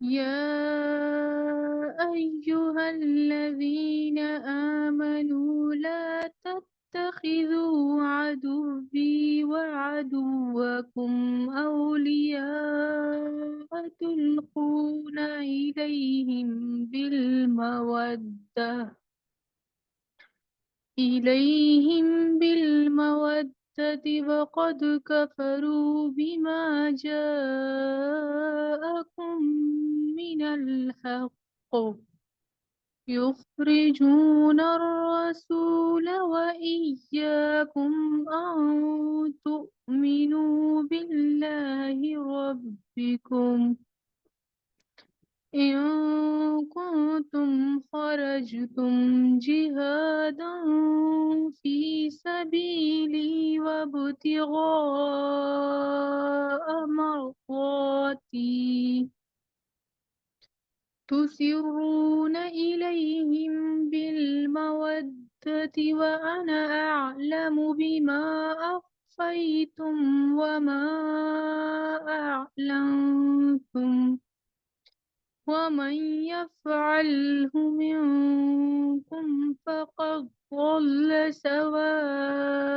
يا أيها الذين آمنوا لا تتخذوا عدوي وعدوكم أولياء تلقون إليهم بالمودة وقد كفروا بما جاءكم من الحق يخرجون الرسول وإياكم أن تؤمنوا بالله ربكم إن كنتم خرجتم جهادا في سبيلي وابتغاء مرضاتي تسرون إليهم بالمودة وأنا أعلم بما أخفيتم وما أعلنتم ومن يفعله منكم فقد ضل سواء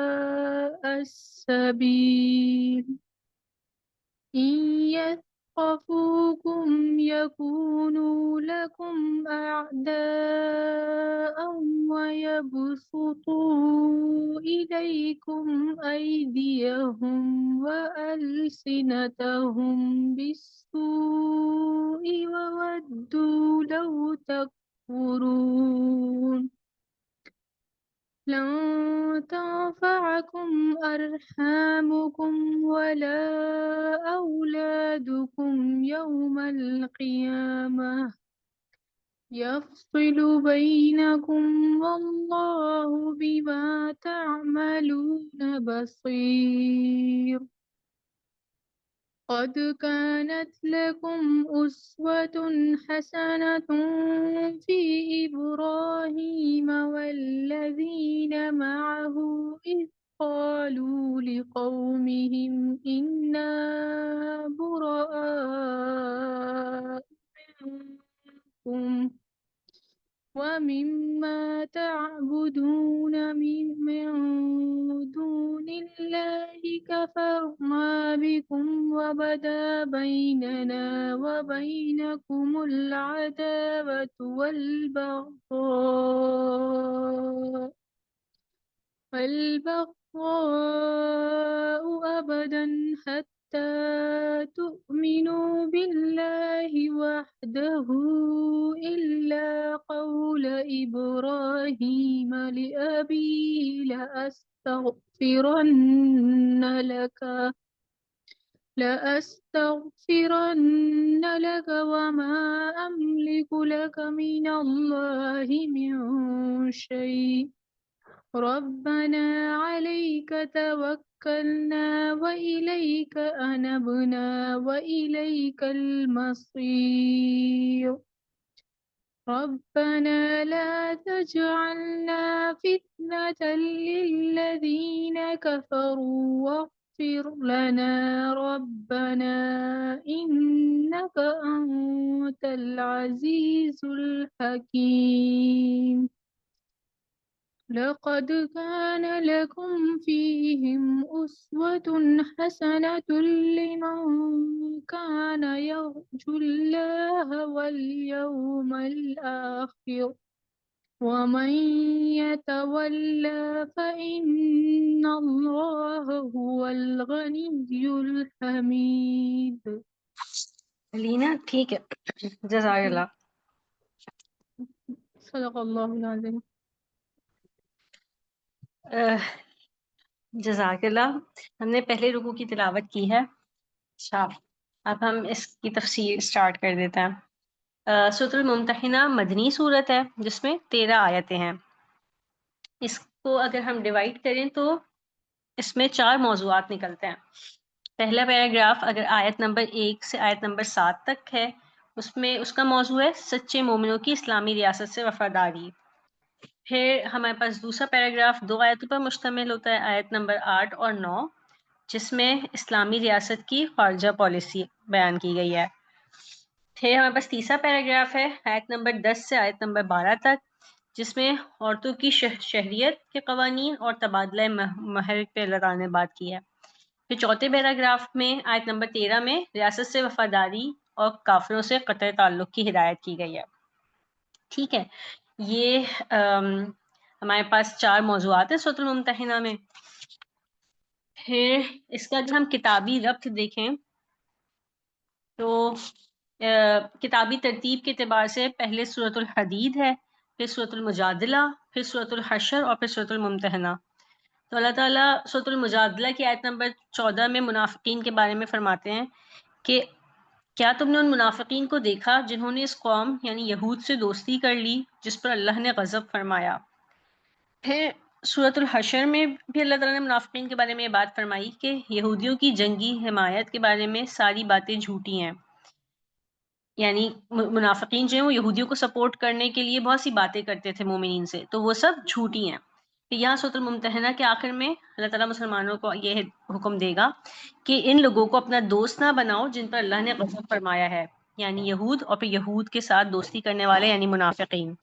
السبيل إن يثقفوكم يكونوا لكم أعداء ويبسطوا إليكم أيديهم وألسنتهم بالسوء وودوا لو تكفرون لن تنفعكم أرحامكم ولا أولادكم يوم القيامة يفصل بينكم والله بما تعملون بصير قد كانت لكم أسوة حسنة في إبراهيم والذين معه إذ قالوا لقومهم إنا براء منكم ومما تعبدون من دون الله كفرنا بكم وبدا بيننا وبينكم العداوة والبغضاء أبدا حتى تؤمنوا بالله وحده إلا قول إبراهيم لأبيه لأستغفرن لك وما أملك لك من الله من شيء ربنا عليك توكلنا وإليك أنبنا وإليك المصير ربنا لا تجعلنا فتنة للذين كفروا واغفر لنا ربنا إنك أنت العزيز الحكيم. لقد كان لكم فيهم أسوة حسنة لمن كان يرجو الله واليوم الآخر ومن يتولى فإن الله هو الغني الحميد. لینا ٹھیک ہے، جزاک اللہ. صدق اللہ العظیم. جزاک اللہ. ہم نے پہلے رکوع کی تلاوت کی ہے. اچھا، اب ہم اس کی تفسیر سٹارٹ کر دیتے ہیں. سورۃ الممتحنہ مدنی صورت ہے جس میں 13 آیتیں ہیں. اس کو اگر ہم ڈیوائڈ کریں تو اس میں 4 موضوعات نکلتے ہیں. پہلا پیراگراف اگر آیت نمبر 1 سے آیت نمبر 7 تک ہے، اس میں اس کا موضوع ہے سچے مومنوں کی اسلامی ریاست سے وفاداری. پھر ہمارے پاس دوسرا پیراگراف 2 آیتوں پر مشتمل ہوتا ہے، آیت نمبر 8 اور 9، جس میں اسلامی ریاست کی خارجہ پالیسی بیان کی گئی ہے. پھر ہمارے پاس تیسرا پیراگراف ہے آیت نمبر 10 سے آیت نمبر 12 تک، جس میں عورتوں کی شہریت کے قوانین اور تبادلہ مہر پہ اللہ تعالیٰ نے بات کی ہے. پھر چوتھے پیراگراف میں آیت نمبر 13 میں ریاست سے وفاداری اور کافروں سے قطع تعلق کی ہدایت کی گئی ہے. ٹھیک ہے، یہ ہمارے پاس 4 موضوعات ہیں سورۃ الممتحنہ میں. پھر اس کا اگر ہم کتابی ربط دیکھیں تو کتابی ترتیب کے اعتبار سے پہلے سورۃ الحدید ہے، پھر سورۃ المجادلہ، پھر سورۃ الحشر اور پھر سورۃ الممتحنہ. تو اللہ تعالیٰ سورۃ المجادلہ کی آیت نمبر 14 میں منافقین کے بارے میں فرماتے ہیں کہ کیا تم نے ان منافقین کو دیکھا جنہوں نے اس قوم یعنی یہود سے دوستی کر لی جس پر اللہ نے غضب فرمایا. پھر سورۃ الحشر میں بھی اللہ تعالیٰ نے منافقین کے بارے میں یہ بات فرمائی کہ یہودیوں کی جنگی حمایت کے بارے میں ساری باتیں جھوٹی ہیں. یعنی منافقین جو ہیں وہ یہودیوں کو سپورٹ کرنے کے لیے بہت سی باتیں کرتے تھے مومنین سے، تو وہ سب جھوٹی ہیں. یہاں سورۃ الممتحنہ کے آخر میں اللہ تعالیٰ مسلمانوں کو یہ حکم دے گا کہ ان لوگوں کو اپنا دوست نہ بناؤ جن پر اللہ نے غضب فرمایا ہے، یعنی یہود اور پھر یہود کے ساتھ دوستی کرنے والے یعنی منافقین.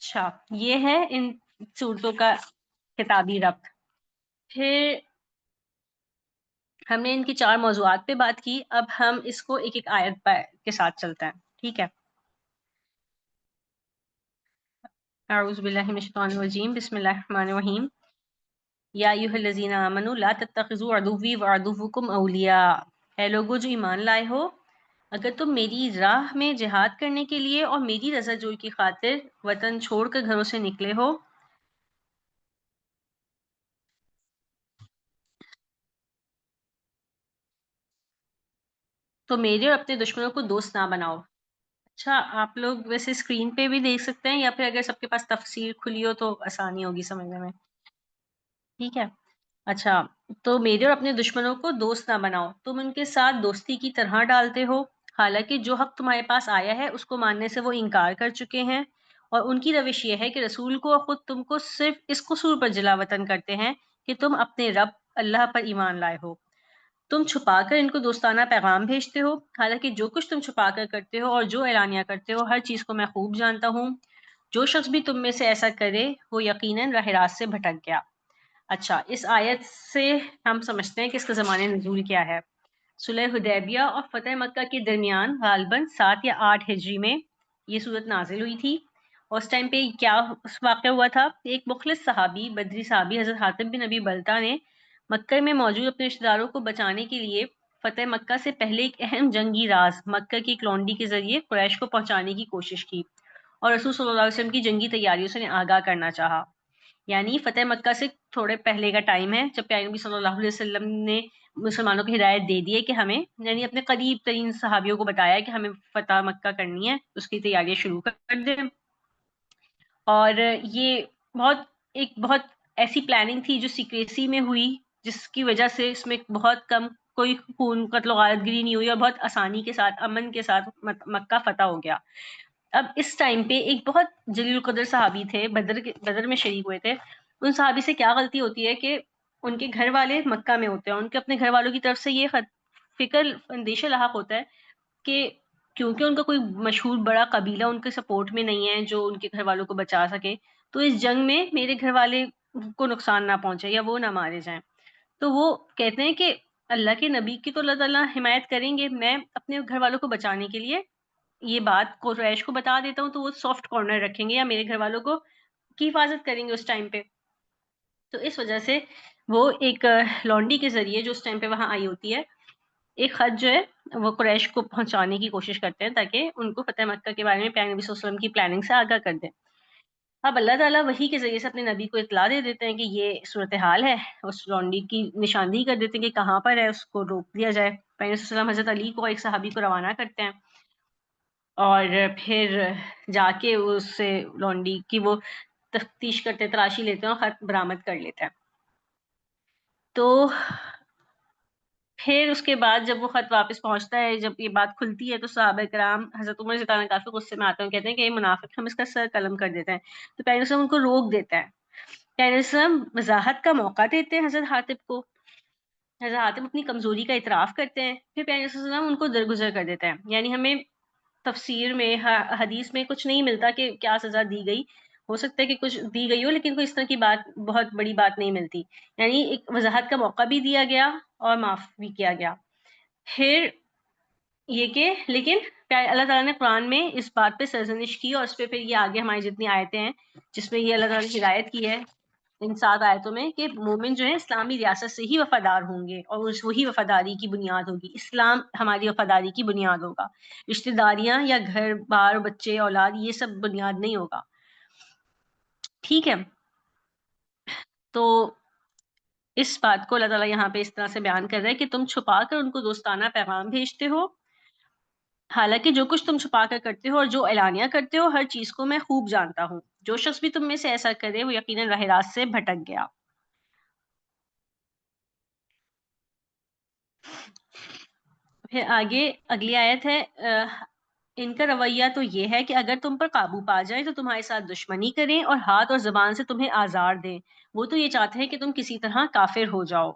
اچھا، یہ ہے ان صورتوں کا کتابی ربط. پھر ہم نے ان کی 4 موضوعات پہ بات کی، اب ہم اس کو ایک ایک آیت کے ساتھ چلتے ہیں. ٹھیک ہے، اعوذ باللہ من الشیطان الرجیم، بسم اللہ الرحمن الرحیم. یا ایھا الذین آمنوا لا تتخذوا عدوی وعدوکم اولیاء. اے لوگو جو ایمان لائے ہو، اگر تم میری راہ میں جہاد کرنے کے لیے اور میری رضا جوئی کی خاطر وطن چھوڑ کر گھروں سے نکلے ہو، تو میرے اور اپنے دشمنوں کو دوست نہ بناؤ. اچھا، آپ لوگ ویسے اسکرین پہ بھی دیکھ سکتے ہیں یا پھر اگر سب کے پاس تفسیر کھلی ہو تو آسانی ہوگی سمجھنے میں. ٹھیک ہے، اچھا. تو میرے اور اپنے دشمنوں کو دوست نہ بناؤ، تم ان کے ساتھ دوستی کی طرح ڈالتے ہو، حالانکہ جو حق تمہارے پاس آیا ہے اس کو ماننے سے وہ انکار کر چکے ہیں، اور ان کی روش یہ ہے کہ رسول کو اور خود تم کو صرف اس قصور پر جلا وطن کرتے ہیں کہ تم اپنے رب اللہ پر ایمان لائے ہو. تم چھپا کر ان کو دوستانہ پیغام بھیجتے ہو، حالانکہ جو کچھ تم چھپا کر کرتے ہو اور جو اعلانیہ کرتے ہو ہر چیز کو میں خوب جانتا ہوں. جو شخص بھی تم میں سے ایسا کرے وہ یقیناً راہ راست سے بھٹک گیا. اچھا، اس آیت سے ہم سمجھتے ہیں کہ اس کا زمانہ نزول کیا ہے. صلح حدیبیہ اور فتح مکہ کے درمیان غالباً 7 یا 8 ہجری میں یہ صورت نازل ہوئی تھی. اور اس ٹائم پہ کیا واقع ہوا تھا، ایک مخلص صحابی، بدری صحابی حضرت حاتب بن ابی بلتہ نے مکہ میں موجود اپنے رشتہ داروں کو بچانے کے لیے فتح مکہ سے پہلے ایک اہم جنگی راز مکہ کی ایک لونڈی کے ذریعے قریش کو پہنچانے کی کوشش کی اور رسول صلی اللہ علیہ وسلم کی جنگی تیاریوں سے آگاہ کرنا چاہا. یعنی فتح مکہ سے تھوڑے پہلے کا ٹائم ہے جب پیارے نبی صلی اللہ علیہ وسلم نے مسلمانوں کو ہدایت دے دی ہے کہ ہمیں یعنی اپنے قریب ترین صحابیوں کو بتایا کہ ہمیں فتح مکہ کرنی ہے، اس کی تیاریاں شروع کر دیں. اور یہ بہت ایسی پلاننگ تھی جو سیکریسی میں ہوئی، جس کی وجہ سے اس میں بہت کم کوئی خون قتل و غارت گری نہیں ہوئی اور بہت آسانی کے ساتھ امن کے ساتھ مکہ فتح ہو گیا. اب اس ٹائم پہ ایک بہت جلیل القدر صحابی تھے، بدر میں شریک ہوئے تھے. ان صحابی سے کیا غلطی ہوتی ہے کہ ان کے گھر والے مکہ میں ہوتے ہیں، ان کے اپنے گھر والوں کی طرف سے یہ فکر اندیشہ لاحق ہوتا ہے کہ کیونکہ ان کا کوئی مشہور بڑا قبیلہ ان کے سپورٹ میں نہیں ہے جو ان کے گھر والوں کو بچا سکے، تو اس جنگ میں میرے گھر والے کو نقصان نہ پہنچے یا وہ نہ مارے جائیں. تو وہ کہتے ہیں کہ اللہ کے نبی کی تو اللہ تعالیٰ حمایت کریں گے، میں اپنے گھر والوں کو بچانے کے لیے یہ بات قریش کو بتا دیتا ہوں تو وہ سافٹ کارنر رکھیں گے یا میرے گھر والوں کو کی حفاظت کریں گے اس ٹائم پہ. تو اس وجہ سے وہ ایک لونڈی کے ذریعے جو اس ٹائم پہ وہاں آئی ہوتی ہے، ایک خط جو ہے وہ قریش کو پہنچانے کی کوشش کرتے ہیں تاکہ ان کو فتح مکہ کے بارے میں پیارے نبی صلی اللہ علیہ وسلم کی پلاننگ سے آگاہ کر دیں. اب اللہ تعالیٰ وحی کے ذریعے سے اپنے نبی کو اطلاع دے دیتے ہیں کہ یہ صورتحال ہے، اس لونڈی کی نشاندہی کر دیتے ہیں کہ کہاں پر ہے، اس کو روک دیا جائے. پیغمبر صلی اللہ علیہ وسلم حضرت علی کو ایک صحابی کو روانہ کرتے ہیں اور پھر جا کے اس سے لونڈی کی وہ تفتیش کرتے، تلاشی لیتے ہیں اور خط برآمد کر لیتے ہیں. تو پھر اس کے بعد جب وہ خط واپس پہنچتا ہے، جب یہ بات کھلتی ہے تو صحابہ کرام حضرت عمر رضی اللہ عنہ کافی غصے میں آتے ہیں، کہتے ہیں کہ یہ منافق، ہم اس کا سر قلم کر دیتے ہیں. تو پیغمبر صلی اللہ علیہ وسلم ان کو روک دیتا ہے. پیغمبر صلی اللہ علیہ وسلم وضاحت کا موقع دیتے ہیں حضرت حاتب کو. حضرت حاتب اپنی کمزوری کا اعتراف کرتے ہیں، پھر پیغمبر صلی اللہ علیہ وسلم ان کو درگزر کر دیتے ہیں. یعنی ہمیں تفسیر میں حدیث میں کچھ نہیں ملتا کہ کیا سزا دی گئی، ہو سکتا ہے کہ کچھ دی گئی ہو لیکن کوئی اس طرح کی بات، بہت بڑی بات نہیں ملتی. یعنی ایک وضاحت کا موقع بھی دیا گیا اور معاف بھی کیا گیا. پھر یہ کہ لیکن اللہ تعالیٰ نے قرآن میں اس بات پہ سرزنش کی اور اس پہ پھر یہ آگے ہماری جتنی آیتیں ہیں جس میں یہ اللہ تعالیٰ نے ہدایت کی ہے ان 7 آیتوں میں کہ مومن جو ہے اسلامی ریاست سے ہی وفادار ہوں گے اور وہی وفاداری کی بنیاد ہوگی. اسلام ہماری وفاداری کی بنیاد ہوگا، رشتہ داریاں یا گھر بار بچے اولاد یہ سب بنیاد نہیں ہوگا. ٹھیک ہے، تو اس بات کو اللہ تعالیٰ یہاں پہ اس طرح سے بیان کر رہا ہے کہ تم چھپا کر ان کو دوستانہ پیغام بھیجتے ہو، حالانکہ جو کچھ تم چھپا کر کرتے ہو اور جو اعلانیہ کرتے ہو ہر چیز کو میں خوب جانتا ہوں. جو شخص بھی تم میں سے ایسا کرے وہ یقیناً راہ راست سے بھٹک گیا. پھر آگے اگلی آیت ہے، ان کا رویہ تو یہ ہے کہ اگر تم پر قابو پا جائیں تو تمہارے ساتھ دشمنی کریں اور ہاتھ اور زبان سے تمہیں آزار دیں. وہ تو یہ چاہتے ہیں کہ تم کسی طرح کافر ہو جاؤ.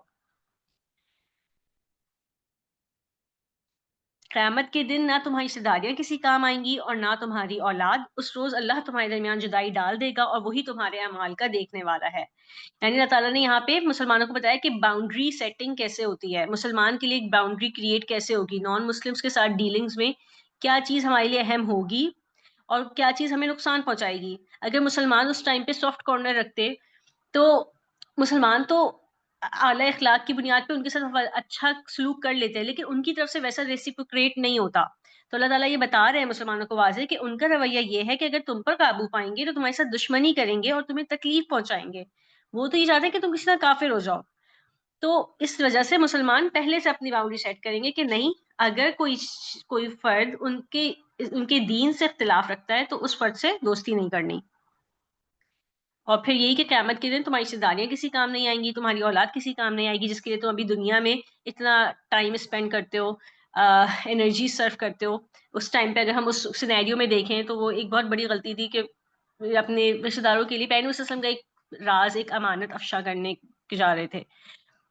قیامت کے دن نہ تمہاری رشتہ داریاں کسی کام آئیں گی اور نہ تمہاری اولاد. اس روز اللہ تمہارے درمیان جدائی ڈال دے گا اور وہی تمہارے اعمال کا دیکھنے والا ہے. یعنی اللہ تعالیٰ نے یہاں پہ مسلمانوں کو بتایا کہ باؤنڈری سیٹنگ کیسے ہوتی ہے، مسلمان کے لیے ایک باؤنڈری کریٹ کیسے ہوگی، نان مسلمس کے ساتھ ڈیلنگز میں کیا چیز ہمارے لیے اہم ہوگی اور کیا چیز ہمیں نقصان پہنچائے گی. اگر مسلمان اس ٹائم پہ سافٹ کارنر رکھتے تو مسلمان تو اعلیٰ اخلاق کی بنیاد پہ ان کے ساتھ اچھا سلوک کر لیتے ہیں لیکن ان کی طرف سے ویسا ریسیپروکیٹ نہیں ہوتا. تو اللہ تعالیٰ یہ بتا رہے ہیں مسلمانوں کو واضح کہ ان کا رویہ یہ ہے کہ اگر تم پر قابو پائیں گے تو تمہارے ساتھ دشمنی کریں گے اور تمہیں تکلیف پہنچائیں گے. وہ تو یہ چاہتے ہیں کہ تم کسی طرح کافر ہو جاؤ. تو اس وجہ سے مسلمان پہلے سے اپنی باؤنڈری سیٹ کریں گے کہ نہیں، اگر کوئی فرد ان کے دین سے اختلاف رکھتا ہے تو اس فرد سے دوستی نہیں کرنی. اور پھر یہی کہ قیامت کے دن تمہاری رشتہ داریاں کسی کام نہیں آئیں گی، تمہاری اولاد کسی کام نہیں آئے گی جس کے لیے تم ابھی دنیا میں اتنا ٹائم اسپینڈ کرتے ہو، انرجی صرف کرتے ہو. اس ٹائم پہ اگر ہم اس سینیریو میں دیکھیں تو وہ ایک بہت بڑی غلطی تھی کہ اپنے رشتہ داروں کے لیے پیغمبر صلی اللہ علیہ وسلم کا ایک راز، ایک امانت افشا کرنے جا رہے تھے.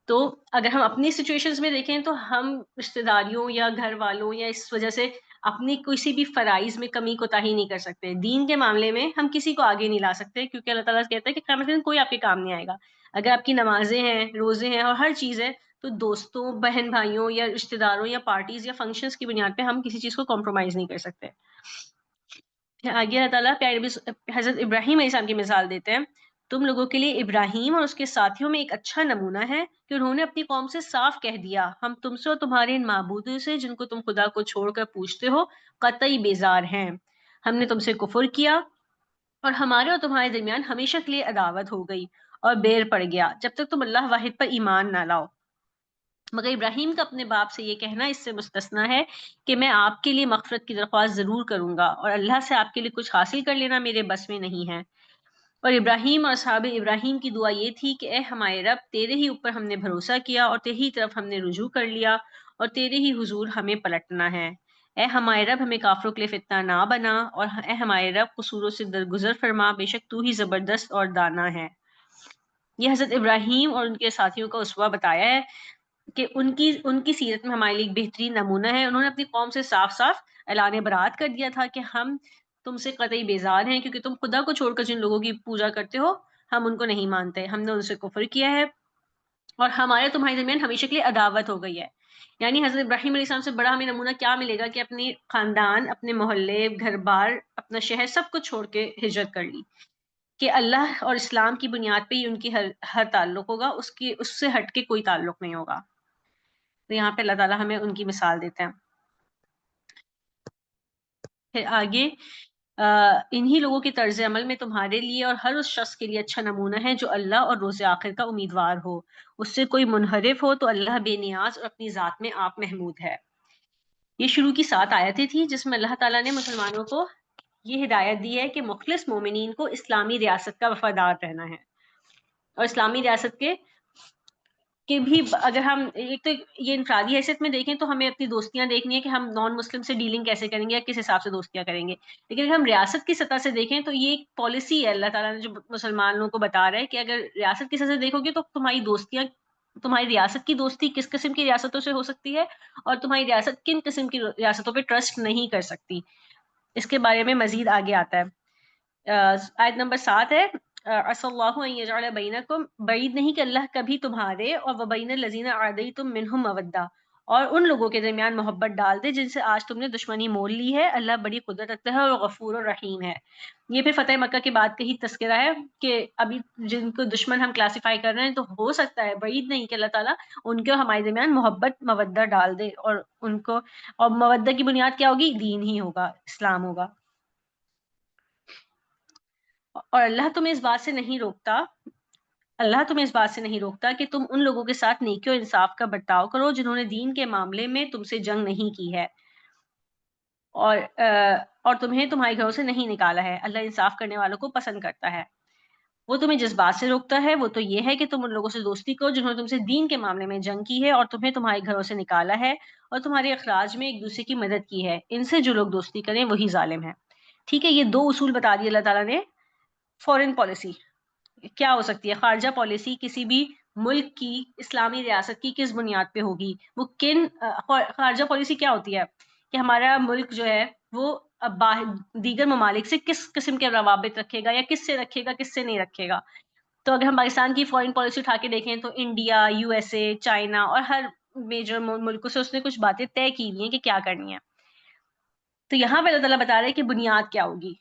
تو اگر ہم اپنی سچویشنز میں دیکھیں تو ہم رشتہ داریوں یا گھر والوں یا اس وجہ سے اپنی کسی بھی فرائض میں کمی کوتاہی نہیں کر سکتے. دین کے معاملے میں ہم کسی کو آگے نہیں لا سکتے کیونکہ اللہ تعالیٰ کہتا ہے کہ قیامت کے دن کوئی آپ کے کام نہیں آئے گا. اگر آپ کی نمازیں ہیں، روزے ہیں اور ہر چیز ہے تو دوستوں، بہن بھائیوں یا رشتہ داروں یا پارٹیز یا فنکشنز کی بنیاد پہ ہم کسی چیز کو کمپرومائز نہیں کر سکتے. آگے اللہ تعالیٰ پیارے نبی حضرت ابراہیم علیہ السلام کی مثال دیتے ہیں. تم لوگوں کے لیے ابراہیم اور اس کے ساتھیوں میں ایک اچھا نمونہ ہے کہ انہوں نے اپنی قوم سے صاف کہہ دیا، ہم تم سے اور تمہارے ان معبودوں سے جن کو تم خدا کو چھوڑ کر پوجتے ہو قطعی بیزار ہیں. ہم نے تم سے کفر کیا اور ہمارے اور تمہارے درمیان ہمیشہ کے لیے عداوت ہو گئی اور بیر پڑ گیا جب تک تم اللہ واحد پر ایمان نہ لاؤ. مگر ابراہیم کا اپنے باپ سے یہ کہنا اس سے مستثنا ہے کہ میں آپ کے لیے مغفرت کی درخواست ضرور کروں گا اور اللہ سے آپ کے لیے کچھ حاصل کر لینا میرے بس میں نہیں ہے. اور ابراہیم اور اصحاب ابراہیم کی دعا یہ تھی کہ اے ہمارے رب، تیرے ہی اوپر ہم نے بھروسہ کیا اور تیری ہی طرف ہم نے رجوع کر لیا اور تیرے ہی حضور ہمیں پلٹنا ہے۔ اے ہمارے رب، ہمیں کافروں کے لیے فتنہ نہ بنا، اور اے ہمارے رب، قصوروں سے درگزر فرما، بے شک تو ہی زبردست اور دانا ہے۔ یہ حضرت ابراہیم اور ان کے ساتھیوں کا اسوہ بتایا ہے کہ ان کی سیرت میں ہمارے لیے ایک بہترین نمونہ ہے۔ انہوں نے اپنی قوم سے صاف صاف اعلان برات کر دیا تھا کہ ہم تم سے قطعی بیزار ہیں، کیونکہ تم خدا کو چھوڑ کر جن لوگوں کی پوجا کرتے ہو ہم ان کو نہیں مانتے، ہم نے ان سے کفر کیا ہے اور ہمارے تمہارے درمیان ہمیشہ کے لیے عداوت ہو گئی ہے۔ یعنی حضرت ابراہیم علیہ السلام سے بڑا ہمیں نمونہ کیا ملے گا کہ اپنی خاندان، اپنے محلے، گھر بار، اپنا شہر سب کو چھوڑ کے ہجرت کر لی کہ اللہ اور اسلام کی بنیاد پہ ہی ان کی ہر تعلق ہوگا، اس سے ہٹ کے کوئی تعلق نہیں ہوگا۔ تو یہاں پہ اللہ تعالیٰ ہمیں ان کی مثال دیتے ہیں۔ پھر آگے انہی لوگوں کے طرز عمل میں تمہارے لیے اور ہر اس شخص کے لیے اچھا نمونہ ہے جو اللہ اور روز آخر کا امیدوار ہو۔ اس سے کوئی منحرف ہو تو اللہ بے نیاز اور اپنی ذات میں آپ محمود ہے۔ یہ شروع کی 7 آیتیں تھیں جس میں اللہ تعالیٰ نے مسلمانوں کو یہ ہدایت دی ہے کہ مخلص مومنین کو اسلامی ریاست کا وفادار رہنا ہے، اور اسلامی ریاست کے بھی اگر ہم ایک تو یہ انفرادی حیثیت میں دیکھیں تو ہمیں اپنی دوستیاں دیکھنی ہے کہ ہم نان مسلم سے ڈیلنگ کیسے کریں گے یا کس حساب سے دوستیاں کریں گے، لیکن اگر ہم ریاست کی سطح سے دیکھیں تو یہ ایک پالیسی ہے اللہ تعالیٰ نے جو مسلمانوں کو بتا رہا ہے کہ اگر ریاست کی سطح سے دیکھو گے تو تمہاری دوستیاں، تمہاری ریاست کی دوستی کس قسم کی ریاستوں سے ہو سکتی ہے اور تمہاری ریاست کن قسم کی ریاستوں پہ ٹرسٹ نہیں کر سکتی، اس کے بارے میں مزید آگے آتا ہے۔ آیت نمبر 7 ہے عسى الله ان يجعل بينكم، بعید نہیں کہ اللہ کبھی تمہارے اور وبین الذین عادیتم منهم مودہ، اور ان لوگوں کے درمیان محبت ڈال دے جن سے آج تم نے دشمنی مول لی ہے، اللہ بڑی قدرت رکھتا ہے اور غفور اور رحیم ہے۔ یہ پھر فتح مکہ کے بعد کا ہی تذکرہ ہے کہ ابھی جن کو دشمن ہم کلاسیفائی کر رہے ہیں تو ہو سکتا ہے، بعید نہیں کہ اللہ تعالیٰ ان کے ہمارے درمیان محبت مودہ ڈال دے، اور ان کو، اور مودہ کی بنیاد کیا ہوگی؟ دین ہی ہوگا، اسلام ہوگا۔ اور اللہ تمہیں اس بات سے نہیں روکتا کہ تم ان لوگوں کے ساتھ نیکی و انصاف کا برتاؤ کرو جنہوں نے دین کے معاملے میں تم سے جنگ نہیں کی ہے اور تمہیں تمہارے گھروں سے نہیں نکالا ہے۔ اللہ انصاف کرنے والوں کو پسند کرتا ہے۔ وہ تمہیں جس بات سے روکتا ہے وہ تو یہ ہے کہ تم ان لوگوں سے دوستی کرو جنہوں نے تم سے دین کے معاملے میں جنگ کی ہے اور تمہیں تمہارے گھروں سے نکالا ہے اور تمہارے اخراج میں ایک دوسرے کی مدد کی ہے، ان سے جو لوگ دوستی کریں وہی ظالم ہے۔ ٹھیک ہے، یہ 2 اصول بتا دیے اللہ تعالیٰ نے۔ فورن پالیسی کیا ہو سکتی ہے؟ خارجہ پالیسی کسی بھی ملک کی، اسلامی ریاست کی کس بنیاد پہ ہوگی؟ وہ خارجہ پالیسی کیا ہوتی ہے کہ ہمارا ملک جو ہے وہ دیگر ممالک سے کس قسم کے روابط رکھے گا یا کس سے رکھے گا، کس سے نہیں رکھے گا۔ تو اگر ہم پاکستان کی فورن پالیسی اٹھا کے دیکھیں تو India, U S A, China اور ہر میجر ملکوں سے اس نے کچھ باتیں طے کی ہوئی ہیں کہ کیا کرنی ہے۔ تو یہاں پہ اللہ تعالیٰ بتا رہے ہیں کہ بنیاد کیا ہوگی۔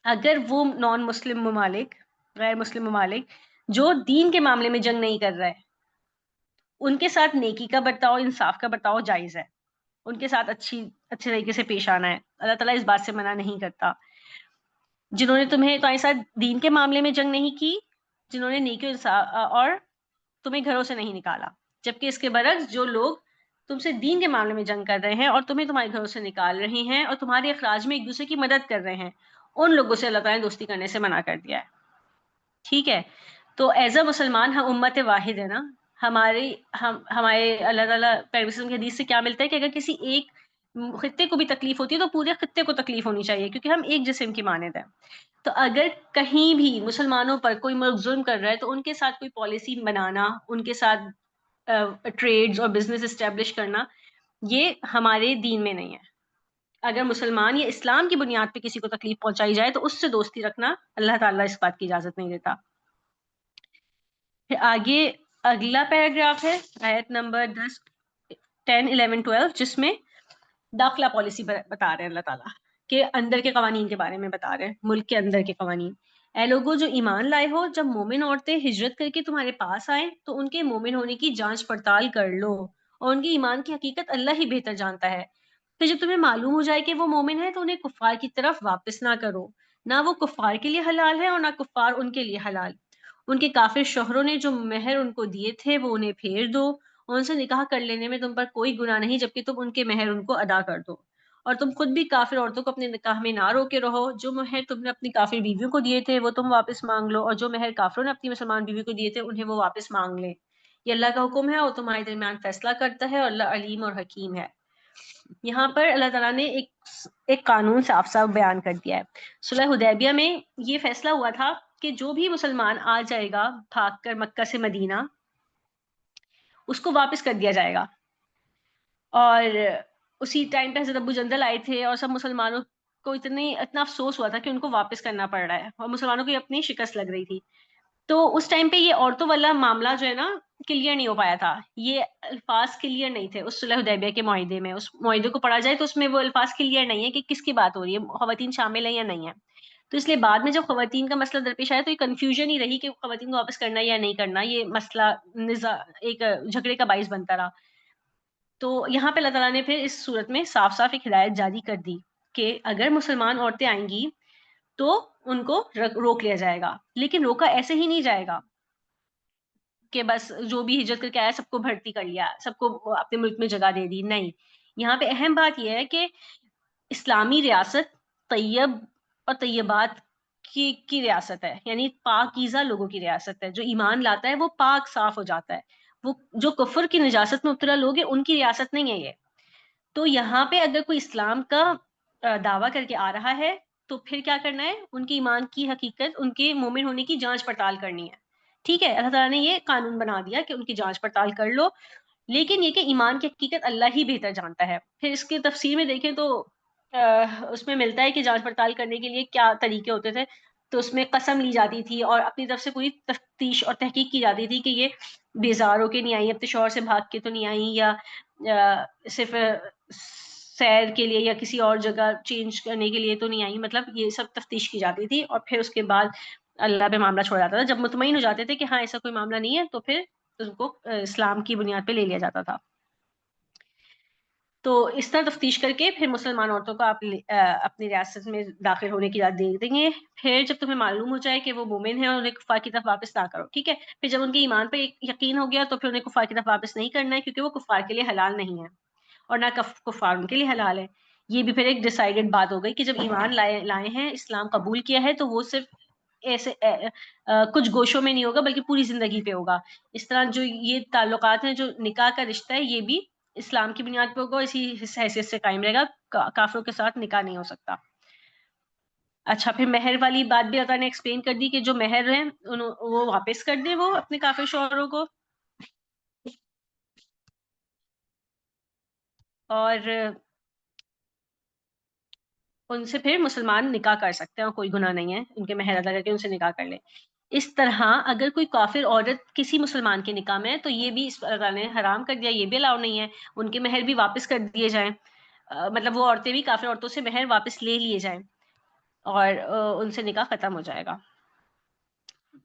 اگر وہ نان مسلم ممالک، غیر مسلم ممالک جو دین کے معاملے میں جنگ نہیں کر رہے، ان کے ساتھ نیکی کا برتاؤ، انصاف کا برتاؤ جائز ہے، ان کے ساتھ اچھے طریقے سے پیش آنا ہے، اللہ تعالیٰ اس بات سے منع نہیں کرتا۔ جنہوں نے تمہارے ساتھ دین کے معاملے میں جنگ نہیں کی، جنہوں نے نیکی اور تمہیں گھروں سے نہیں نکالا، جبکہ اس کے برعکس جو لوگ تم سے دین کے معاملے میں جنگ کر رہے ہیں اور تمہیں تمہارے گھروں سے نکال رہے ہیں اور تمہارے اخراج میں ایک دوسرے کی مدد کر رہے ہیں، ان لوگوں سے اللہ تعالیٰ نے دوستی کرنے سے منع کر دیا ہے۔ ٹھیک ہے، تو ایز اے مسلمان ہم امت واحد ہے نا، ہمارے اللہ تعالیٰ پیغمبر کی حدیث سے کیا ملتا ہے کہ اگر کسی ایک خطے کو بھی تکلیف ہوتی ہے تو پورے خطے کو تکلیف ہونی چاہیے، کیونکہ ہم ایک جسم کی مانند ہیں۔ تو اگر کہیں بھی مسلمانوں پر کوئی ملک ظلم کر رہا ہے تو ان کے ساتھ کوئی پالیسی بنانا، ان کے ساتھ ٹریڈز اور بزنس اسٹیبلش کرنا، یہ ہمارے دین میں نہیں ہے۔ اگر مسلمان یا اسلام کی بنیاد پہ کسی کو تکلیف پہنچائی جائے تو اس سے دوستی رکھنا اللہ تعالیٰ اس بات کی اجازت نہیں دیتا۔ پھر آگے اگلا پیراگراف ہے آیت نمبر 10، 11، 12، جس میں داخلہ پالیسی بتا رہے ہیں اللہ تعالیٰ کہ اندر کے قوانین کے بارے میں بتا رہے ہیں، ملک کے اندر کے قوانین۔ اے لوگوں جو ایمان لائے ہو، جب مومن عورتیں ہجرت کر کے تمہارے پاس آئیں تو ان کے مومن ہونے کی جانچ پڑتال کر لو، اور ان کے ایمان کی حقیقت اللہ ہی بہتر جانتا ہے۔ پھر جب تمہیں معلوم ہو جائے کہ وہ مومن ہے تو انہیں کفار کی طرف واپس نہ کرو، نہ وہ کفار کے لیے حلال ہے اور نہ کفار ان کے لیے حلال۔ ان کے کافر شوہروں نے جو مہر ان کو دیے تھے وہ انہیں پھیر دو، اور ان سے نکاح کر لینے میں تم پر کوئی گناہ نہیں جبکہ تم ان کے مہر ان کو ادا کر دو، اور تم خود بھی کافر عورتوں کو اپنے نکاح میں نہ روکے رہو. جو مہر تم نے اپنی کافر بیویوں کو دیے تھے وہ تم واپس مانگ لو, اور جو مہر کافروں نے اپنی مسلمان بیوی کو دیے تھے انہیں وہ واپس مانگ لے. یہ اللہ کا حکم ہے اور تمہارے درمیان فیصلہ کرتا ہے, اور اللہ علیم اور حکیم ہے. یہاں پر اللہ تعالیٰ نے ایک قانون صاف صاف بیان کر دیا ہے. صلح حدیبیہ میں یہ فیصلہ ہوا تھا کہ جو بھی مسلمان آ جائے گا بھاگ کر مکہ سے مدینہ, اس کو واپس کر دیا جائے گا. اور اسی ٹائم پہ حضرت ابو جندل آئے تھے اور سب مسلمانوں کو اتنا افسوس ہوا تھا کہ ان کو واپس کرنا پڑ رہا ہے, اور مسلمانوں کو اپنی شکست لگ رہی تھی. تو اس ٹائم پہ یہ عورتوں والا معاملہ جو ہے نا کلیئر نہیں ہو پایا تھا, یہ الفاظ کلیئر نہیں تھے اس صلح حدیبیہ کے معاہدے میں. اس معاہدے کو پڑھا جائے تو اس میں وہ الفاظ کلیئر نہیں ہے کہ کس کی بات ہو رہی ہے, خواتین شامل ہیں یا نہیں ہے. تو اس لیے بعد میں جب خواتین کا مسئلہ درپیش آیا تو یہ کنفیوژن ہی رہی کہ خواتین کو واپس کرنا یا نہیں کرنا, یہ مسئلہ ایک جھگڑے کا باعث بنتا رہا. تو یہاں پہ اللہ تعالیٰ نے پھر اس صورت میں صاف صاف ایک ہدایت جاری کر دی کہ اگر مسلمان عورتیں آئیں گی تو ان کو روک لیا جائے گا, لیکن روکا ایسے ہی نہیں جائے گا کہ بس جو بھی ہجرت کر کے آیا سب کو بھرتی کر لیا, سب کو اپنے ملک میں جگہ دے دی. نہیں, یہاں پہ اہم بات یہ ہے کہ اسلامی ریاست طیب اور طیبات کی ریاست ہے, یعنی پاکیزہ لوگوں کی ریاست ہے. جو ایمان لاتا ہے وہ پاک صاف ہو جاتا ہے. وہ جو کفر کی نجاست میں مبتلا لوگ ہیں ان کی ریاست نہیں ہے یہ. تو یہاں پہ اگر کوئی اسلام کا دعویٰ کر کے آ رہا ہے تو پھر کیا کرنا ہے, ان کی ایمان کی حقیقت, ان کے مومن ہونے کی جانچ پڑتال کرنی ہے. ٹھیک ہے, اللہ تعالیٰ نے یہ قانون بنا دیا کہ ان کی جانچ پڑتال کر لو, لیکن یہ کہ ایمان کی حقیقت اللہ ہی بہتر جانتا ہے. پھر اس کی تفسیر میں دیکھیں تو اس میں ملتا ہے کہ جانچ پڑتال کرنے کے لیے کیا طریقے ہوتے تھے. تو اس میں قسم لی جاتی تھی اور اپنی طرف سے پوری تفتیش اور تحقیق کی جاتی تھی کہ یہ بیزار ہو کے نہیں آئی, اپنے شوہر سے بھاگ کے تو نہیں آئی, یا صرف سیر کے لیے یا کسی اور جگہ چینج کرنے کے لیے تو نہیں آئی. مطلب یہ سب تفتیش کی جاتی تھی اور پھر اس کے بعد اللہ پہ معاملہ چھوڑا جاتا تھا. جب مطمئن ہو جاتے تھے کہ ہاں ایسا کوئی معاملہ نہیں ہے تو پھر اس کو اسلام کی بنیاد پہ لے لیا جاتا تھا. تو اس طرح تفتیش کر کے پھر مسلمان عورتوں کو آپ اپنی ریاست میں داخل ہونے کی اجازت دے دیں گے. پھر جب تمہیں معلوم ہو جائے کہ وہ مومن ہیں اور انہیں کفار کی طرف واپس نہ کرو. ٹھیک ہے, پھر جب ان کے ایمان پہ یقین ہو گیا تو پھر انہیں کفار کی طرف واپس نہیں کرنا ہے, کیونکہ وہ کفار کے لیے حلال نہیں ہے اور نہ کفار ان کے لیے حلال ہے. یہ بھی پھر ایک ڈیسائیڈڈ بات ہو گئی کہ جب ایمان لائے ہیں, اسلام قبول کیا ہے, تو وہ صرف ایسے کچھ گوشوں میں نہیں ہوگا بلکہ پوری زندگی پہ ہوگا. اس طرح جو یہ تعلقات ہیں, جو نکاح کا رشتہ ہے, یہ بھی اسلام کی بنیاد پہ ہوگا, اسی حیثیت سے قائم رہے گا. کافروں کے ساتھ نکاح نہیں ہو سکتا. اچھا, پھر مہر والی بات بھی اللہ نے ایکسپلین کر دی کہ جو مہر ہیں وہ واپس کر دیں وہ اپنے کافر شوہروں کو, اور ان سے پھر مسلمان نکاح کر سکتے ہیں اور کوئی گناہ نہیں ہے, ان کے مہر ادا کر کے ان سے نکاح کر لیں. اس طرح اگر کوئی کافر عورت کسی مسلمان کے نکاح میں ہے تو یہ بھی اس اللہ نے حرام کر دیا, یہ بھی الاؤ نہیں ہے. ان کے مہر بھی واپس کر دیے جائیں, مطلب وہ عورتیں بھی کافر عورتوں سے مہر واپس لے لیے جائیں اور ان سے نکاح ختم ہو جائے گا.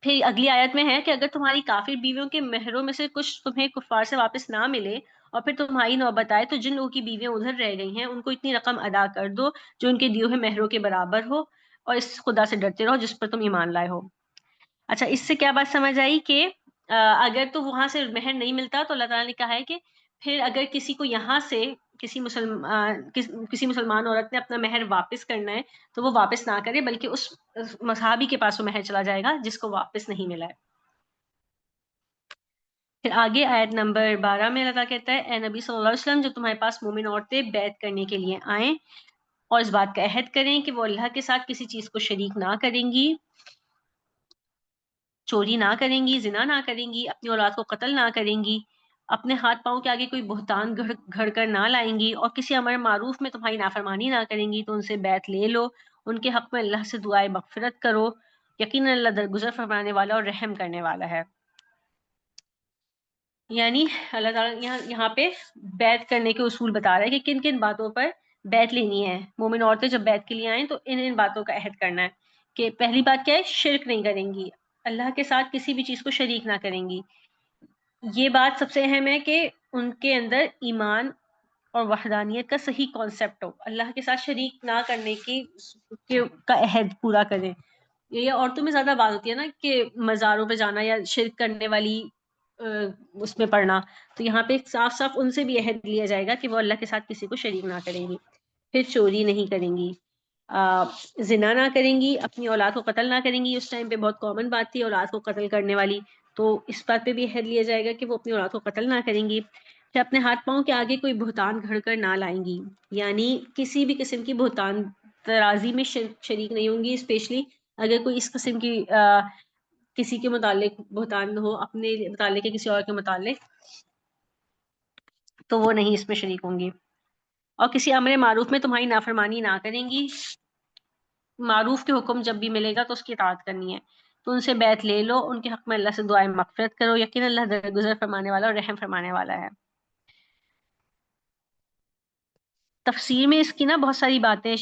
پھر اگلی آیت میں ہے کہ اگر تمہاری کافر بیویوں کے مہروں میں سے کچھ تمہیں کفار سے واپس نہ ملے اور پھر تمہاری نوبت آئے تو جن لوگوں کی بیویاں ادھر رہ گئی ہیں ان کو اتنی رقم ادا کر دو جو ان کے دیے ہوئے مہروں کے برابر ہو, اور اس خدا سے ڈرتے رہو جس پر تم ایمان لائے ہو. اچھا, اس سے کیا بات سمجھ آئی کہ اگر تو وہاں سے مہر نہیں ملتا تو اللہ تعالیٰ نے کہا ہے کہ پھر اگر کسی کو یہاں سے کسی مسلمان عورت نے اپنا مہر واپس کرنا ہے تو وہ واپس نہ کرے, بلکہ اس مصحابی کے پاس وہ مہر چلا جائے گا جس کو واپس نہیں ملا ہے. پھر آگے آیت نمبر 12 میں اللہ تعالیٰ کہتا ہے, اے نبی صلی اللہ علیہ وسلم, جو تمہارے پاس مومن عورتیں بیعت کرنے کے لیے آئیں اور اس بات کا عہد کریں کہ وہ اللہ کے ساتھ کسی چیز کو شریک نہ کریں گی, چوری نہ کریں گی, زنا نہ کریں گی, اپنی اولاد کو قتل نہ کریں گی, اپنے ہاتھ پاؤں کے آگے کوئی بہتان گھڑ کر نہ لائیں گی, اور کسی امر معروف میں تمہاری نافرمانی نہ کریں گی تو ان سے بیعت لے لو, ان کے حق میں اللہ سے دعائے مغفرت کرو, یقیناً اللہ درگزر فرمانے والا اور رحم کرنے والا ہے. یعنی اللہ تعالیٰ یہاں پہ بیعت کرنے کے اصول بتا رہا ہے کہ کن کن باتوں پر بیعت لینی ہے. مومن عورتیں جب بیعت کے لیے آئیں تو ان باتوں کا عہد کرنا ہے کہ پہلی بات کیا ہے, شرک نہیں کریں گی, اللہ کے ساتھ کسی بھی چیز کو شریک نہ کریں گی. یہ بات سب سے اہم ہے کہ ان کے اندر ایمان اور وحدانیت کا صحیح کانسیپٹ ہو, اللہ کے ساتھ شریک نہ کرنے کا عہد پورا کریں. یہ عورتوں میں زیادہ بات ہوتی ہے نا کہ مزاروں پہ جانا یا شرک کرنے والی اس میں پڑھنا, تو یہاں پہ صاف صاف ان سے بھی عہد لیا جائے گا کہ وہ اللہ کے ساتھ کسی کو شریک نہ کریں گی. پھر چوری نہیں کریں گی، زنا نہ کریں گی، اپنی اولاد کو قتل نہ کریں گی. اس ٹائم پہ بہت کامن بات تھی اولاد کو قتل کرنے والی، تو اس بات پہ بھی عہد لیا جائے گا کہ وہ اپنی اولاد کو قتل نہ کریں گی. پھر اپنے ہاتھ پاؤں کے آگے کوئی بہتان گھڑ کر نہ لائیں گی، یعنی کسی بھی قسم کی بہتان ترازی میں شریک نہیں ہوں گی، اسپیشلی اگر کوئی اس قسم کی کسی کے متعلق بہتان ہو، اپنے متعلق یا کسی اور کے متعلق، تو وہ نہیں اس میں شریک ہوں گی. اور کسی امر معروف میں تمہاری نافرمانی نہ کریں گی. معروف کے حکم جب بھی ملے گا تو اس کی اطاعت کرنی ہے. تو ان سے بیعت لے لو، ان کے حق میں اللہ سے دعائیں مغفرت کرو، یقینا اللہ درگزر فرمانے والا اور رحم فرمانے والا ہے. تفسیر میں اس کی نا بہت ساری باتیں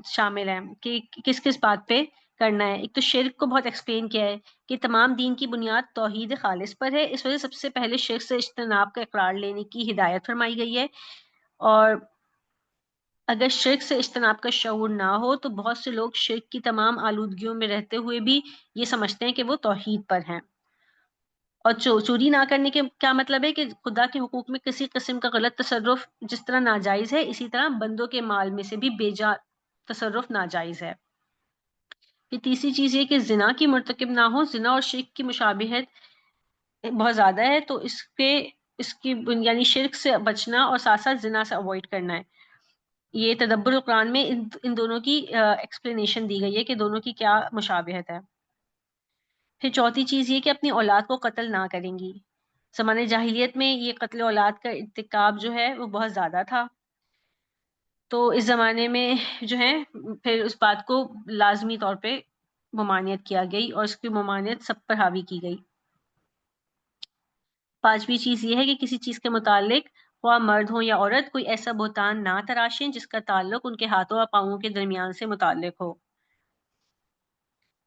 شامل ہیں کہ کس کس بات پہ کرنا ہے. ایک تو شرک کو بہت ایکسپلین کیا ہے کہ تمام دین کی بنیاد توحید خالص پر ہے، اس وجہ سب سے پہلے شرک سے اجتناب کا اقرار لینے کی ہدایت فرمائی گئی ہے. اور اگر شرک سے اجتناب کا شعور نہ ہو تو بہت سے لوگ شرک کی تمام آلودگیوں میں رہتے ہوئے بھی یہ سمجھتے ہیں کہ وہ توحید پر ہیں. اور چوری نہ کرنے کے کیا مطلب ہے کہ خدا کے حقوق میں کسی قسم کا غلط تصرف جس طرح ناجائز ہے، اسی طرح بندوں کے مال میں سے بھی بے جا تصرف ناجائز ہے. پھر تیسری چیز یہ کہ زنا کی مرتکب نہ ہو. زنا اور شرک کی مشابہت بہت زیادہ ہے، تو اس کی یعنی شرک سے بچنا اور ساتھ ساتھ زنا سے اوائڈ کرنا ہے. یہ تدبر القرآن میں ان دونوں کی ایکسپلینیشن دی گئی ہے کہ دونوں کی کیا مشابہت ہے. پھر چوتھی چیز یہ کہ اپنی اولاد کو قتل نہ کریں گی. زمانے جاہلیت میں یہ قتل اولاد کا ارتکاب جو ہے وہ بہت زیادہ تھا، تو اس زمانے میں جو ہے پھر اس بات کو لازمی طور پہ ممانعت کیا گئی اور اس کی ممانعت سب پر حاوی کی گئی. پانچویں چیز یہ ہے کہ کسی چیز کے متعلق خواہ مرد ہو یا عورت کوئی ایسا بہتان نہ تراشیں جس کا تعلق ان کے ہاتھوں اور پاؤں کے درمیان سے متعلق ہو.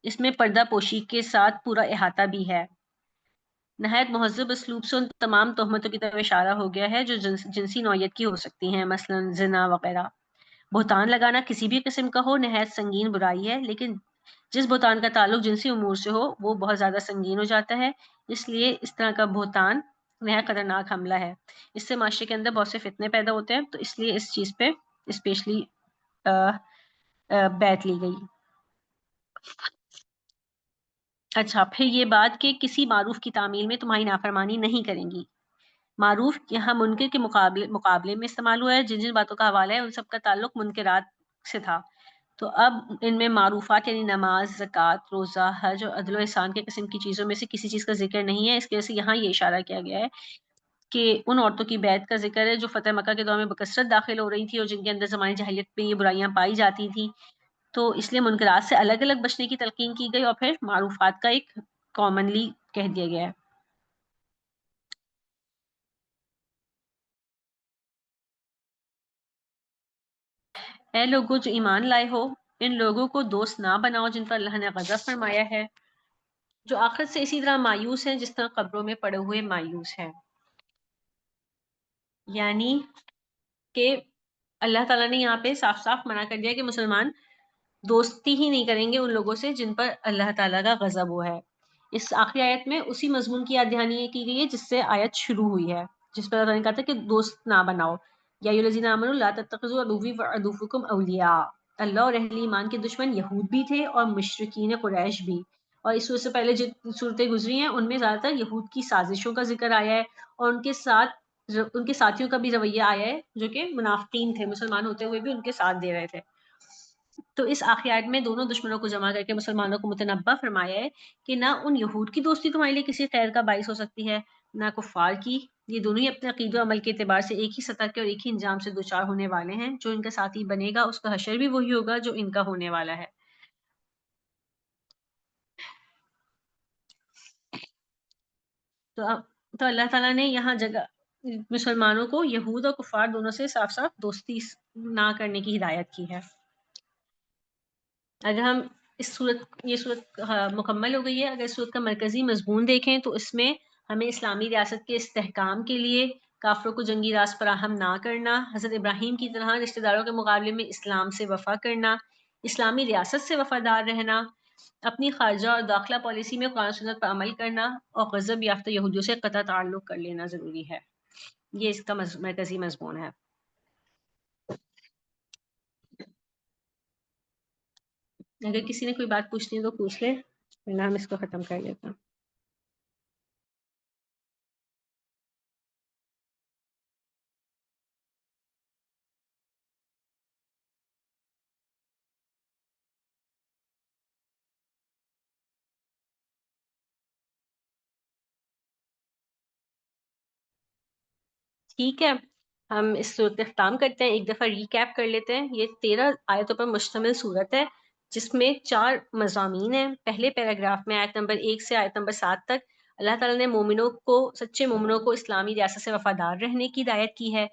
اس میں پردہ پوشی کے ساتھ پورا احاطہ بھی ہے. نہایت مہذب اسلوب سے ان تمام تہمتوں کی طرف اشارہ ہو گیا ہے جو جنسی نوعیت کی ہو سکتی ہیں، مثلا زنا وغیرہ. بہتان لگانا کسی بھی قسم کا ہو نہایت سنگین برائی ہے، لیکن جس بہتان کا تعلق جنسی امور سے ہو وہ بہت زیادہ سنگین ہو جاتا ہے. اس لیے اس طرح کا بہتان نہایت خطرناک حملہ ہے. اس سے معاشرے کے اندر بہت سے فتنے پیدا ہوتے ہیں، تو اس لیے اس چیز پہ اسپیشلی بیعت لی گئی. اچھا، پھر یہ بات کہ کسی معروف کی تعمیل میں تمہاری نافرمانی نہیں کریں گی. معروف یہاں منکر کے مقابلے میں استعمال ہوا ہے. جن جن باتوں کا حوالہ ہے ان سب کا تعلق منکرات سے تھا. تو اب ان میں معروفات یعنی نماز، زکوٰۃ، روزہ، حج اور عدل و احسان کے قسم کی چیزوں میں سے کسی چیز کا ذکر نہیں ہے. اس کی وجہ سے یہاں یہ اشارہ کیا گیا ہے کہ ان عورتوں کی بیعت کا ذکر ہے جو فتح مکہ کے دور میں بکثرت داخل ہو رہی تھی اور جن کے اندر زمانے جاہلیت میں یہ برائیاں پائی جاتی تھیں. تو اس لیے منکرات سے الگ الگ بچنے کی تلقین کی گئی اور پھر معروفات کا ایک کامنلی کہہ دیا گیا ہے. اے لوگوں جو ایمان لائے ہو، ان لوگوں کو دوست نہ بناؤ جن پر اللہ نے غضب فرمایا ہے، جو آخرت سے اسی طرح مایوس ہیں جس طرح قبروں میں پڑے ہوئے مایوس ہیں. یعنی کہ اللہ تعالیٰ نے یہاں پہ صاف صاف منع کر دیا کہ مسلمان دوستی ہی نہیں کریں گے ان لوگوں سے جن پر اللہ تعالیٰ کا غضب ہوا ہے. اس آخری آیت میں اسی مضمون کی یاد دہانی کی گئی ہے جس سے آیت شروع ہوئی ہے، جس پر اللہ نے کہا تھا کہ دوست نہ بناؤ. یا ایھا الذین آمنوا لا تتخذوا عدوی وعدوکم اولیاء. اللہ اور اہل ایمان کے دشمن یہود بھی تھے اور مشرکین قریش بھی. اور اس صورت سے پہلے جو صورتیں گزری ہیں ان میں زیادہ تر یہود کی سازشوں کا ذکر آیا ہے اور ان کے ساتھ ان کے ساتھیوں کا بھی رویہ آیا ہے جو کہ منافقین تھے، مسلمان ہوتے ہوئے بھی ان کے ساتھ دے رہے تھے. تو اس آخری آیت میں دونوں دشمنوں کو جمع کر کے مسلمانوں کو متنبہ فرمایا ہے کہ نہ ان یہود کی دوستی تمہارے لیے کسی خیر کا باعث ہو سکتی ہے، نہ کفار کی. یہ دونوں ہی اپنے عقید و عمل کے اعتبار سے ایک ہی سطح کے اور ایک ہی انجام سے دوچار ہونے والے ہیں. جو ان کا ساتھی بنے گا اس کا حشر بھی وہی ہوگا جو ان کا ہونے والا ہے. تو اللہ تعالیٰ نے یہاں جگہ مسلمانوں کو یہود اور کفار دونوں سے صاف صاف دوستی نہ کرنے کی ہدایت کی ہے. اگر ہم یہ صورت مکمل ہو گئی ہے. اگر اس صورت کا مرکزی مضمون دیکھیں تو اس میں ہمیں اسلامی ریاست کے استحکام کے لیے کافروں کو جنگی راز فراہم نہ کرنا، حضرت ابراہیم کی طرح رشتہ داروں کے مقابلے میں اسلام سے وفا کرنا، اسلامی ریاست سے وفادار رہنا، اپنی خارجہ اور داخلہ پالیسی میں قرآن سنت پر عمل کرنا اور غضب یافتہ یہودیوں سے قطع تعلق کر لینا ضروری ہے. یہ اس کا مرکزی مضمون ہے. اگر کسی نے کوئی بات پوچھنی ہے تو پوچھ لیں، ورنہ ہم اس کو ختم کر لیتے ہیں۔ ٹھیک ہے، ہم اس صورت کا اختتام کرتے ہیں، ایک دفعہ ریکیپ کر لیتے ہیں۔ یہ 13 آیتوں پر مشتمل صورت ہے جس میں 4 مضامین ہیں۔ پہلے پیراگراف میں آیت نمبر 1 سے آیت نمبر 7 تک اللہ تعالیٰ نے مومنوں کو، سچے مومنوں کو اسلامی ریاست سے وفادار رہنے کی ہدایت کی ہے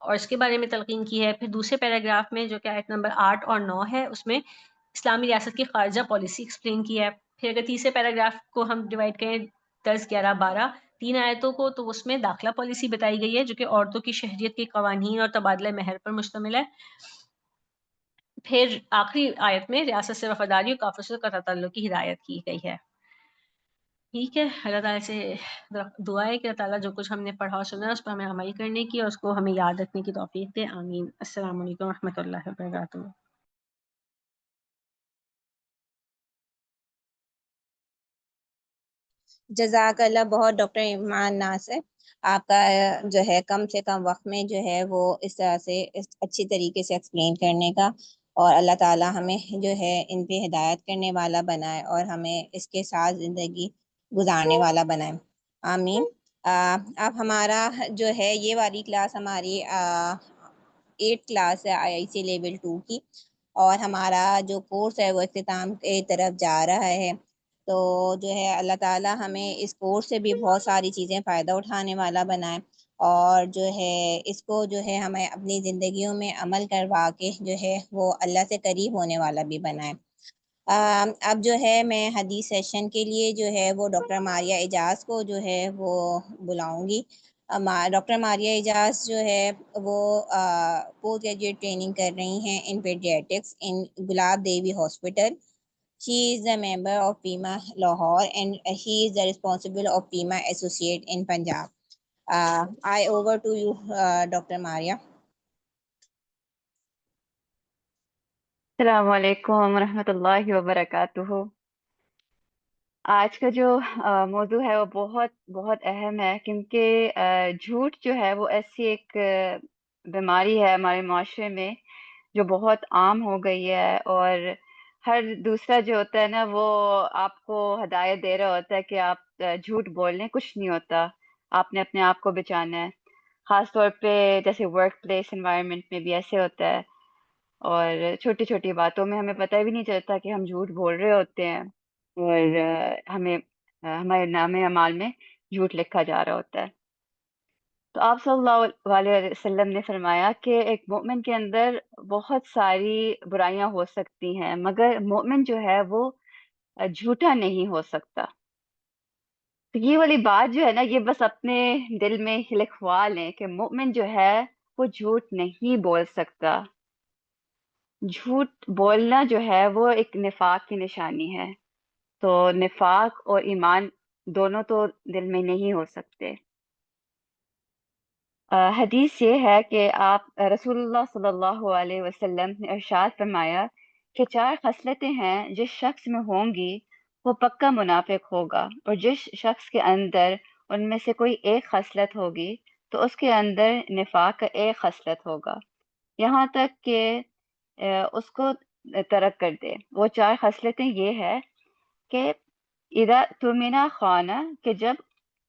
اور اس کے بارے میں تلقین کی ہے۔ پھر دوسرے پیراگراف میں جو کہ آیت نمبر 8 اور 9 ہے، اس میں اسلامی ریاست کی خارجہ پالیسی ایکسپلین کی ہے۔ پھر اگر تیسرے پیراگراف کو ہم ڈیوائڈ کریں 10 11 12 3 آیتوں کو، تو اس میں داخلہ پالیسی بتائی گئی ہے جو کہ عورتوں کی شہریت کے قوانین اور تبادلہ مہر پر مشتمل ہے۔ پھر آخری آیت میں ریاست سے وفاداری اور کافروں سے قطع تعلق کی ہدایت کی گئی ہے۔ ٹھیک ہے، اللہ تعالیٰ سے دعا ہے کہ اللہ تعالیٰ جو کچھ ہم نے پڑھا سنا اس پر ہمیں عمل کرنے کی اور اس کو ہمیں یاد رکھنے کی توفیق دے، آمین۔ السلام علیکم و رحمۃ اللہ وبرکاتہ۔ جزاک اللہ بہت ڈاکٹر ایمان ناصر، آپ کا جو ہے کم سے کم وقت میں جو ہے وہ اس طرح سے اچھی طریقے سے ایکسپلین کرنے کا، اور اللہ تعالی ہمیں جو ہے ان پہ ہدایت کرنے والا بنائے اور ہمیں اس کے ساتھ زندگی گزارنے والا بنائے، آمین۔ اب ہمارا جو ہے یہ والی کلاس ہماری 8 کلاس ہے IIC لیول 2 کی، اور ہمارا جو کورس ہے وہ اختتام کی طرف جا رہا ہے۔ تو جو ہے اللہ تعالی ہمیں اس کورس سے بھی بہت ساری چیزیں فائدہ اٹھانے والا بنائے، اور جو ہے اس کو جو ہے ہمیں اپنی زندگیوں میں عمل کروا کے جو ہے وہ اللہ سے قریب ہونے والا بھی بنائے۔ اب جو ہے میں حدیث سیشن کے لیے جو ہے وہ ڈاکٹر ماریہ اعجاز کو جو ہے وہ بلاؤں گی۔ ڈاکٹر ماریہ اعجاز جو ہے وہ پوسٹ گریجویٹ ٹریننگ کر رہی ہیں in paediatrics in Gulab Devi hospital. She is a member of PIMA Lahore and he is the responsible of PIMA Associate in Punjab. I over to you, Dr. Maria. السلام علیکم ورحمۃ اللہ وبرکاتہ۔ آج کا جو موضوع ہے وہ بہت بہت اہم ہے، کیونکہ جھوٹ جو ہے وہ ایسی ایک بیماری ہے ہمارے معاشرے میں جو بہت عام ہو گئی ہے، اور ہر دوسرا جو ہوتا ہے نا وہ آپ کو ہدایت دے رہا ہوتا ہے کہ آپ جھوٹ بول لیں، کچھ نہیں ہوتا، آپ نے اپنے آپ کو بچانا ہے۔ خاص طور پہ جیسے ورک پلیس انوائرمنٹ میں بھی ایسے ہوتا ہے، اور چھوٹی چھوٹی باتوں میں ہمیں پتہ بھی نہیں چلتا کہ ہم جھوٹ بول رہے ہوتے ہیں، اور ہمیں ہمارے نام اعمال میں جھوٹ لکھا جا رہا ہوتا ہے۔ تو آپ صلی اللہ علیہ وسلم نے فرمایا کہ ایک مومن کے اندر بہت ساری برائیاں ہو سکتی ہیں، مگر مومن جو ہے وہ جھوٹا نہیں ہو سکتا۔ تو یہ والی بات جو ہے نا، یہ بس اپنے دل میں لکھوا لیں کہ مومن جو ہے وہ جھوٹ نہیں بول سکتا۔ جھوٹ بولنا جو ہے وہ ایک نفاق کی نشانی ہے، تو نفاق اور ایمان دونوں تو دل میں نہیں ہو سکتے۔ حدیث یہ ہے کہ آپ رسول اللہ صلی اللہ علیہ وسلم نے ارشاد فرمایا کہ 4 خصلتیں ہیں جس شخص میں ہوں گی وہ پکا منافق ہوگا، اور جس شخص کے اندر ان میں سے کوئی ایک خصلت ہوگی تو اس کے اندر نفاق کا ایک خصلت ہوگا، یہاں تک کہ اس کو ترک کر دے۔ وہ 4 خصلتیں یہ ہے کہ اذا تمنا خانہ، کہ جب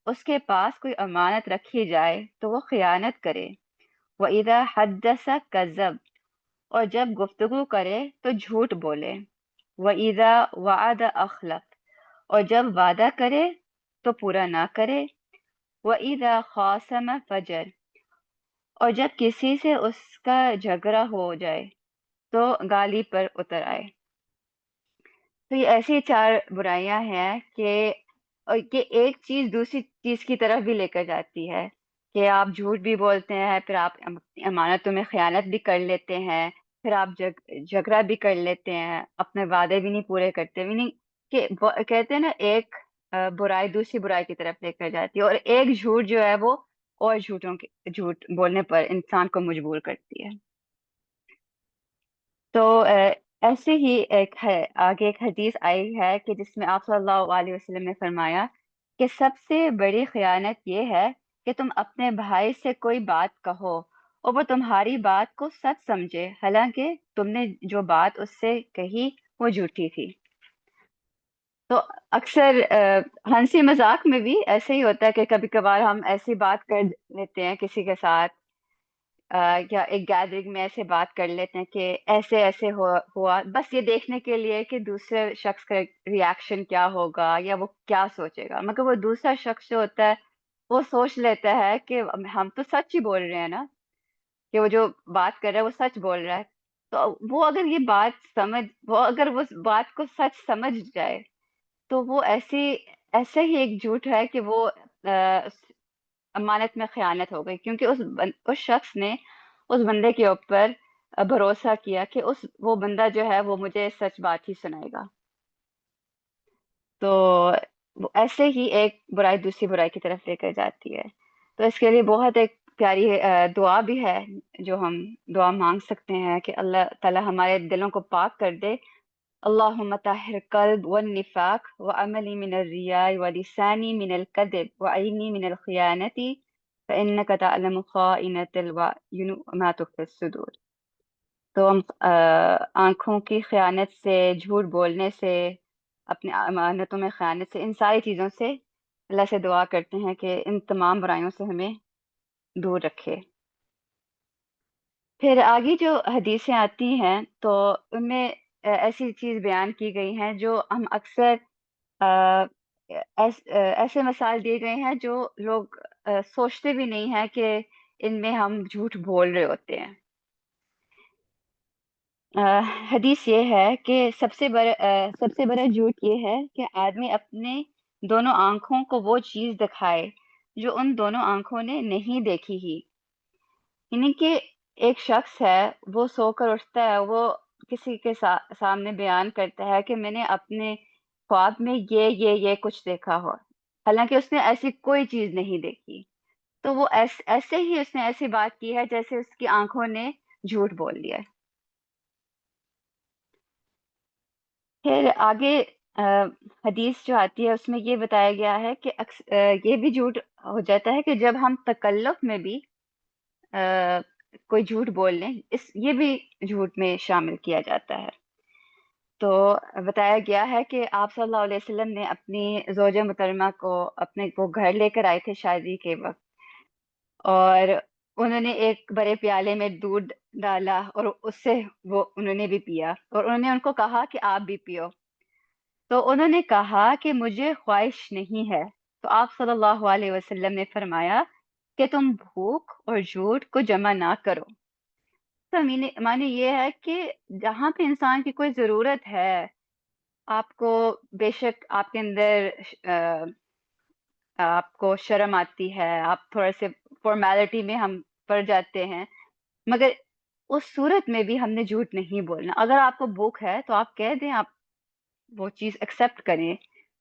اس کے پاس کوئی امانت رکھی جائے تو وہ خیانت کرے، وَإِذَا حَدَّثَ كَذَّبَ، اور جب گفتگو کرے تو جھوٹ بولے، وَإِذَا وَعَدَ أَخْلَفَ، اور جب وعدہ کرے تو پورا نہ کرے، وَإِذَا خَاصَمَ فَجَرَ، اور جب کسی سے اس کا جھگڑا ہو جائے تو گالی پر اتر آئے۔ تو یہ ایسی 4 برائیاں ہیں کہ ایک چیز دوسری چیز کی طرف بھی لے کر جاتی ہے، کہ آپ جھوٹ بھی بولتے ہیں، پھر آپ امانتوں میں خیانت بھی کر لیتے ہیں، پھر آپ جھگڑا بھی کر لیتے ہیں، اپنے وعدے بھی نہیں پورے کرتے بھی نہیں، کہ کہتے ہیں نا ایک برائی دوسری برائی کی طرف لے کر جاتی ہے، اور ایک جھوٹ جو ہے وہ اور جھوٹ بولنے پر انسان کو مجبور کرتی ہے۔ تو ایسے ہی ایک ہے آگے ایک حدیث آئی ہے کہ جس میں آپ صلی اللہ علیہ وسلم نے فرمایا کہ سب سے بڑی خیانت یہ ہے کہ تم اپنے بھائی سے کوئی بات کہو اور وہ تمہاری بات کو سچ سمجھے، حالانکہ تم نے جو بات اس سے کہی وہ جھوٹی تھی۔ تو اکثر ہنسی مذاق میں بھی ایسے ہی ہوتا ہے کہ کبھی کبھار ہم ایسی بات کر لیتے ہیں کسی کے ساتھ، یا ایک گیدرنگ میں ایسے بات کر لیتے ہیں کہ ایسے ایسے ہوا بس یہ دیکھنے کے لیے کہ دوسرے شخص کا ریاکشن کیا ہوگا یا وہ کیا سوچے گا، مگر وہ دوسرا شخص جو ہوتا ہے وہ سوچ لیتا ہے کہ ہم تو سچ ہی بول رہے ہیں نا، کہ وہ جو بات کر رہا ہے وہ سچ بول رہا ہے۔ تو وہ اگر یہ بات وہ اگر وہ بات کو سچ سمجھ جائے تو وہ ایسے ہی ایک جھوٹ ہے کہ وہ امانت میں خیانت ہو گئی، کیونکہ اس شخص نے اس بندے کے اوپر بھروسہ کیا کہ وہ بندہ جو ہے وہ مجھے سچ بات ہی سنائے گا۔ تو ایسے ہی ایک برائی دوسری برائی کی طرف لے کر جاتی ہے۔ تو اس کے لیے بہت ایک پیاری دعا بھی ہے جو ہم دعا مانگ سکتے ہیں کہ اللہ تعالی ہمارے دلوں کو پاک کر دے۔ اللہم طہر قلب والنفاق وعملی من الریاء ولسانی من الکذب وعینی من الخیانت فإنک تعلم خائنۃ الأعین وما تخفی الصدور۔ تو ہم آنکھوں کی خیانت سے، جھوٹ بولنے سے، اپنی امانتوں میں خیانت سے، ان ساری چیزوں سے اللہ سے دعا کرتے ہیں کہ ان تمام برائیوں سے ہمیں دور رکھے۔ پھر آگے جو حدیثیں آتی ہیں تو ان میں ایسی چیز بیان کی گئی ہیں جو ہم اکثر ایسے مثال دیے گئے ہیں جو لوگ سوچتے بھی نہیں ہیں کہ ان میں ہم جھوٹ بول رہے ہوتے ہیں۔ حدیث یہ ہے کہ سب سے بڑا جھوٹ یہ ہے کہ آدمی اپنے دونوں آنکھوں کو وہ چیز دکھائے جو ان دونوں آنکھوں نے نہیں دیکھی ہی، یعنی کہ ایک شخص ہے وہ سو کر اٹھتا ہے، وہ کسی کے سامنے بیان کرتا ہے کہ میں نے اپنے خواب میں یہ کچھ دیکھا ہو، حالانکہ اس نے ایسی کوئی چیز نہیں دیکھی۔ تو وہ ایسے ہی اس نے ایسی بات کی ہے جیسے اس کی آنکھوں نے جھوٹ بول دیا ہے۔ پھر آگے حدیث جو آتی ہے اس میں یہ بتایا گیا ہے کہ یہ بھی جھوٹ ہو جاتا ہے کہ جب ہم تکلف میں بھی کوئی جھوٹ بول لیں، یہ بھی جھوٹ میں شامل کیا جاتا ہے۔ تو بتایا گیا ہے کہ آپ صلی اللہ علیہ وسلم نے اپنی زوجہ محترمہ کو اپنے وہ گھر لے کر آئے تھے شادی کے وقت، اور انہوں نے ایک بڑے پیالے میں دودھ ڈالا اور اس سے انہوں نے بھی پیا، اور انہوں نے ان کو کہا کہ آپ بھی پیو۔ تو انہوں نے کہا کہ مجھے خواہش نہیں ہے، تو آپ صلی اللہ علیہ وسلم نے فرمایا کہ تم بھوک اور جھوٹ کو جمع نہ کرو۔ تو معنی یہ ہے کہ جہاں پہ انسان کی کوئی ضرورت ہے، آپ کو بے شک آپ کے اندر آپ کو شرم آتی ہے، آپ تھوڑے سے فارمیلٹی میں ہم پڑ جاتے ہیں، مگر اس صورت میں بھی ہم نے جھوٹ نہیں بولنا۔ اگر آپ کو بھوک ہے تو آپ کہہ دیں، آپ وہ چیز ایکسیپٹ کریں،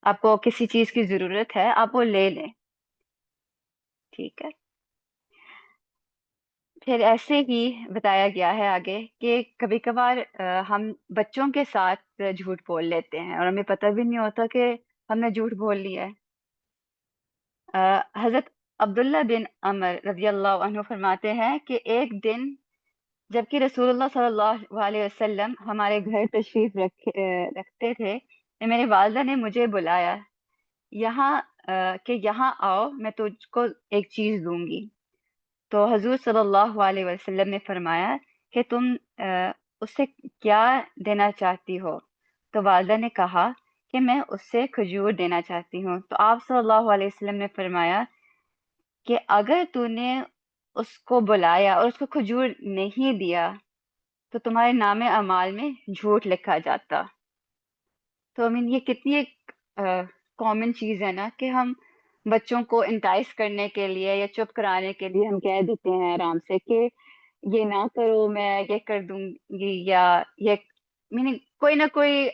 آپ کو کسی چیز کی ضرورت ہے آپ وہ لے لیں، ٹھیک ہے۔ پھر ایسے ہی بتایا گیا ہے آگے کہ کبھی کبھار ہم بچوں کے ساتھ جھوٹ بول لیتے ہیں اور ہمیں پتہ بھی نہیں ہوتا کہ ہم نے جھوٹ بول لیا ہے۔ حضرت عبداللہ بن عمر رضی اللہ عنہ فرماتے ہیں کہ ایک دن جبکہ رسول اللہ صلی اللہ علیہ وسلم ہمارے گھر تشریف رکھتے تھے، میرے والدہ نے مجھے بلایا یہاں آؤ، میں تجھ کو ایک چیز دوں گی۔ تو حضور صلی اللہ علیہ وسلم نے فرمایا کہ تم اسے کیا دینا چاہتی ہو؟ تو والدہ نے کہا کہ میں اس سے کھجور دینا چاہتی ہوں۔ تو آپ صلی اللہ علیہ وسلم نے فرمایا کہ اگر تو نے اس کو بلایا اور اس کو کھجور نہیں دیا تو تمہارے نام اعمال میں جھوٹ لکھا جاتا۔ تو یہ کتنی ایک کامن چیز ہے نا کہ ہم بچوں کو انٹائس کرنے کے لیے یا چپ کرانے کے لیے ہم کہہ دیتے ہیں آرام سے کہ یہ نہ کرو، میں یہ کر دوں گی، یا یہ کوئی نہ کوئی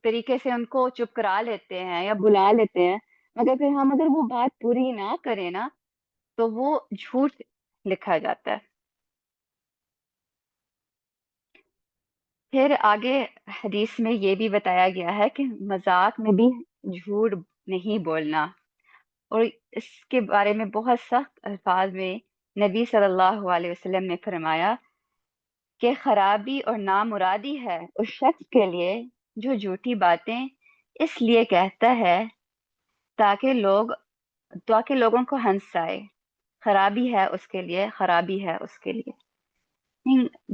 طریقے سے ان کو چپ کرا لیتے ہیں یا بلا لیتے ہیں، مگر پھر ہم اگر وہ بات پوری نہ کریں نا تو وہ جھوٹ لکھا جاتا ہے۔ پھر آگے حدیث میں یہ بھی بتایا گیا ہے کہ مذاق میں بھی جھوٹ نہیں بولنا، اور اس کے بارے میں بہت سخت الفاظ میں نبی صلی اللہ علیہ وسلم نے فرمایا کہ خرابی اور نامرادی ہے اس شخص کے لیے جو جھوٹی باتیں اس لیے کہتا ہے تاکہ لوگوں کو ہنس آئے. خرابی ہے اس کے لیے، خرابی ہے اس کے لیے.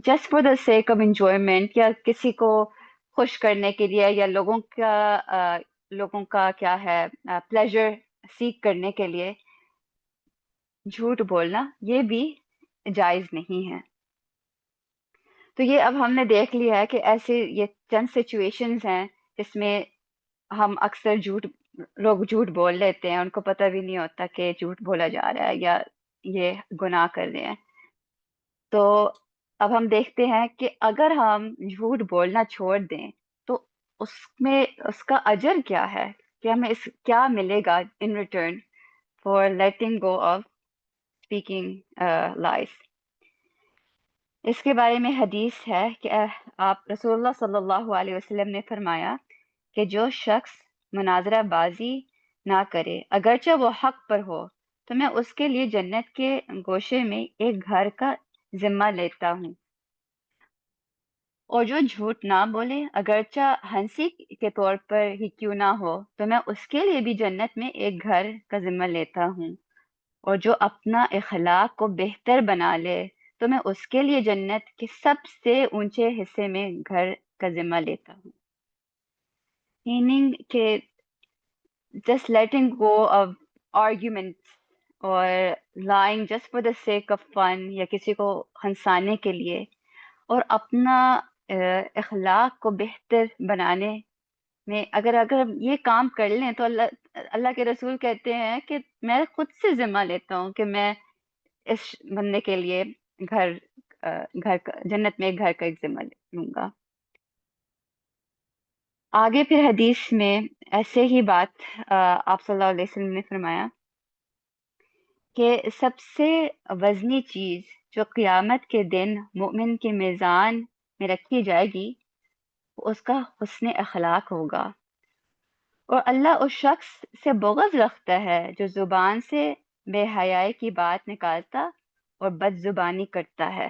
Just for the sake of enjoyment, یا کسی کو خوش کرنے کے لیے، یا لوگوں کا کیا ہے پلیجر سیکھ کرنے کے لیے جھوٹ بولنا یہ بھی جائز نہیں ہے. تو یہ اب ہم نے دیکھ لیا ہے کہ ایسے یہ چند سچویشنز ہیں جس میں ہم اکثر لوگ جھوٹ بول لیتے ہیں، ان کو پتہ بھی نہیں ہوتا کہ جھوٹ بولا جا رہا ہے یا یہ گناہ کر رہے ہیں. تو اب ہم دیکھتے ہیں کہ اگر ہم جھوٹ بولنا چھوڑ دیں تو اس کا اجر کیا ہے، کہ ہمیں کیا ملے گا in return for letting go of speaking lies. اس کے بارے میں حدیث ہے کہ آپ رسول اللہ صلی اللہ علیہ وسلم نے فرمایا کہ جو شخص مناظرہ بازی نہ کرے اگرچہ وہ حق پر ہو تو میں اس کے لیے جنت کے گوشے میں ایک گھر کا ذمہ لیتا ہوں، اور جو جھوٹ نہ بولے اگرچہ ہنسی کے طور پر ہی کیوں نہ ہو تو میں اس کے لیے بھی جنت میں ایک گھر کا ذمہ لیتا ہوں، اور جو اپنا اخلاق کو بہتر بنا لے تو میں اس کے لیے جنت کے سب سے اونچے حصے میں گھر کا ذمہ لیتا ہوں. میننگ کہ just letting go of arguments اور lying just for the sake of fun یا کسی کو ہنسانے کے لیے، اور اپنا اخلاق کو بہتر بنانے میں اگر یہ کام کر لیں تو اللہ کے رسول کہتے ہیں کہ میں خود سے ذمہ لیتا ہوں کہ میں اس بندے کے لیے جنت میں ایک گھر کا ایک ذمہ لوں گا. آگے پھر حدیث میں ایسے ہی بات آپ صلی اللہ علیہ وسلم نے فرمایا کہ سب سے وزنی چیز جو قیامت کے دن مومن کے میزان میں رکھی جائے گی اس کا حسن اخلاق ہوگا، اور اللہ اس شخص سے بغض رکھتا ہے جو زبان سے بے حیائی کی بات نکالتا اور بد زبانی کرتا ہے.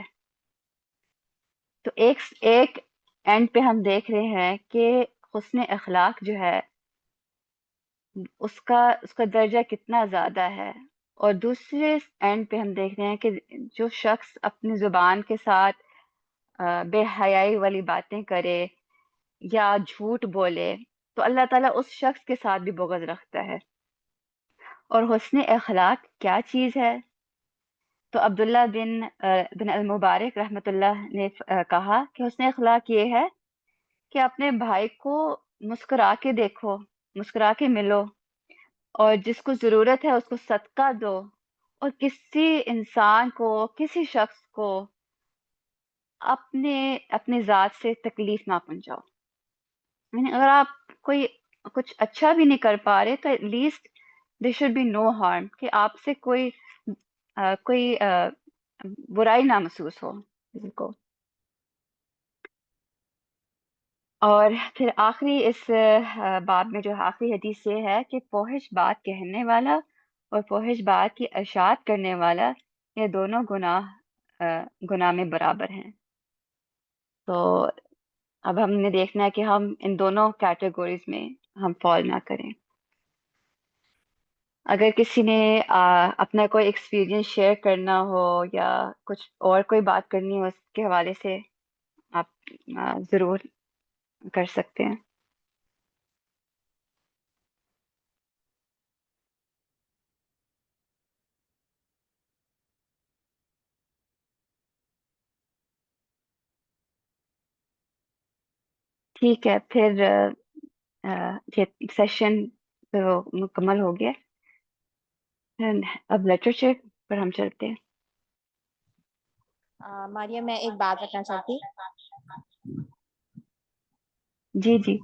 تو ایک اینڈ پہ ہم دیکھ رہے ہیں کہ حسن اخلاق جو ہے اس کا درجہ کتنا زیادہ ہے، اور دوسرے اینڈ پہ ہم دیکھ رہے ہیں کہ جو شخص اپنی زبان کے ساتھ بے حیائی والی باتیں کرے یا جھوٹ بولے تو اللہ تعالیٰ اس شخص کے ساتھ بھی بغض رکھتا ہے. اور حسن اخلاق کیا چیز ہے؟ تو عبداللہ بن المبارک رحمۃ اللہ نے کہا کہ حسن اخلاق یہ ہے کہ اپنے بھائی کو مسکرا کے دیکھو، مسکرا کے ملو، اور جس کو ضرورت ہے اس کو صدقہ دو، اور کسی انسان کو، کسی شخص کو اپنے ذات سے تکلیف نہ پہنچاؤ. یعنی اگر آپ کچھ اچھا بھی نہیں کر پا رہے تو at least there should be no harm، کہ آپ سے کوئی برائی نہ محسوس ہو کسی کو. اور پھر آخری اس باب میں جو آخری حدیث یہ ہے کہ فحش بات کہنے والا اور فحش بات کی اشاعت کرنے والا یہ دونوں گناہ میں برابر ہیں. تو اب ہم نے دیکھنا ہے کہ ہم ان دونوں کیٹیگوریز میں ہم فال نہ کریں. اگر کسی نے اپنا کوئی ایکسپیرینس شیئر کرنا ہو یا کچھ اور کوئی بات کرنی ہو اس کے حوالے سے آپ ضرور کر سکتے ہیں. ٹھیک ہے، پھر یہ سیشن مکمل ہو گیا. اب لٹریچر پر ہم چلتے ہیں. مریم میں ایک بات رکھنا چاہتی. جی جی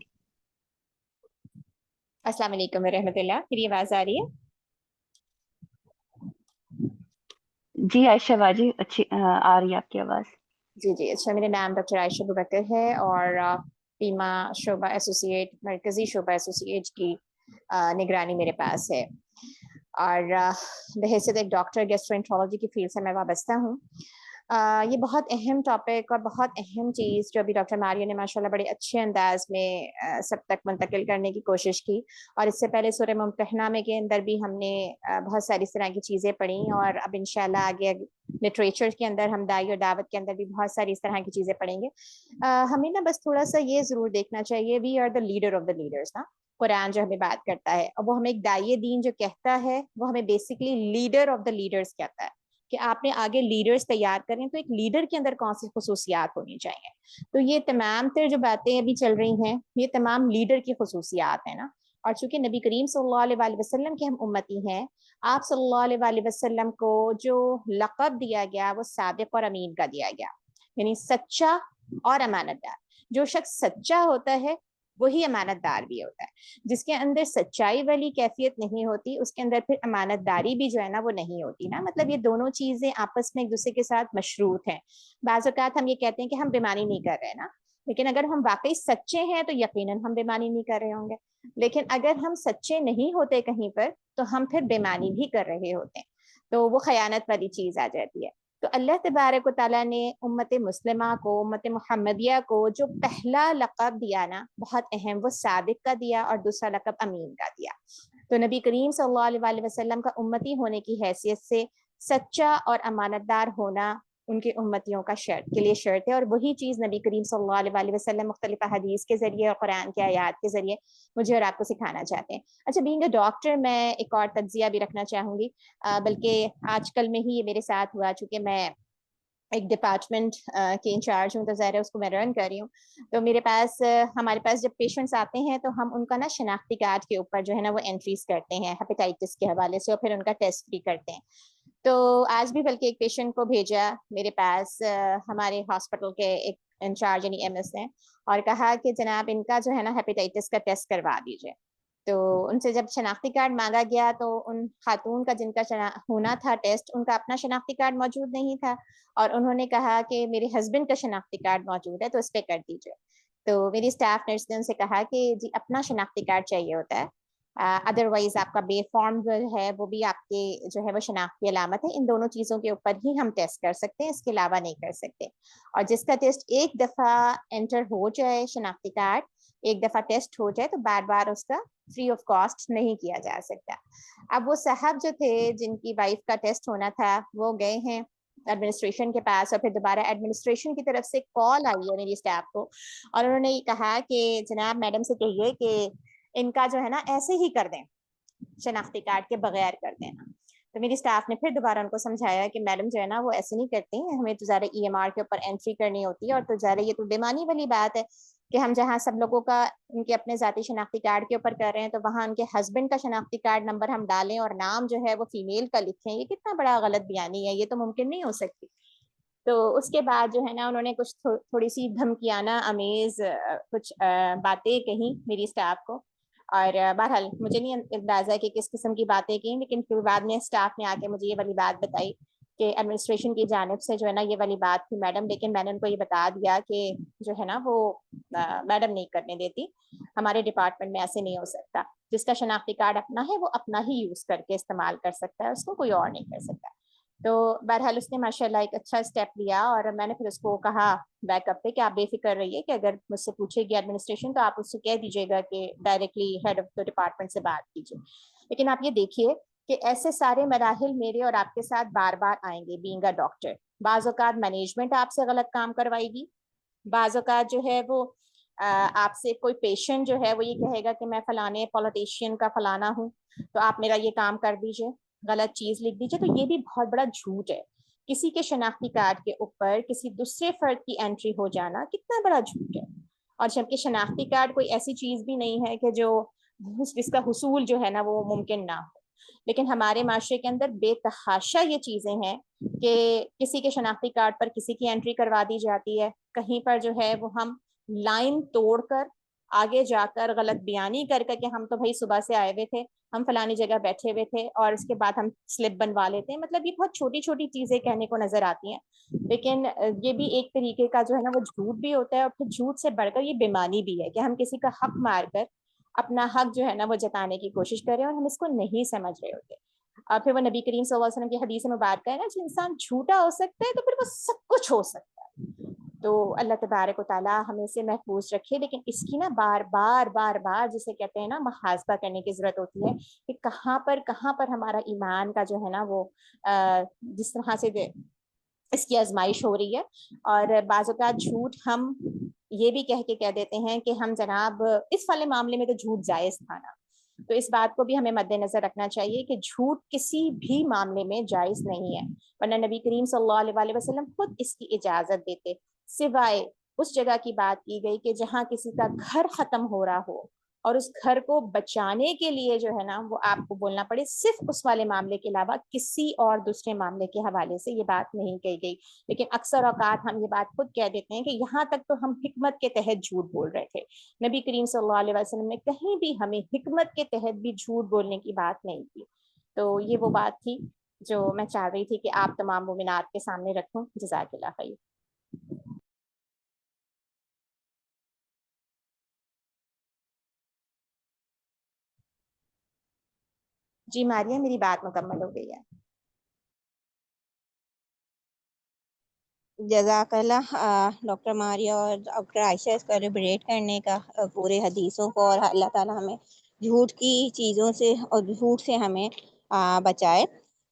السلام علیکم ورحمۃ اللہ. میری آواز آ رہی ہے؟ جی عائشہ باجی اچھی آ رہی ہے آپ کی آواز. جی اچھا، میرا نام ڈاکٹر عائشہ ابوبکر ہے اور پیما شعبہ ایسوسیٹ مرکزی شعبہ ایسوسیٹ کی نگرانی میرے پاس ہے، اور بحیثیت ایک ڈاکٹر گیسٹرونٹرولوجی کی فیلڈ سے میں وابستہ ہوں۔ یہ بہت اہم ٹاپک اور بہت اہم چیز جو ابھی ڈاکٹر ماریہ نے ماشاءاللہ بڑے اچھے انداز میں سب تک منتقل کرنے کی کوشش کی، اور اس سے پہلے سورہ ممتحنہ میں کے اندر بھی ہم نے بہت ساری اس طرح کی چیزیں پڑھیں، اور اب انشاءاللہ آگے لٹریچر کے اندر ہم دائی اور دعوت کے اندر بھی بہت ساری اس طرح کی چیزیں پڑھیں گے۔ ہمیں نا بس تھوڑا سا یہ ضرور دیکھنا چاہیے، we are the leader of the leaders نا، قرآن جو ہمیں بات کرتا ہے، اور وہ ہمیں ایک دائی دین جو کہتا ہے وہ ہمیں basically leader of the leaders کہتا ہے کہ آپ نے آگے لیڈرز تیار کریں، تو ایک لیڈر کے اندر کون سی خصوصیات ہونی چاہیے۔ تو یہ تمام تر جو باتیں ابھی چل رہی ہیں یہ تمام لیڈر کی خصوصیات ہیں نا، اور چونکہ نبی کریم صلی اللہ علیہ وآلہ وسلم کے ہم امتی ہیں، آپ صلی اللہ علیہ وآلہ وسلم کو جو لقب دیا گیا وہ صادق اور امین کا دیا گیا، یعنی سچا اور امانت دار۔ جو شخص سچا ہوتا ہے وہی امانت دار بھی ہوتا ہے، جس کے اندر سچائی والی کیفیت نہیں ہوتی اس کے اندر پھر امانت داری بھی جو ہے نا وہ نہیں ہوتی نا، مطلب یہ دونوں چیزیں آپس میں ایک دوسرے کے ساتھ مشروط ہیں۔ بعض اوقات ہم یہ کہتے ہیں کہ ہم بےمانی نہیں کر رہے نا، لیکن اگر ہم واقعی سچے ہیں تو یقیناً ہم بےمانی نہیں کر رہے ہوں گے، لیکن اگر ہم سچے نہیں ہوتے کہیں پر تو ہم پھر بےمانی بھی کر رہے ہوتے ہیں، تو وہ خیانت والی چیز آ جاتی ہے۔ تو اللہ تبارک و تعالیٰ نے امت مسلمہ کو، امت محمدیہ کو جو پہلا لقب دیا نا بہت اہم، وہ صادق کا دیا اور دوسرا لقب امین کا دیا۔ تو نبی کریم صلی اللہ علیہ وآلہ وسلم کا امتی ہونے کی حیثیت سے سچا اور امانت دار ہونا ان کے امتیوں کا شرط کے لیے شرط ہے، اور وہی چیز نبی کریم صلی اللہ علیہ وآلہ وسلم مختلف حدیث کے ذریعے اور قرآن کے آیات کے ذریعے مجھے اور آپ کو سکھانا چاہتے ہیں۔ اچھا، بینگ اے ڈاکٹر میں ایک اور تجزیہ بھی رکھنا چاہوں گی، بلکہ آج کل میں ہی یہ میرے ساتھ ہوا، چونکہ میں ایک ڈپارٹمنٹ کے انچارج ہوں تو ظاہر ہے اس کو میں رن کر رہی ہوں، تو میرے پاس ہمارے پاس جب پیشنٹس آتے ہیں تو ہم ان کا نا شناختی کارڈ کے اوپر جو ہے نا وہ انٹریز کرتے ہیں ہیپیٹائٹس کے حوالے سے، اور پھر ان کا ٹیسٹ بھی کرتے ہیں۔ تو آج بھی بلکہ ایک پیشنٹ کو بھیجا میرے پاس ہمارے ہاسپٹل کے ایک انچارج یعنی ایم ایس نے، اور کہا کہ جناب ان کا جو ہے نا ہیپیٹائٹس کا ٹیسٹ کروا دیجیے۔ تو ان سے جب شناختی کارڈ مانگا گیا تو ان خاتون کا جن کا ہونا تھا ٹیسٹ، ان کا اپنا شناختی کارڈ موجود نہیں تھا، اور انہوں نے کہا کہ میرے ہسبینڈ کا شناختی کارڈ موجود ہے تو اس پہ کر دیجیے۔ تو میری اسٹاف نرس نے ان سے کہا کہ جی اپنا شناختی کارڈ چاہیے ہوتا ہے، ادروائز آپ کا بے فارم جو ہے وہ بھی آپ کے جو ہے وہ شناختی علامت ہے، ان دونوں چیزوں کے اوپر ہی ہم ٹیسٹ کر سکتے ہیں، اس کے علاوہ نہیں کر سکتے۔ اور جس کا ٹیسٹ ایک دفعہ انٹر ہو جائے شناختی کارڈ ایک دفعہ ٹیسٹ ہو جائے تو بار بار اس کا فری آف کاسٹ نہیں کیا جا سکتا۔ اب وہ صاحب جو تھے جن کی وائف کا ٹیسٹ ہونا تھا وہ گئے ہیں ایڈمنسٹریشن کے پاس، اور پھر دوبارہ ایڈمنسٹریشن کی طرف سے کال آئی ہے میری اسٹاف کو، اور انہوں نے یہ کہا کہ جناب میڈم سے کہیے کہ ان کا جو ہے نا ایسے ہی کر دیں، شناختی کارڈ کے بغیر کر دینا۔ تو میری اسٹاف نے پھر دوبارہ ان کو سمجھایا کہ میڈم جو ہے نا وہ ایسے نہیں کرتے ہیں، ہمیں تو ظاہر ای ایم آر کے اوپر انٹری کرنی ہوتی ہے، اور تو ظاہر یہ تو بےمانی والی بات ہے کہ ہم جہاں سب لوگوں کا ان کے اپنے ذاتی شناختی کارڈ کے اوپر کر رہے ہیں تو وہاں ان کے ہسبینڈ کا شناختی کارڈ نمبر ہم ڈالیں اور نام جو ہے وہ فیمیل کا لکھیں، یہ کتنا بڑا غلط بیانی ہے، یہ تو ممکن نہیں ہو سکتی۔ تو اس کے بعد جو ہے نا انہوں نے کچھ تھوڑی سی دھمکیانہ امیز کچھ باتیں کہیں میری اسٹاف کو، اور بہرحال مجھے نہیں اندازہ کہ کس قسم کی باتیں کی، لیکن پھر بعد میں اسٹاف نے آ کے مجھے یہ والی بات بتائی کہ ایڈمنسٹریشن کی جانب سے جو ہے نا یہ والی بات تھی میڈم، لیکن میں نے ان کو یہ بتا دیا کہ جو ہے نا وہ میڈم نہیں کرنے دیتی، ہمارے ڈپارٹمنٹ میں ایسے نہیں ہو سکتا، جس کا شناختی کارڈ اپنا ہے وہ اپنا ہی یوز کر کے استعمال کر سکتا ہے، اس کو کوئی اور نہیں کر سکتا۔ تو بہرحال اس نے ماشاءاللہ ایک اچھا اسٹیپ لیا، اور میں نے پھر اس کو کہا بیک اپ پہ کہ آپ بے فکر رہیے کہ اگر مجھ سے پوچھے گی ایڈمنسٹریشن تو آپ اس سے کہہ دیجیے گا کہ directly head of the department سے بات کیجیے۔ لیکن آپ یہ دیکھیے کہ ایسے سارے مراحل میرے اور آپ کے ساتھ بار بار آئیں گے بینگ اے ڈاکٹر۔ بعض اوقات مینجمنٹ آپ سے غلط کام کروائے گی، بعض اوقات جو ہے وہ آپ سے کوئی پیشنٹ جو ہے وہ یہ کہے گا کہ میں فلانے پولیٹیشین کا فلانا ہوں تو آپ میرا یہ کام کر دیجیے، غلط چیز لکھ دیجیے۔ تو یہ بھی بہت بڑا جھوٹ ہے، کسی کے شناختی کارڈ کے اوپر کسی دوسرے فرد کی انٹری ہو جانا کتنا بڑا جھوٹ ہے، اور جبکہ شناختی کارڈ کوئی ایسی چیز بھی نہیں ہے کہ جو جس کا حصول جو ہے نا وہ ممکن نہ ہو، لیکن ہمارے معاشرے کے اندر بے تحاشا یہ چیزیں ہیں کہ کسی کے شناختی کارڈ پر کسی کی انٹری کروا دی جاتی ہے، کہیں پر جو ہے وہ ہم لائن توڑ کر آگے جا کر غلط بیانی کر کر کے ہم تو بھائی صبح سے آئے ہوئے تھے، ہم فلانی جگہ بیٹھے ہوئے تھے، اور اس کے بعد ہم سلپ بنوا لیتے ہیں. مطلب یہ بہت چھوٹی چھوٹی چیزیں کہنے کو نظر آتی ہیں، لیکن یہ بھی ایک طریقے کا جو ہے نا وہ جھوٹ بھی ہوتا ہے، اور پھر جھوٹ سے بڑھ کر یہ بےمانی بھی ہے کہ ہم کسی کا حق مار کر اپنا حق جو ہے نا وہ جتانے کی کوشش کر رہے ہیں، اور ہم اس کو نہیں سمجھ رہے ہوتے. اور پھر وہ نبی کریم صلی اللہ علیہ وسلم کی حدیث میں بات کریں نا، جو انسان جھوٹا ہو سکتا ہے تو پھر وہ سب کچھ ہو سکتا ہے. تو اللہ تبارک و تعالیٰ ہمیں سے محفوظ رکھے. لیکن اس کی نا بار بار بار بار جسے کہتے ہیں نا محاسبہ کرنے کی ضرورت ہوتی ہے کہ کہاں پر ہمارا ایمان کا جو ہے نا وہ جس طرح سے اس کی آزمائش ہو رہی ہے. اور بعض اوقات جھوٹ ہم یہ بھی کہہ کے کہہ دیتے ہیں کہ ہم جناب اس والے معاملے میں تو جھوٹ جائز تھا نا. تو اس بات کو بھی ہمیں مد نظر رکھنا چاہیے کہ جھوٹ کسی بھی معاملے میں جائز نہیں ہے، ورنہ نبی کریم صلی اللہ علیہ وسلم خود اس کی اجازت دیتے، سوائے اس جگہ کی بات کی گئی کہ جہاں کسی کا گھر ختم ہو رہا ہو اور اس گھر کو بچانے کے لیے جو ہے نا وہ آپ کو بولنا پڑے. صرف اس والے معاملے کے علاوہ کسی اور دوسرے معاملے کے حوالے سے یہ بات نہیں کہی گئی. لیکن اکثر اوقات ہم یہ بات خود کہہ دیتے ہیں کہ یہاں تک تو ہم حکمت کے تحت جھوٹ بول رہے تھے. نبی کریم صلی اللہ علیہ وسلم نے کہیں بھی ہمیں حکمت کے تحت بھی جھوٹ بولنے کی بات نہیں کی. تو یہ وہ بات تھی جو میں چاہ رہی تھی کہ آپ تمام مومنات کے سامنے رکھوں. جزاک اللہ خیر. جی ماریہ، میری بات مکمل ہو گئی ہے. جزاک اللہ ڈاکٹر ماریہ اور ڈاکٹر عائشہ اس کا ریبریٹ کرنے کا پورے حدیثوں کو، اور اللہ تعالیٰ ہمیں جھوٹ کی چیزوں سے اور جھوٹ سے ہمیں بچائے.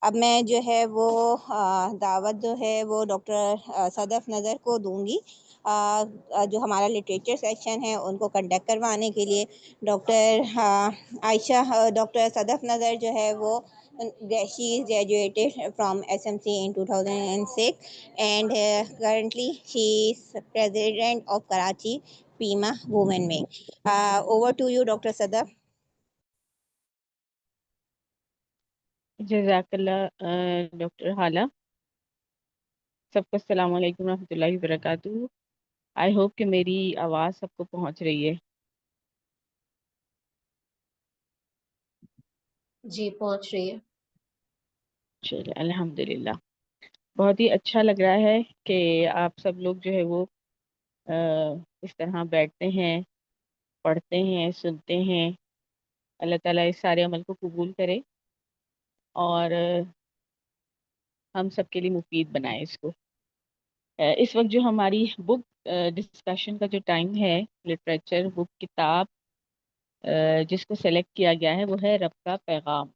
اب میں جو ہے وہ دعوت جو ہے وہ ڈاکٹر صدف نظر کو دوں گی، جو ہمارا لٹریچر سیکشن ہے ان کو کنڈکٹ کروانے کے لیے. ڈاکٹر عائشہ ڈاکٹر صدف نظر جو ہے وہ she is graduated from SMC in 2006 and currently she is president of Karachi Pima Women Wing. Over to you, Dr. Sadaf. جزاک اللہ ڈاکٹر حالہ. سب کو السلام علیکم ورحمۃ اللہ وبرکاتہ. آئی ہوپ کہ میری آواز سب کو پہنچ رہی ہے. جی پہنچ رہی ہے. چلے الحمد للہ. بہت ہی اچھا لگ رہا ہے کہ آپ سب لوگ جو ہے وہ اس طرح بیٹھتے ہیں، پڑھتے ہیں، سنتے ہیں. اللہ تعالیٰ اس سارے عمل کو قبول کرے اور ہم سب کے لیے مفید بنائے اس کو. اس وقت جو ہماری بک ڈسکشن کا جو ٹائم ہے، لٹریچر بک کتاب جس کو سلیکٹ کیا گیا ہے وہ ہے رب کا پیغام،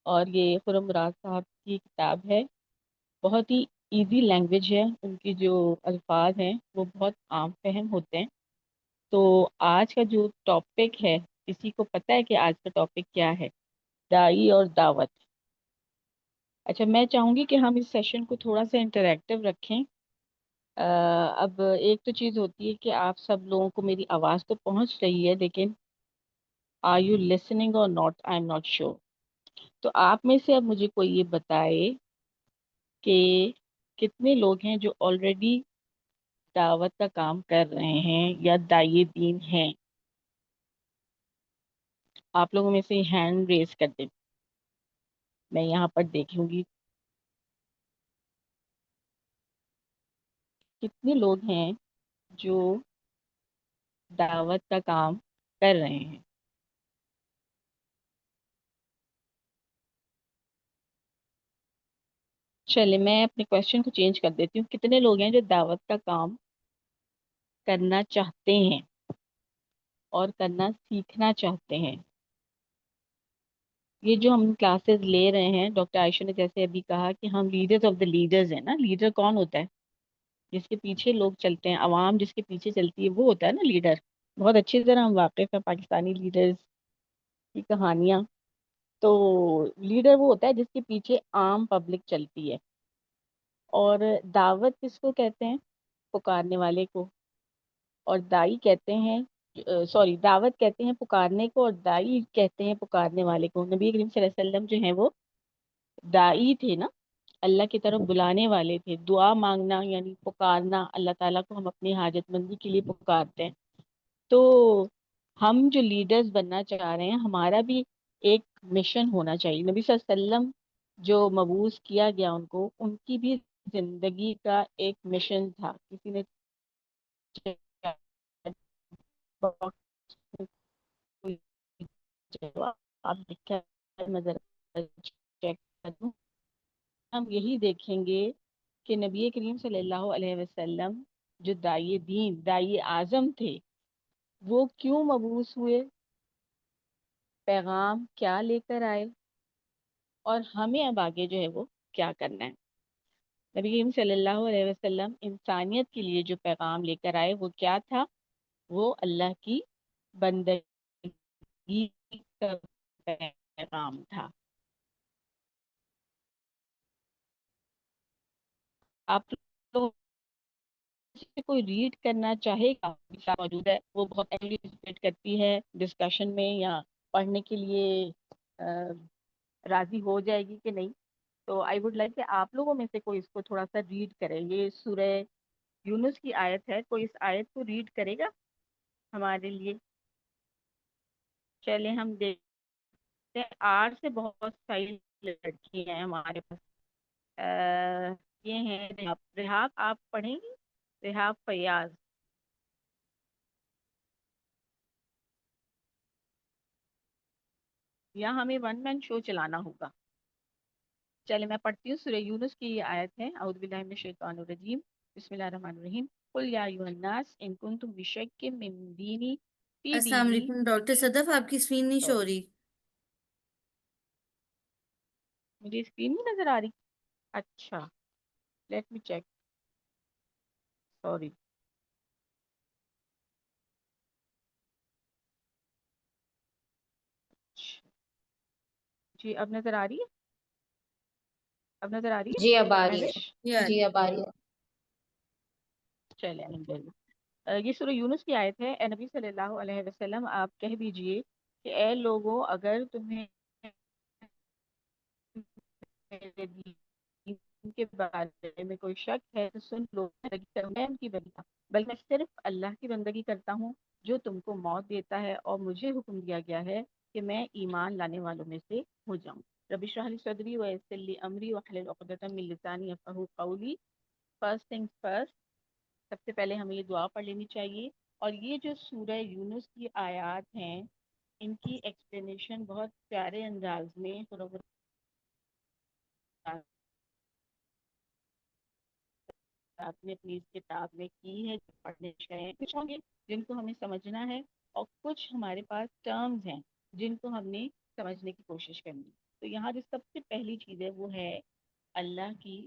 اور یہ خرم مراد صاحب کی کتاب ہے. بہت ہی ایزی لینگویج ہے، ان کی جو الفاظ ہیں وہ بہت عام فہم ہوتے ہیں. تو آج کا جو ٹاپک ہے، کسی کو پتہ ہے کہ آج کا ٹاپک کیا ہے؟ داعی اور دعوت. اچھا، میں چاہوں گی کہ ہم اس سیشن کو تھوڑا سا انٹریکٹیو رکھیں. اب ایک تو چیز ہوتی ہے کہ آپ سب لوگوں کو میری آواز تو پہنچ رہی ہے، لیکن آر یو لسننگ اور not? I am not sure. تو آپ میں سے اب مجھے کوئی یہ بتائے کہ کتنے لوگ ہیں جو آلریڈی دعوت کا کام کر رہے ہیں یا داعی دین ہیں؟ آپ لوگوں میں سے ہینڈ ریز کر دیں، میں یہاں پر دیکھوں گی کتنے لوگ ہیں جو دعوت کا کام کر رہے ہیں. چلے میں اپنے کوشچن کو چینج کر دیتی ہوں. کتنے لوگ ہیں جو دعوت کا کام کرنا چاہتے ہیں اور کرنا سیکھنا چاہتے ہیں؟ یہ جو ہم کلاسز لے رہے ہیں، ڈاکٹر عائشہ نے جیسے ابھی کہا کہ ہم لیڈرز آف دا لیڈرز ہیں نا. لیڈر کون ہوتا ہے؟ جس کے پیچھے لوگ چلتے ہیں، عوام جس کے پیچھے چلتی ہے وہ ہوتا ہے نا لیڈر. بہت اچھی طرح ہم واقف ہیں پاکستانی لیڈرز کی کہانیاں. تو لیڈر وہ ہوتا ہے جس کے پیچھے عام پبلک چلتی ہے. اور دعوت کس کو کہتے ہیں؟ پکارنے والے کو. اور دائی کہتے ہیں دعوت کہتے ہیں پکارنے کو، اور دائی کہتے ہیں پکارنے والے کو. نبی کریم صلی اللہ علیہ وسلم جو ہیں وہ دائی تھے نا، اللہ کی طرف بلانے والے تھے. دعا مانگنا یعنی پکارنا، اللہ تعالیٰ کو ہم اپنی حاجت مندی کے لیے پکارتے ہیں. تو ہم جو لیڈرز بننا چاہ رہے ہیں ہمارا بھی ایک مشن ہونا چاہیے. نبی صلی اللہ علیہ وسلم جو مبعوث کیا گیا ان کو، ان کی بھی زندگی کا ایک مشن تھا. کسی نے آپ نظر چیک کر دوں، ہم یہی دیکھیں گے کہ نبی کریم صلی اللہ علیہ وسلم جو داعی دین، داعی اعظم تھے، وہ کیوں مبعوث ہوئے، پیغام کیا لے کر آئے، اور ہمیں اب آگے جو ہے وہ کیا کرنا ہے. نبی کریم صلی اللہ علیہ وسلم انسانیت کے لیے جو پیغام لے کر آئے وہ کیا تھا؟ وہ اللہ کی بندگی کا پیغام تھا. آپ لوگ سے کوئی ریڈ کرنا چاہے گا موجود ہے، وہ بہت ایکٹیویٹ کرتی ہے ڈسکشن میں یا پڑھنے کے لیے راضی ہو جائے گی کہ نہیں. تو آئی ووڈ لائک کہ آپ لوگوں میں سے کوئی اس کو تھوڑا سا ریڈ کرے. یہ سورہ یونس کی آیت ہے، کوئی اس آیت کو ریڈ کرے گا ہمارے لیے؟ چلے ہم دیکھتے ہیں. 8 سے بہت ساری لڑکی ہیں ہمارے پاس. یہ ہیں ریحاب، آپ پڑھیں گی؟ ریحاب فیاض. یا ہمیں ون مین شو چلانا ہوگا؟ چلے میں پڑھتی ہوں. سورہ یونس کی یہ آیت ہے. اعوذ باللہ من الشیطان الرجیم، بسم اللہ الرحمن الرحیم. قل یا ایھا الناس ان کنتم فی شک من دینی فی السلام دینی. علیکم ڈاکٹر صدف، آپ کی اسکرین نہیں شو ہو رہی. مجھے اسکرین نہیں نظر آ رہی؟ اچھا، لیٹ می چیک. سوری. جی اب نظر آ رہی ہے؟ اب نظر آ رہی ہے جی اب آ رہی مہوش؟ ہے، یار جی اب آ رہی ہے. چلے الحمدللہ. یہ سورہ یونس کی آیت ہے. اے نبی صلی اللہ علیہ وسلم آپ کہہ دیجئے کہ اے لوگوں اگر تمہیں میرے دین کے بارے میں کوئی شک ہے تو سن لو. میں ان کی بندگی بلکہ میں صرف اللہ کی بندگی کرتا ہوں جو تم کو موت دیتا ہے، اور مجھے حکم دیا گیا ہے کہ میں ایمان لانے والوں میں سے ہو جاؤں. رب اشرح لی صدری ویسر لی امری واحلل عقدۃ من لسانی یفقہوا قولی. فرسٹ تھنگز فرسٹ، سب سے پہلے ہمیں یہ دعا پڑھ لینی چاہیے. اور یہ جو سورہ یونس کی آیات ہیں ان کی ایکسپلینیشن بہت پیارے انداز میں آپ نے اپنی اس کتاب میں کی ہے، جو پڑھنے چاہیے. کچھ ہوں گے جن کو ہمیں سمجھنا ہے، اور کچھ ہمارے پاس ٹرمز ہیں جن کو ہم نے سمجھنے کی کوشش کرنی. تو یہاں جو سب سے پہلی چیز ہے وہ ہے اللہ کی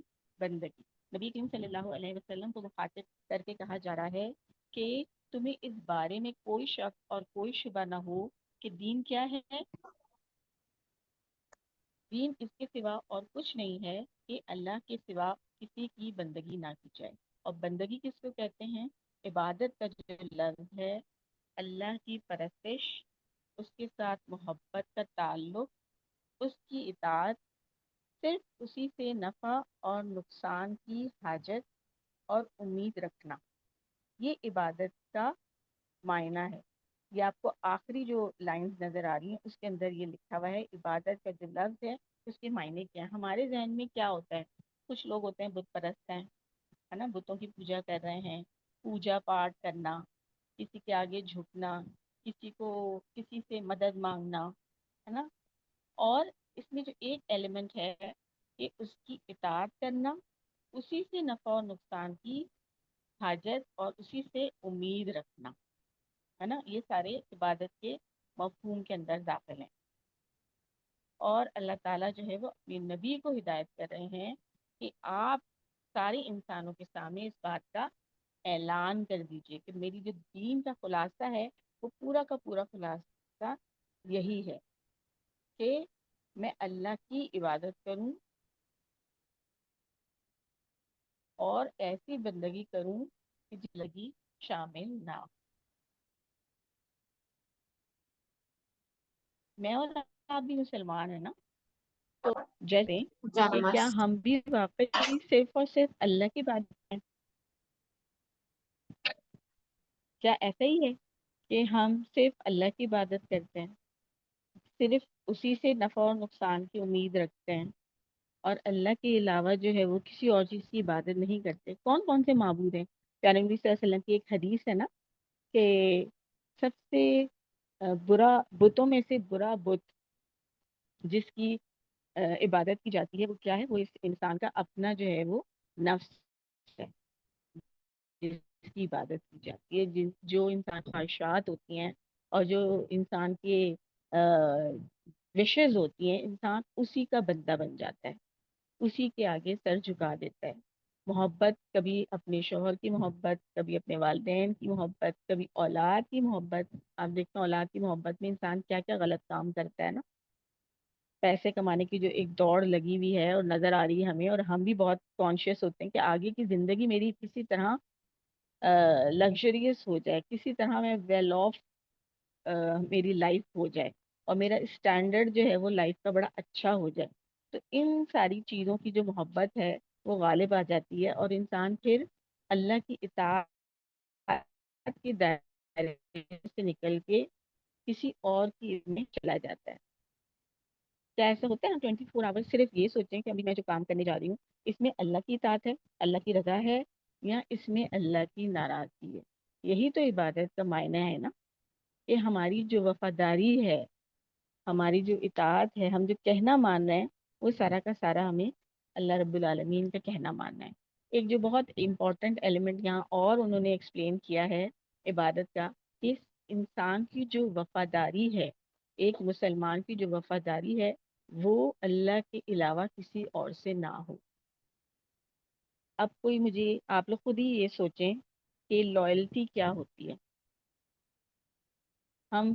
بندگی. نبی کریم صلی اللہ علیہ وسلم کو مخاطب کر کے کہا جا رہا ہے کہ تمہیں اس بارے میں کوئی شک اور کوئی شبہ نہ ہو کہ دین کیا ہے. دین اس کے سوا اور کچھ نہیں ہے کہ اللہ کے سوا کسی کی بندگی نہ کی جائے. اور بندگی کس کو کہتے ہیں؟ عبادت کا جو لفظ ہے، اللہ کی پرستش، اس کے ساتھ محبت کا تعلق، اس کی اطاعت، صرف اسی سے نفع اور نقصان کی حاجت اور امید رکھنا، یہ عبادت کا معنی ہے. یہ آپ کو آخری جو لائنز نظر آ رہی ہیں اس کے اندر یہ لکھا ہوا ہے. عبادت کا جو لفظ ہے اس کے معنی کیا ہے. ہمارے ذہن میں کیا ہوتا ہے؟ کچھ لوگ ہوتے ہیں بت پرست ہیں، ہے نا، بتوں کی پوجا کر رہے ہیں. پوجا پاٹ کرنا، کسی کے آگے جھکنا، کسی سے مدد مانگنا، ہے نا. اور اس میں جو ایک ایلیمنٹ ہے کہ اس کی اطاعت کرنا، اسی سے نفع اور نقصان کی حاجت اور اسی سے امید رکھنا، ہے نا. یہ سارے عبادت کے مفہوم کے اندر داخل ہیں. اور اللہ تعالیٰ جو ہے وہ اپنے نبی کو ہدایت کر رہے ہیں کہ آپ سارے انسانوں کے سامنے اس بات کا اعلان کر دیجئے کہ میری جو دین کا خلاصہ ہے وہ پورا کا پورا خلاصہ یہی ہے کہ میں اللہ کی عبادت کروں اور ایسی بندگی کروں کہ زندگی شامل نہ ہو. میں اور آپ بھی مسلمان ہیں نا، تو جیسے کہ کیا جانماز. ہم بھی واقعی صرف اور صرف اللہ کی بات کریں؟ کیا ایسا ہی ہے کہ ہم صرف اللہ کی عبادت کرتے ہیں، صرف اسی سے نفع اور نقصان کی امید رکھتے ہیں، اور اللہ کے علاوہ جو ہے وہ کسی اور چیز کی عبادت نہیں کرتے. کون کون سے معبود ہیں؟ پیارے نبی صلی اللہ علیہ وسلم کی ایک حدیث ہے نا کہ سب سے برا بتوں میں سے برا بت جس کی عبادت کی جاتی ہے وہ کیا ہے؟ وہ اس انسان کا اپنا جو ہے وہ نفس ہے، جس کی عبادت کی جاتی ہے، جو انسان خواہشات ہوتی ہیں اور جو انسان کے وشز ہوتی ہیں، انسان اسی کا بندہ بن جاتا ہے، اسی کے آگے سر جھکا دیتا ہے. محبت، کبھی اپنے شوہر کی محبت، کبھی اپنے والدین کی محبت، کبھی اولاد کی محبت. آپ دیکھتے ہیں اولاد کی محبت میں انسان کیا کیا غلط کام کرتا ہے نا. پیسے کمانے کی جو ایک دوڑ لگی ہوئی ہے اور نظر آ رہی ہے ہمیں، اور ہم بھی بہت کانشیس ہوتے ہیں کہ آگے کی زندگی میری کسی طرح لگژریس ہو جائے، کسی طرح میں ویل آف میری لائف ہو جائے، اور میرا اسٹینڈرڈ جو ہے وہ لائف کا بڑا اچھا ہو جائے. تو ان ساری چیزوں کی جو محبت ہے وہ غالب آ جاتی ہے، اور انسان پھر اللہ کی اطاعت کے دائرے سے نکل کے کسی اور کی میں چلا جاتا ہے. کیا ایسا ہوتا ہے ہم 24 آور صرف یہ سوچیں کہ ابھی میں جو کام کرنے جا رہی ہوں اس میں اللہ کی اطاعت ہے، اللہ کی رضا ہے، یا اس میں اللہ کی ناراضگی ہے؟ یہی تو عبادت کا معنی ہے نا، کہ ہماری جو وفاداری ہے، ہماری جو اطاعت ہے، ہم جو کہنا مان رہے ہیں وہ سارا کا سارا ہمیں اللہ رب العالمین کا کہنا ماننا ہے. ایک جو بہت امپورٹنٹ ایلیمنٹ یہاں اور انہوں نے ایکسپلین کیا ہے عبادت کا، کہ انسان کی جو وفاداری ہے، ایک مسلمان کی جو وفاداری ہے وہ اللہ کے علاوہ کسی اور سے نہ ہو. اب کوئی مجھے، آپ لوگ خود ہی یہ سوچیں کہ لائلٹی کیا ہوتی ہے. ہم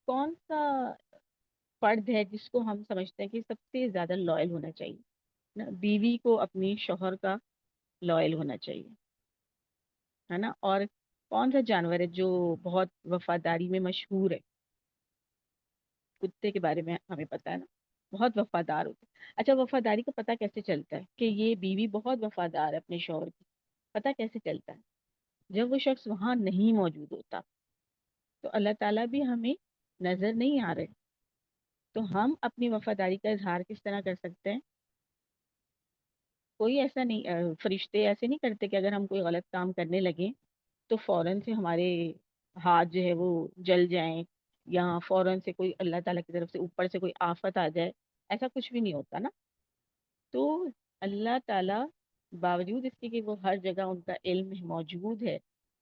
کون سا فرد ہے جس کو ہم سمجھتے ہیں کہ سب سے زیادہ لائل ہونا چاہیے نا؟ بیوی کو اپنی شوہر کا لائل ہونا چاہیے، ہے نا. اور کون سا جانور ہے جو بہت وفاداری میں مشہور ہے؟ کتے کے بارے میں ہمیں پتہ ہے نا، بہت وفادار ہوتے ہیں. اچھا، وفاداری کا پتہ کیسے چلتا ہے کہ یہ بیوی بہت وفادار ہے اپنے شوہر کی؟ پتہ کیسے چلتا ہے؟ جب وہ شخص وہاں نہیں موجود ہوتا. تو اللہ تعالیٰ بھی ہمیں نظر نہیں آ رہے، تو ہم اپنی وفاداری کا اظہار کس طرح کر سکتے ہیں؟ کوئی ایسا نہیں، فرشتے ایسے نہیں کرتے کہ اگر ہم کوئی غلط کام کرنے لگیں تو فوراً سے ہمارے ہاتھ جو ہے وہ جل جائیں، یا فوراً سے کوئی اللہ تعالیٰ کی طرف سے اوپر سے کوئی آفت آ جائے. ایسا کچھ بھی نہیں ہوتا نا. تو اللہ تعالیٰ باوجود اس کے کہ وہ ہر جگہ ان کا علم موجود ہے،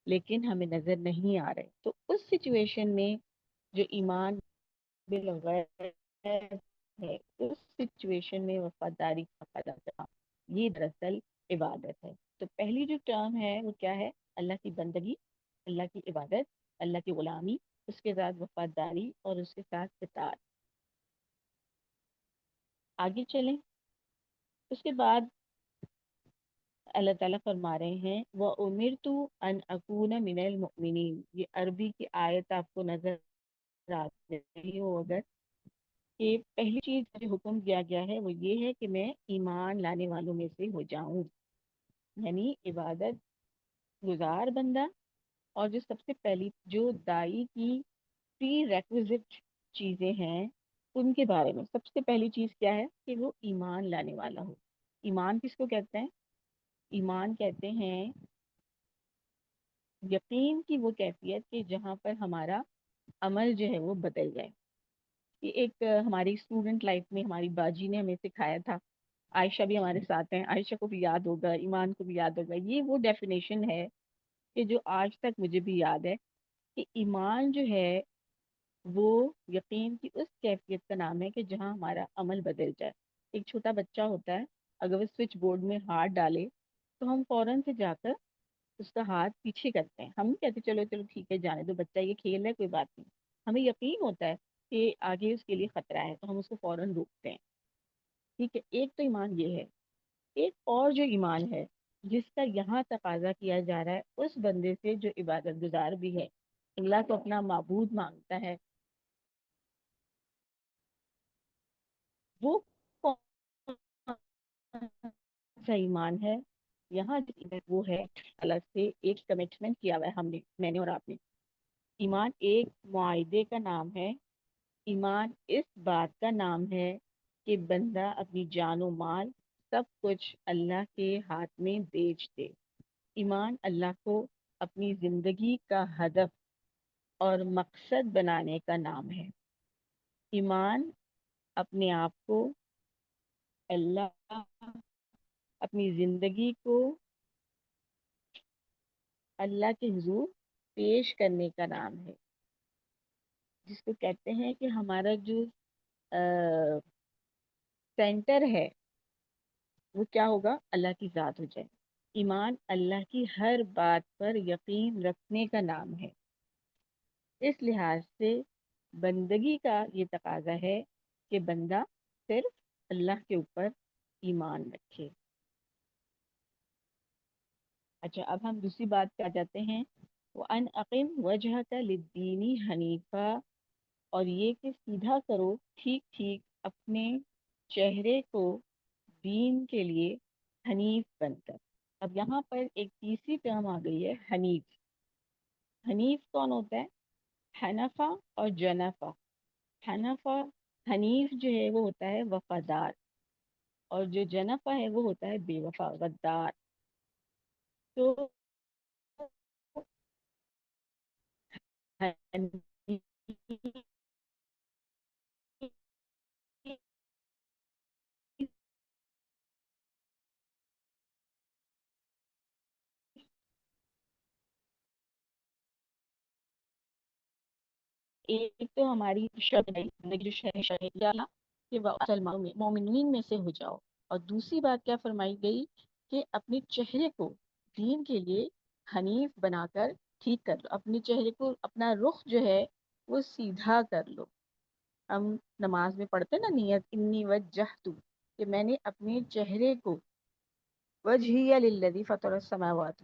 لیکن ہمیں نظر نہیں آ رہے. تو اس سچویشن میں جو ایمان بالغیب ہے، اس سچویشن میں وفاداری کا ادا کرنا، یہ دراصل عبادت ہے. تو پہلی جو ٹرم ہے وہ کیا ہے؟ اللہ کی بندگی، اللہ کی عبادت، اللہ کی غلامی، اس کے ساتھ وفاداری اور اس کے ساتھ اطاعت. آگے چلیں. اس کے بعد اللہ تعالیٰ فرما رہے ہیں وَأُمِرْتُ أَنْ أَكُونَ مِنَ الْمُؤْمِنِينَ. یہ عربی کی آیت آپ کو نظر آ رہی ہو اگر، کہ پہلی چیز جو حکم دیا گیا ہے وہ یہ ہے کہ میں ایمان لانے والوں میں سے ہو جاؤں، یعنی عبادت گزار بندہ. اور جو سب سے پہلی جو دائی کی پری ریکوزٹ چیزیں ہیں ان کے بارے میں سب سے پہلی چیز کیا ہے؟ کہ وہ ایمان لانے والا ہو. ایمان کس کو کہتے ہیں؟ ایمان کہتے ہیں یقین کی وہ کیفیت کہ جہاں پر ہمارا عمل جو ہے وہ بدل جائے. یہ ایک ہماری اسٹوڈنٹ لائف میں ہماری باجی نے ہمیں سکھایا تھا. عائشہ بھی ہمارے ساتھ ہیں، عائشہ کو بھی یاد ہوگا، ایمان کو بھی یاد ہوگا. یہ وہ ڈیفینیشن ہے کہ جو آج تک مجھے بھی یاد ہے، کہ ایمان جو ہے وہ یقین کی اس کیفیت کا نام ہے کہ جہاں ہمارا عمل بدل جائے. ایک چھوٹا بچہ ہوتا ہے، اگر وہ سوئچ بورڈ میں ہاتھ ڈالے تو ہم فوراً سے جا کر اس کا ہاتھ پیچھے کرتے ہیں. ہم کہتے چلو چلو ٹھیک ہے جانے دو، بچہ یہ کھیل ہے کوئی بات نہیں. ہمیں یقین ہوتا ہے کہ آگے اس کے لیے خطرہ ہے تو ہم اس کو فوراً روکتے ہیں. ٹھیک ہے، ایک تو ایمان یہ ہے. ایک اور جو ایمان ہے جس کا یہاں تقاضا کیا جا رہا ہے اس بندے سے جو عبادت گزار بھی ہے، اللہ کو اپنا معبود مانگتا ہے، وہ کون سا ایمان ہے؟ یہاں وہ ہے الگ سے ایک کمٹمنٹ کیا ہوا ہے ہم نے، میں نے اور آپ نے، ایمان ایک معاہدے کا نام ہے. ایمان اس بات کا نام ہے کہ بندہ اپنی جان و مال سب کچھ اللہ کے ہاتھ میں بیچ دے. ایمان اللہ کو اپنی زندگی کا ہدف اور مقصد بنانے کا نام ہے. ایمان اپنے آپ کو اللہ، اپنی زندگی کو اللہ کے حضور پیش کرنے کا نام ہے، جس کو کہتے ہیں کہ ہمارا جو سینٹر ہے وہ کیا ہوگا؟ اللہ کی ذات ہو جائے. ایمان اللہ کی ہر بات پر یقین رکھنے کا نام ہے. اس لحاظ سے بندگی کا یہ تقاضا ہے کہ بندہ صرف اللہ کے اوپر ایمان رکھے. اچھا، اب ہم دوسری بات پہ آ جاتے ہیں. وَأَنْ أَقِمْ وَجْهَكَ لِلدِّينِ حَنِيفًا، اور یہ کہ سیدھا کرو ٹھیک ٹھیک اپنے چہرے کو دین کے لیے حنیف بن کر. اب یہاں پر ایک تیسری ٹرم آ گئی ہے، حنیف. حنیف کون ہوتا ہے؟ حنفا اور جنفا. حنفا، حنیف جو ہے وہ ہوتا ہے وفادار، اور جو جنفا ہے وہ ہوتا ہے بے وفا، غدار. تو حنیف ایک تو ہماری زندگی کہ مومنین میں سے ہو جاؤ، اور دوسری بات کیا فرمائی گئی کہ اپنے چہرے کو دین کے لیے حنیف بنا کر ٹھیک کر لو. اپنے چہرے کو، اپنا رخ جو ہے وہ سیدھا کر لو. ہم نماز میں پڑھتے نا نیت، انی وجہت، کہ میں نے اپنے چہرے کو، وجہی للذی فطر السماوات،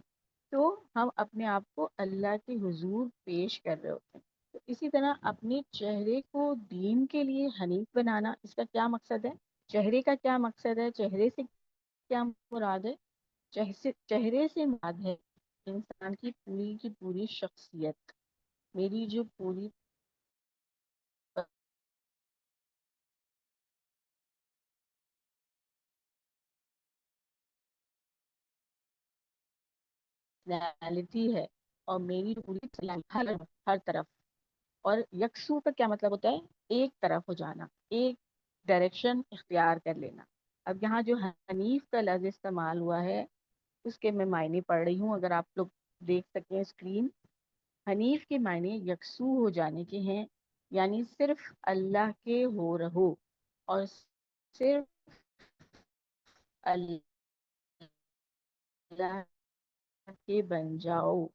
تو ہم اپنے آپ کو اللہ کے حضور پیش کر رہے ہوتے ہیں. تو اسی طرح اپنے چہرے کو دین کے لیے حنیف بنانا، اس کا کیا مقصد ہے؟ چہرے کا کیا مقصد ہے؟ چہرے سے کیا مراد ہے؟ چہرے سے مراد ہے انسان کی پوری شخصیت. میری جو پوری پرسنالٹی ہے، اور میری پوری ہر طرف. اور یکسو کا کیا مطلب ہوتا ہے؟ ایک طرف ہو جانا، ایک ڈائریکشن اختیار کر لینا. اب یہاں جو حنیف کا لفظ استعمال ہوا ہے اس کے میں معنی پڑھ رہی ہوں، اگر آپ لوگ دیکھ سکیں اسکرین. حنیف کے معنی یکسو ہو جانے کے ہیں، یعنی صرف اللہ کے ہو رہو، اور صرف اللہ کے بن جاؤ.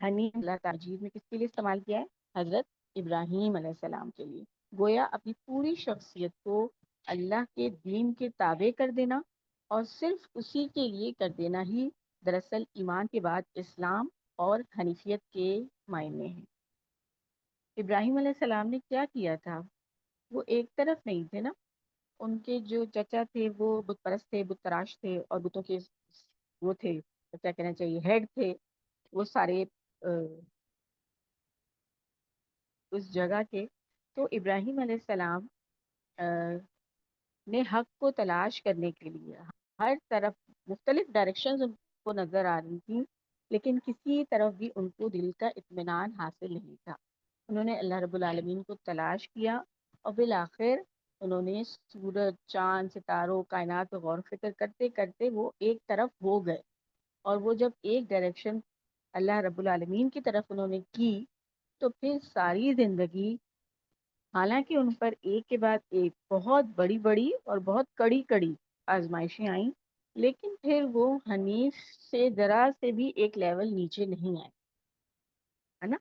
حنیف اللہ تاجید میں کس کے لیے استعمال کیا ہے؟ حضرت ابراہیم علیہ السلام کے لیے. گویا اپنی پوری شخصیت کو اللہ کے دین کے تابع کر دینا اور صرف اسی کے لیے کر دینا ہی دراصل ایمان کے بعد اسلام اور حنیفیت کے معنی ہیں. ابراہیم علیہ السلام نے کیا کیا تھا؟ وہ ایک طرف نہیں تھے نا. ان کے جو چچا تھے وہ بت پرست تھے، بت تراش تھے، اور بتوں کے وہ تھے، کیا کہنا چاہیے، ہیڈ تھے وہ سارے اس جگہ کے. تو ابراہیم علیہ السلام نے حق کو تلاش کرنے کے لیے ہر طرف مختلف ڈائریکشنز ان کو نظر آ رہی تھیں، لیکن کسی طرف بھی ان کو دل کا اطمینان حاصل نہیں تھا. انہوں نے اللہ رب العالمین کو تلاش کیا، اور بالآخر انہوں نے سورج، چاند، ستاروں، کائنات پر غور و فکر کرتے کرتے وہ ایک طرف ہو گئے. اور وہ جب ایک ڈائریکشن اللہ رب العالمین کی طرف انہوں نے کی، تو پھر ساری زندگی، حالانکہ ان پر ایک کے بعد ایک بہت بڑی بڑی اور بہت کڑی کڑی آزمائشیں آئیں، لیکن پھر وہ حنیف سے ذرا سے بھی ایک لیول نیچے نہیں آئے، ہے نا.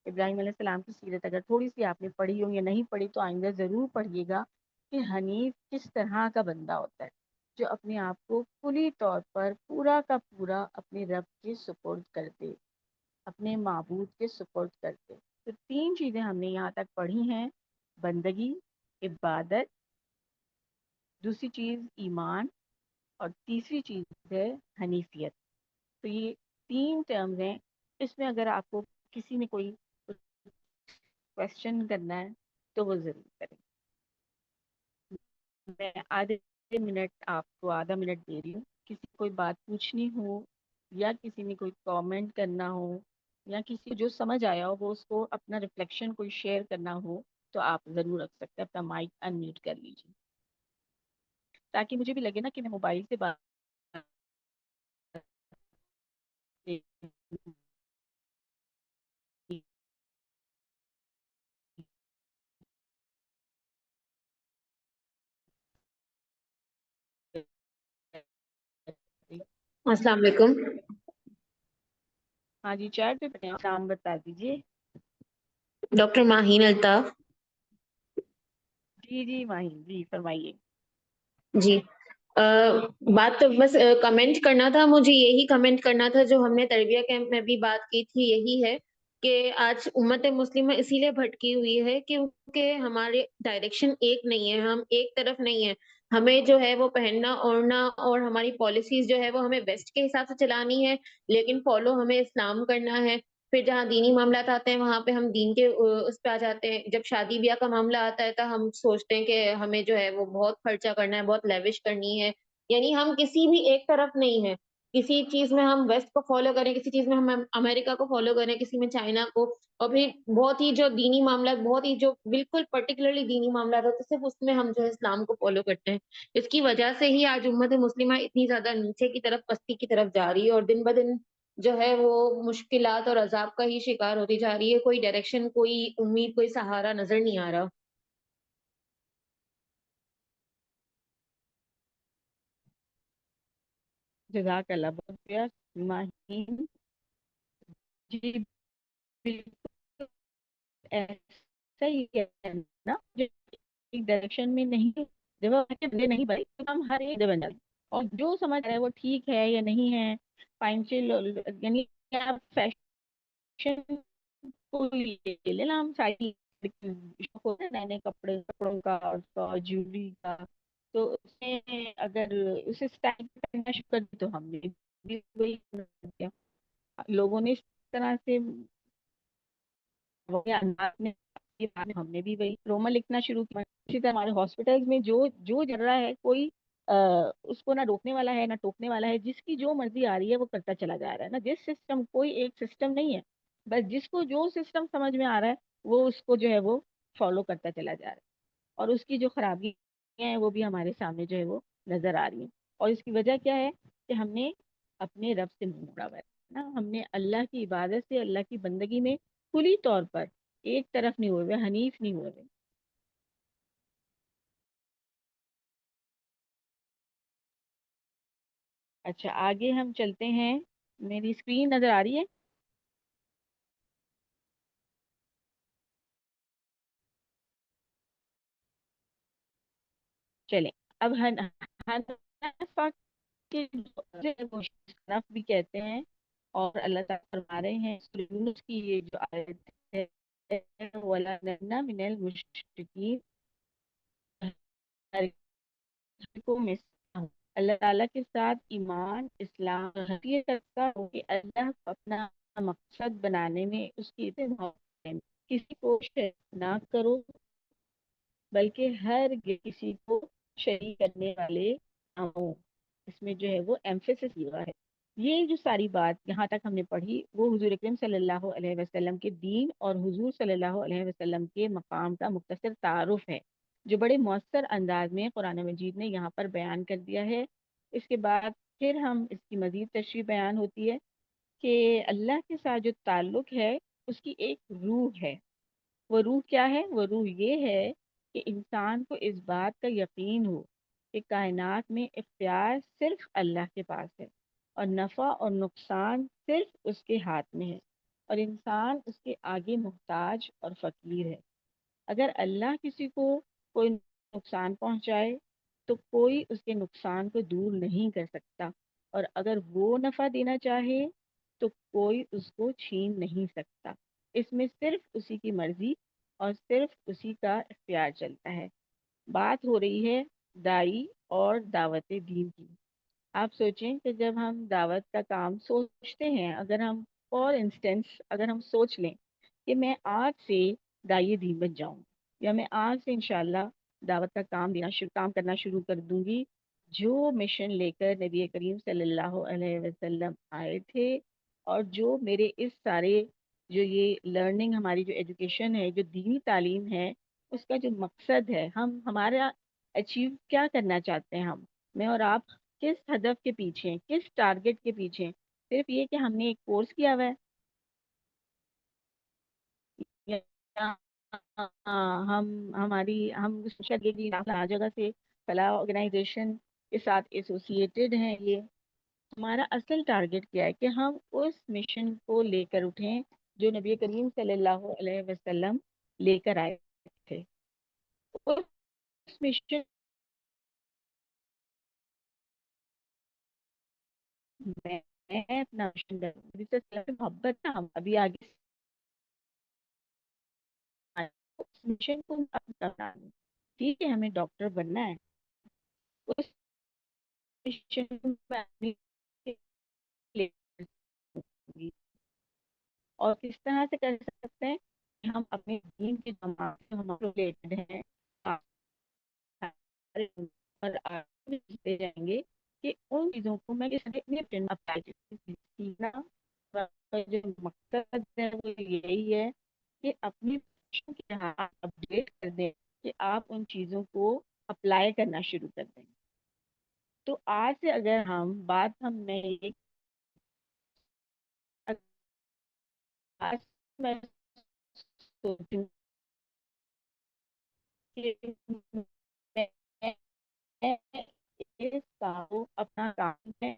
ابراہیم علیہ السلام کی سیرت اگر تھوڑی سی آپ نے پڑھی ہو یا نہیں پڑھی تو آئندہ ضرور پڑھیے گا کہ حنیف کس طرح کا بندہ ہوتا ہے، جو اپنے آپ کو کلی طور پر پورا کا پورا اپنے رب کے سپرد کر دے، اپنے معبود کے سپرد کر دے. تو تین چیزیں ہم نے یہاں تک پڑھی ہیں: بندگی، عبادت، دوسری چیز ایمان، اور تیسری چیز ہے حنیفیت. تو یہ تین ٹرمز ہیں. اس میں اگر آپ کو کسی نے کوئی کوشچن کرنا ہے تو وہ ضرور کریں. میں آدھا منٹ دے رہی ہوں. کسی کو کوئی بات پوچھنی ہو یا کسی نے کوئی کامنٹ کرنا ہو یا کسی کو جو سمجھ آیا ہو وہ اس کو اپنا ریفلیکشن کوئی شیئر کرنا ہو تو آپ ضرور رکھ سکتے ہیں. اپنا مائک انمیوٹ کر لیجیے تاکہ مجھے بھی لگے نا کہ میں موبائل سے بات السلام علیکم. ہاں جی چیٹ پہ بتائیں. نام بتا دیجیے. ڈاکٹر ماہین الطاف. جی ماہین جی فرمائیے. جی بات تو بس کمنٹ کرنا تھا. مجھے یہی کمنٹ کرنا تھا جو ہم نے تربیہ کیمپ میں بھی بات کی تھی. یہی ہے کہ آج امت مسلمہ اسی لیے بھٹکی ہوئی ہے کیونکہ ہمارے ڈائریکشن ایک نہیں ہے. ہم ایک طرف نہیں ہے. ہمیں جو ہے وہ پہننا اوڑھنا اور ہماری پالیسیز جو ہے وہ ہمیں ویسٹ کے حساب سے چلانی ہے لیکن فالو ہمیں اسلام کرنا ہے. پھر جہاں دینی معاملات آتے ہیں وہاں پہ ہم دین کے اس پہ آ جاتے ہیں. جب شادی بیاہ کا معاملہ آتا ہے تو ہم سوچتے ہیں کہ ہمیں جو ہے وہ بہت خرچہ کرنا ہے, بہت لیوش کرنی ہے. یعنی ہم کسی بھی ایک طرف نہیں ہے. کسی چیز میں ہم ویسٹ کو فالو کریں, کسی چیز میں ہم امریکہ کو فالو کریں, کسی میں چائنا کو, اور پھر بہت ہی جو دینی معاملات, بہت ہی جو بالکل پرٹیکولرلی دینی معاملات ہوتے ہیں صرف اس میں ہم جو ہے اسلام کو فالو کرتے ہیں. اس کی وجہ سے ہی آج امت مسلمہ اتنی زیادہ نیچے کی طرف, پستی کی طرف جا رہی ہے اور دن بدن جو ہے وہ مشکلات اور عذاب کا ہی شکار ہوتی جا رہی ہے. کوئی ڈائریکشن, کوئی امید, کوئی سہارا نظر نہیں آ رہا. جزاک اللہ. بہت شکریہ ماہین جی. بالکل ایسا ہی ہے نا. ایک ڈائریکشن میں نہیں, جب نہیں بھائی تو ہم ہر ایک بن جاتے ہیں اور جو سمجھ رہا ہے وہ ٹھیک ہے یا نہیں ہے. فائنینشیل یعنی آپ فیشن کو لے لینا. ہم ساری نئے نئے کپڑوں کا جیولری کا, تو اس میں اگر اسے اسٹائل کرنا شروع کر دی تو ہم نے بھی وہی کیا. لوگوں نے اس طرح سے ہم نے بھی وہی رومن لکھنا شروع کیا. اسی طرح ہمارے ہاسپٹلس میں جو جل رہا ہے کوئی اس کو نہ روکنے والا ہے نہ ٹوکنے والا ہے. جس کی جو مرضی آ رہی ہے وہ کرتا چلا جا رہا ہے نا. جس سسٹم, کوئی ایک سسٹم نہیں ہے, بس جس کو جو سسٹم سمجھ میں آ رہا ہے وہ اس کو جو ہے وہ فالو کرتا چلا جا رہا ہے. اور اس کی جو خرابی ہیں وہ بھی ہمارے سامنے جو ہے وہ نظر آ رہی ہیں. اور اس کی وجہ کیا ہے کہ ہم نے اپنے رب سے منہ موڑا ہوا ہے نا. ہم نے اللہ کی عبادت سے, اللہ کی بندگی میں کھلی طور پر ایک طرف نہیں ہوئے, حنیف نہیں ہوئے. اچھا آگے ہم چلتے ہیں. میری اسکرین نظر آ رہی ہے؟ چلیں اب حنفا کے حنف بھی کہتے ہیں اور اللہ تعالیٰ فرما رہے ہیں یونس کی یہ جو آیت ہے وَلَا نَنَّا مِنَ الْمُشْرِكِينَ, اللہ تعالیٰ کے ساتھ ایمان اسلام یہ کرتا ہو کہ اللہ اپنا مقصد بنانے میں اس کی اتباع کسی کو شریک نہ کرو بلکہ ہر کسی کو شریک کرنے والے ہوں. اس میں جو ہے وہ ایمفیسس ہوا ہے. یہ جو ساری بات یہاں تک ہم نے پڑھی وہ حضور اکرم صلی اللہ علیہ وسلم کے دین اور حضور صلی اللہ علیہ وسلم کے مقام کا مختصر تعارف ہے جو بڑے مؤثر انداز میں قرآن مجید نے یہاں پر بیان کر دیا ہے. اس کے بعد پھر ہم اس کی مزید تشریح بیان ہوتی ہے کہ اللہ کے ساتھ جو تعلق ہے اس کی ایک روح ہے. وہ روح کیا ہے؟ وہ روح یہ ہے کہ انسان کو اس بات کا یقین ہو کہ کائنات میں اختیار صرف اللہ کے پاس ہے اور نفع اور نقصان صرف اس کے ہاتھ میں ہے اور انسان اس کے آگے محتاج اور فقیر ہے. اگر اللہ کسی کو کوئی نقصان پہنچائے تو کوئی اس کے نقصان کو دور نہیں کر سکتا, اور اگر وہ نفع دینا چاہے تو کوئی اس کو چھین نہیں سکتا. اس میں صرف اسی کی مرضی اور صرف اسی کا اختیار چلتا ہے. بات ہو رہی ہے دائی اور دعوت دین کی. آپ سوچیں کہ جب ہم دعوت کا کام سوچتے ہیں, اگر ہم فار انسٹنس اگر ہم سوچ لیں کہ میں آج سے داعی دین بن جاؤں، یا میں آج سے انشاءاللہ دعوت کا کام کرنا شروع کر دوں گی، جو مشن لے کر نبی کریم صلی اللہ علیہ وسلم آئے تھے، اور جو میرے اس سارے جو یہ لرننگ ہماری جو ایجوکیشن ہے، جو دینی تعلیم ہے، اس کا جو مقصد ہے، ہمارا اچیو کیا کرنا چاہتے ہیں، میں اور آپ کس ہدف کے پیچھے ہیں، کس ٹارگٹ کے پیچھے ہیں؟ صرف یہ کہ ہم نے ایک کورس کیا ہوا ہے، یا ہم جگہ سے فلاح آرگنائزیشن کے ساتھ ایسوسیٹڈ ہیں، یہ ہمارا اصل ٹارگٹ کیا ہے کہ ہم اس مشن کو لے کر اٹھیں جو نبی کریم صلی اللہ علیہ وسلم لے کر آئے تھے. اس مشن میں اپنا محبت نا، ہم ابھی آگے اس مشن کو ٹھیک ہے، ہمیں ڈاکٹر بننا ہے، اس مشن میں اور کس طرح سے کر سکتے ہیں کہ ہم اپنے دین کے جماعت سے ہم ریلیٹڈ ہیں اور آگے جائیں گے کہ ان چیزوں کو میں سیکھنا جو مقصد ہے وہ یہی ہے کہ اپنی اپڈیٹ کر دیں کہ آپ ان چیزوں کو اپلائی کرنا شروع کر دیں. تو آج سے اگر میں آج میں سوچوں کہ اپنا کام ہے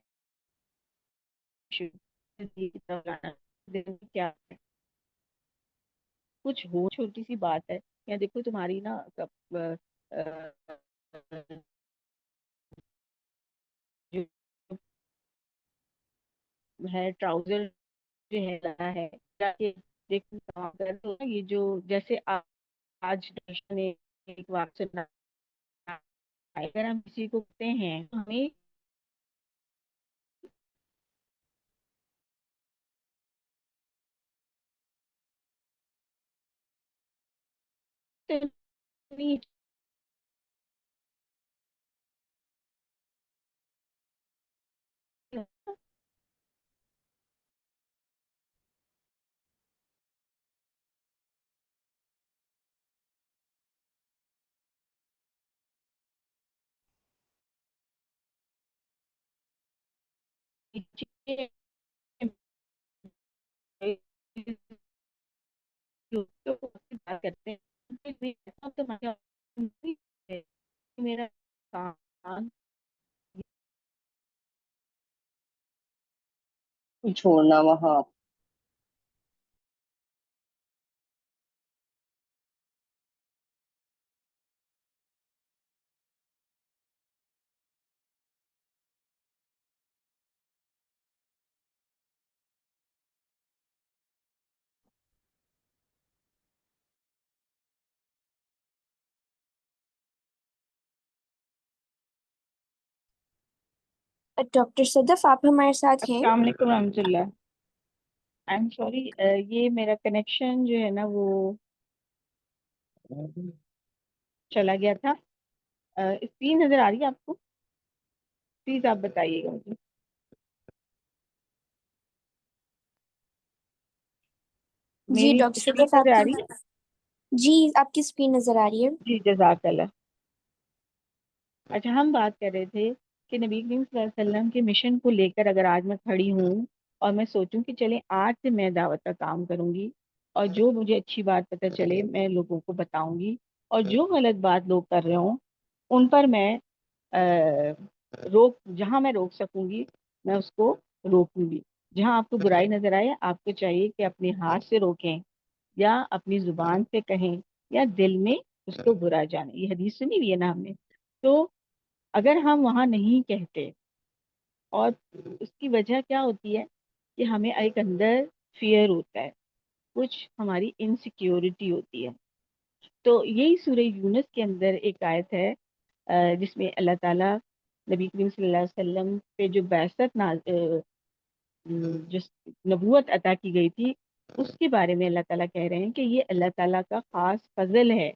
کیا کچھ ہو، چھوٹی سی بات ہے، یا دیکھو تمہاری نا جو ہے ٹراؤزر جو ہے لگا ہے، یہ جو جیسے آج نے ایک واقعہ سنا، اگر ہم کسی کو کہتے ہیں ہمیں کرتے ہیں میرا کام چھوڑنا وہاں. ڈاکٹر صدف آپ ہمارے ساتھ ہیں؟ السلام علیکم ورحمۃ اللہ. آئی ایم سوری، یہ میرا کنیکشن جو ہے نا وہ چلا گیا تھا. اسکرین نظر آ رہی ہے آپ کو؟ پلیز آپ بتائیے گا مجھے. جی میری ڈاکٹر اسکرین صدف نظر آ رہی ہے؟ جی آپ کی اسکرین نظر آ رہی ہے. جی جزاک اللہ. اچھا، ہم بات کر رہے تھے کہ نبی کریم صلی اللہ علیہ وسلم کے مشن کو لے کر اگر آج میں کھڑی ہوں اور میں سوچوں کہ چلیں آج سے میں دعوت کا کام کروں گی، اور جو مجھے اچھی بات پتہ چلے میں لوگوں کو بتاؤں گی، اور جو غلط بات لوگ کر رہے ہوں ان پر میں جہاں میں روک سکوں گی میں اس کو روکوں گی. جہاں آپ کو برائی نظر آئے آپ کو چاہیے کہ اپنے ہاتھ سے روکیں، یا اپنی زبان سے کہیں، یا دل میں اس کو برا جانے. یہ حدیث سنی ہوئی ہے نا ہم نے. تو اگر ہم وہاں نہیں کہتے، اور اس کی وجہ کیا ہوتی ہے کہ ہمیں ایک اندر فیئر ہوتا ہے، کچھ ہماری انسیکیورٹی ہوتی ہے. تو یہی سورہ یونس کے اندر ایک آیت ہے جس میں اللہ تعالیٰ نبی کریم صلی اللہ علیہ وسلم پہ جو بعثت جو نبوت عطا کی گئی تھی اس کے بارے میں اللہ تعالیٰ کہہ رہے ہیں کہ یہ اللہ تعالیٰ کا خاص فضل ہے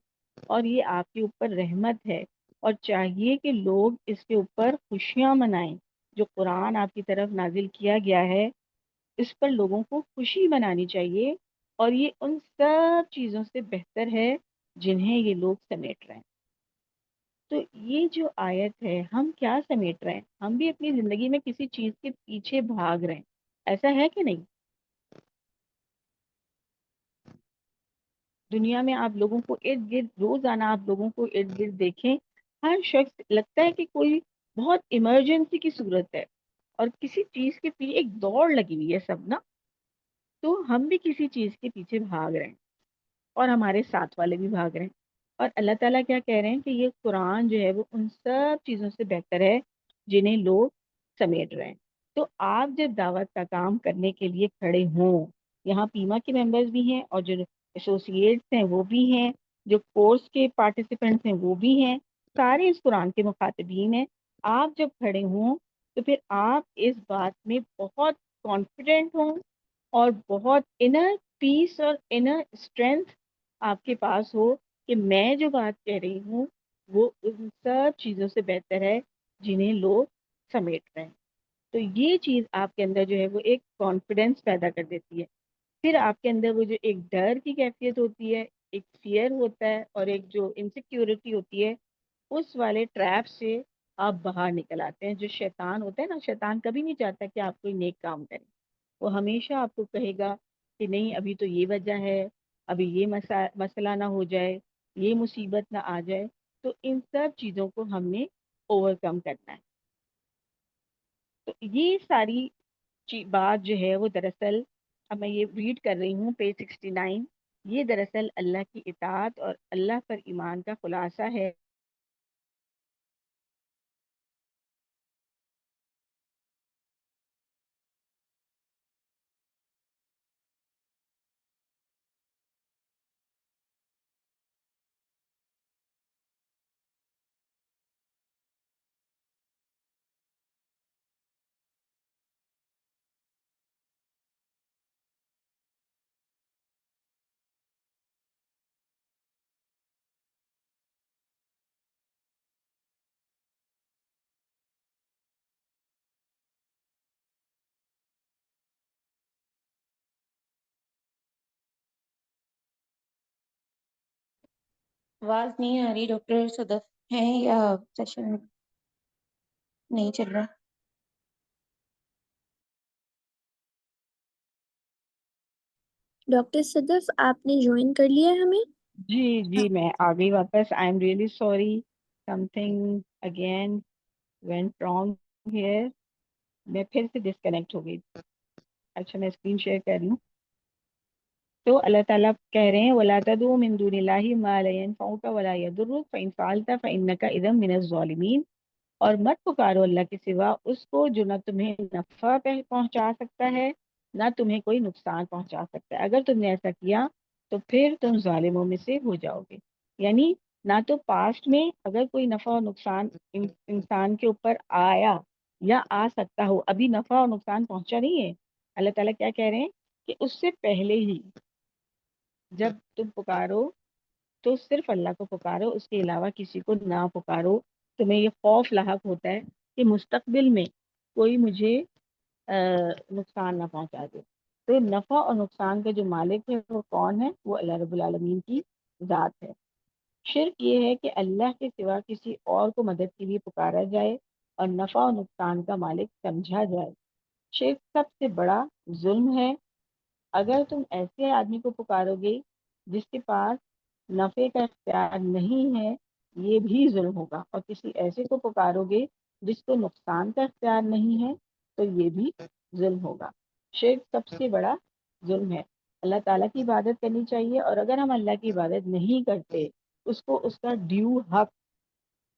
اور یہ آپ کے اوپر رحمت ہے، اور چاہیے کہ لوگ اس کے اوپر خوشیاں منائیں۔ جو قرآن آپ کی طرف نازل کیا گیا ہے اس پر لوگوں کو خوشی منانی چاہیے، اور یہ ان سب چیزوں سے بہتر ہے جنہیں یہ لوگ سمیٹ رہے ہیں۔ تو یہ جو آیت ہے، ہم کیا سمیٹ رہے ہیں؟ ہم بھی اپنی زندگی میں کسی چیز کے پیچھے بھاگ رہے ہیں، ایسا ہے کہ نہیں؟ دنیا میں آپ لوگوں کو ارد گرد، روزانہ آپ لوگوں کو ارد گرد دیکھیں، ہر شخص لگتا ہے کہ کوئی بہت ایمرجنسی کی صورت ہے اور کسی چیز کے پیچھے ایک دوڑ لگی ہوئی ہے سب نا۔ تو ہم بھی کسی چیز کے پیچھے بھاگ رہے ہیں اور ہمارے ساتھ والے بھی بھاگ رہے ہیں، اور اللہ تعالیٰ کیا کہہ رہے ہیں کہ یہ قرآن جو ہے وہ ان سب چیزوں سے بہتر ہے جنہیں لوگ سمیٹ رہے ہیں۔ تو آپ جب دعوت کا کام کرنے کے لیے کھڑے ہوں، یہاں پیما کے ممبرز بھی ہیں اور جو ایسوسیٹس ہیں وہ بھی ہیں، جو کورس کے پارٹیسپینٹس ہیں وہ بھی ہیں، سارے اس قرآن کے مخاطبین ہیں۔ آپ جب کھڑے ہوں تو پھر آپ اس بات میں بہت کانفیڈنٹ ہوں اور بہت انر پیس اور انر اسٹرینتھ آپ کے پاس ہو کہ میں جو بات کہہ رہی ہوں وہ ان سب چیزوں سے بہتر ہے جنہیں لوگ سمیٹ رہے ہیں۔ تو یہ چیز آپ کے اندر جو ہے وہ ایک کانفیڈنس پیدا کر دیتی ہے۔ پھر آپ کے اندر وہ جو ایک ڈر کی کیفیت ہوتی ہے، ایک فیئر ہوتا ہے اور ایک جو انسیکیورٹی ہوتی ہے، اس والے ٹریپ سے آپ باہر نکل آتے ہیں۔ جو شیطان ہوتا ہے نا، شیطان کبھی نہیں چاہتا کہ آپ کوئی نیک کام کریں، وہ ہمیشہ آپ کو کہے گا کہ نہیں ابھی تو یہ وجہ ہے، ابھی یہ مسئلہ نہ ہو جائے، یہ مصیبت نہ آ جائے۔ تو ان سب چیزوں کو ہم نے اوور کم کرنا ہے۔ تو یہ ساری بات جو ہے وہ دراصل، اب میں یہ ریڈ کر رہی ہوں پیج 69، یہ دراصل اللہ کی اطاعت اور اللہ پر ایمان کا خلاصہ ہے۔ آواز نہیں آ رہی ڈاکٹر صدف ہے یا سیشن نہیں چل رہا؟ ڈاکٹر صدف آپ نے جوائن کر لیا ہمیں؟ جی میں آ گئی واپس۔ I am really sorry, something again went wrong here, میں پھر سے ڈسکنیکٹ ہو گئی۔ اچھا میں اسکرین شیئر کر لوں۔ تو اللہ تعالیٰ کہہ رہے ہیں وَلَا تَدْعُوا مِن دُونِ اللَّهِ مَا لَا يَنفَعُكَ وَلَا يَضُرُّكَ فَإِن فَعَلْتَ فَإِنَّكَ إِذًا مِنَ الظَّالِمِينَ، اور مت پکارو اللہ کے سوا اس کو جو نہ تمہیں نفع پہنچا سکتا ہے نہ تمہیں کوئی نقصان پہنچا سکتا ہے۔ اگر تم نے ایسا کیا تو پھر تم ظالموں میں سے ہو جاؤ گے۔ یعنی نہ تو پاسٹ میں اگر کوئی نفع اور نقصان انسان کے اوپر آیا یا آ سکتا ہو، ابھی نفع اور نقصان پہنچا نہیں ہے، اللہ تعالیٰ کیا کہہ رہے ہیں کہ اس سے پہلے ہی جب تم پکارو تو صرف اللہ کو پکارو، اس کے علاوہ کسی کو نہ پکارو۔ تمہیں یہ خوف لاحق ہوتا ہے کہ مستقبل میں کوئی مجھے نقصان نہ پہنچا دے۔ تو نفع اور نقصان کا جو مالک ہے وہ کون ہے؟ وہ اللہ رب العالمین کی ذات ہے۔ شرک یہ ہے کہ اللہ کے سوا کسی اور کو مدد کے لیے پکارا جائے اور نفع اور نقصان کا مالک سمجھا جائے۔ شرک سب سے بڑا ظلم ہے۔ اگر تم ایسے آدمی کو پکارو گے جس کے پاس نفع کا اختیار نہیں ہے، یہ بھی ظلم ہوگا، اور کسی ایسے کو پکارو گے جس کو نقصان کا اختیار نہیں ہے تو یہ بھی ظلم ہوگا۔ شرک سب سے بڑا ظلم ہے۔ اللہ تعالیٰ کی عبادت کرنی چاہیے، اور اگر ہم اللہ کی عبادت نہیں کرتے اس کو اس کا ڈیو حق،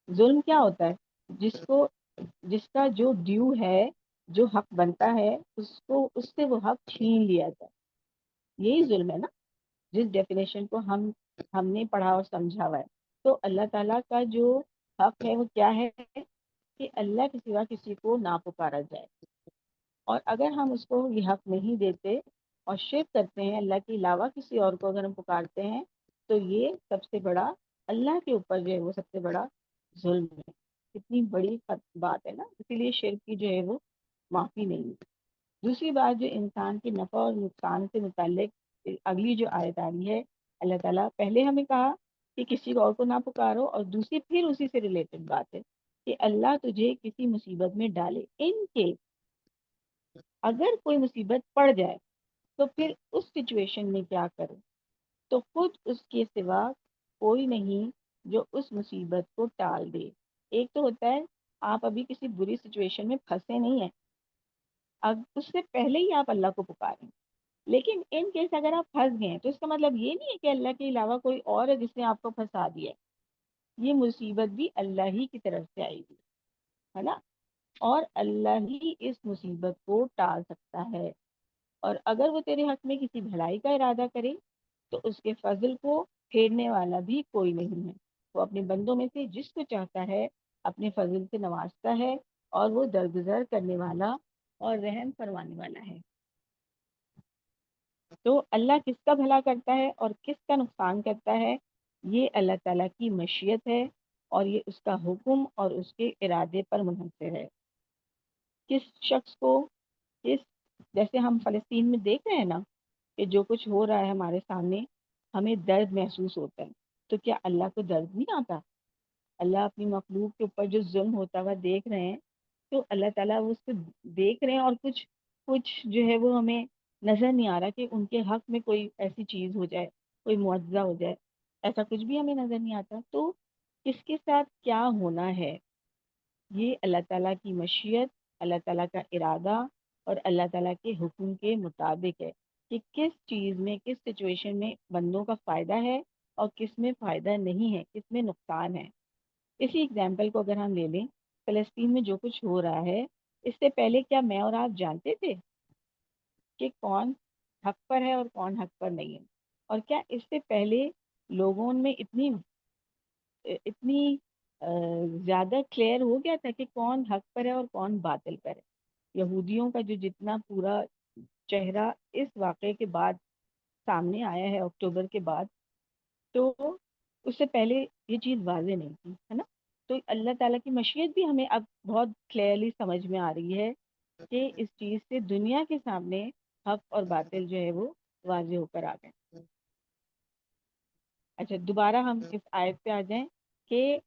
ظلم کیا ہوتا ہے؟ جس کا جو ڈیو ہے، جو حق بنتا ہے، اس سے وہ حق چھین لیا جائے، یہی ظلم ہے نا، جس ڈیفینیشن کو ہم نے پڑھا اور سمجھا ہوا ہے۔ تو اللہ تعالیٰ کا جو حق ہے وہ کیا ہے کہ اللہ کے سوا کسی کو نہ پکارا جائے۔ اور اگر ہم اس کو یہ حق نہیں دیتے اور شرک کرتے ہیں، اللہ کے علاوہ کسی اور کو اگر ہم پکارتے ہیں، تو یہ سب سے بڑا اللہ کے اوپر جو ہے وہ سب سے بڑا ظلم ہے. اتنی بڑی بات ہے نا، اسی لیے شرک کی جو ہے وہ معافی نہیں ہے. دوسری بات جو انسان کے نفع اور نقصان سے متعلق اگلی جو آیت آ رہی ہے، اللہ تعالیٰ پہلے ہمیں کہا کہ کسی اور کو نہ پکارو، اور دوسری پھر اسی سے ریلیٹڈ بات ہے کہ اللہ تجھے کسی مصیبت میں ڈالے، ان کے اگر کوئی مصیبت پڑ جائے تو پھر اس سچویشن میں کیا کرے، تو خود اس کے سوا کوئی نہیں جو اس مصیبت کو ٹال دے. ایک تو ہوتا ہے آپ ابھی کسی بری سچویشن میں پھنسے نہیں ہیں، اب اس سے پہلے ہی آپ اللہ کو پکاریں. لیکن ان کیس اگر آپ پھنس گئے ہیں تو اس کا مطلب یہ نہیں ہے کہ اللہ کے علاوہ کوئی اور ہے جس نے آپ کو پھنسا دیا ہے. یہ مصیبت بھی اللہ ہی کی طرف سے آئے گی، ہے نا، اور اللہ ہی اس مصیبت کو ٹال سکتا ہے. اور اگر وہ تیرے حق میں کسی بھلائی کا ارادہ کرے تو اس کے فضل کو پھیرنے والا بھی کوئی نہیں ہے. وہ اپنے بندوں میں سے جس کو چاہتا ہے اپنے فضل سے نوازتا ہے، اور وہ درگزر کرنے والا اور رحم فرمانے والا ہے. تو اللہ کس کا بھلا کرتا ہے اور کس کا نقصان کرتا ہے، یہ اللہ تعالیٰ کی مشیت ہے، اور یہ اس کا حکم اور اس کے ارادے پر منحصر ہے. کس شخص کو کس، جیسے ہم فلسطین میں دیکھ رہے ہیں نا کہ جو کچھ ہو رہا ہے ہمارے سامنے، ہمیں درد محسوس ہوتا ہے. تو کیا اللہ کو درد نہیں آتا؟ اللہ اپنی مخلوق کے اوپر جو ظلم ہوتا ہوا دیکھ رہے ہیں، تو اللہ تعالیٰ وہ اس کو دیکھ رہے ہیں، اور کچھ کچھ جو ہے وہ ہمیں نظر نہیں آ رہا کہ ان کے حق میں کوئی ایسی چیز ہو جائے، کوئی معجزہ ہو جائے، ایسا کچھ بھی ہمیں نظر نہیں آتا. تو کس کے ساتھ کیا ہونا ہے، یہ اللہ تعالیٰ کی مشیت، اللہ تعالیٰ کا ارادہ اور اللہ تعالیٰ کے حکم کے مطابق ہے کہ کس چیز میں، کس سچویشن میں بندوں کا فائدہ ہے اور کس میں فائدہ نہیں ہے، کس میں نقصان ہے. اسی ایگزامپل کو اگر ہم لے لیں، فلسطین میں جو کچھ ہو رہا ہے، اس سے پہلے کیا میں اور آپ جانتے تھے کہ کون حق پر ہے اور کون حق پر نہیں ہے؟ اور کیا اس سے پہلے لوگوں میں اتنی زیادہ کلیئر ہو گیا تھا کہ کون حق پر ہے اور کون باطل پر ہے؟ یہودیوں کا جو جتنا پورا چہرہ اس واقعے کے بعد سامنے آیا ہے، اکتوبر کے بعد، تو اس سے پہلے یہ چیز واضح نہیں تھی، ہے نا. تو اللہ تعالیٰ کی مشیت بھی ہمیں اب بہت کلیئرلی سمجھ میں آ رہی ہے کہ اس چیز سے دنیا کے سامنے حق اور باطل جو ہے وہ واضح ہو کر آ گئے. اچھا، دوبارہ ہم اس آیت پہ آ جائیں کہ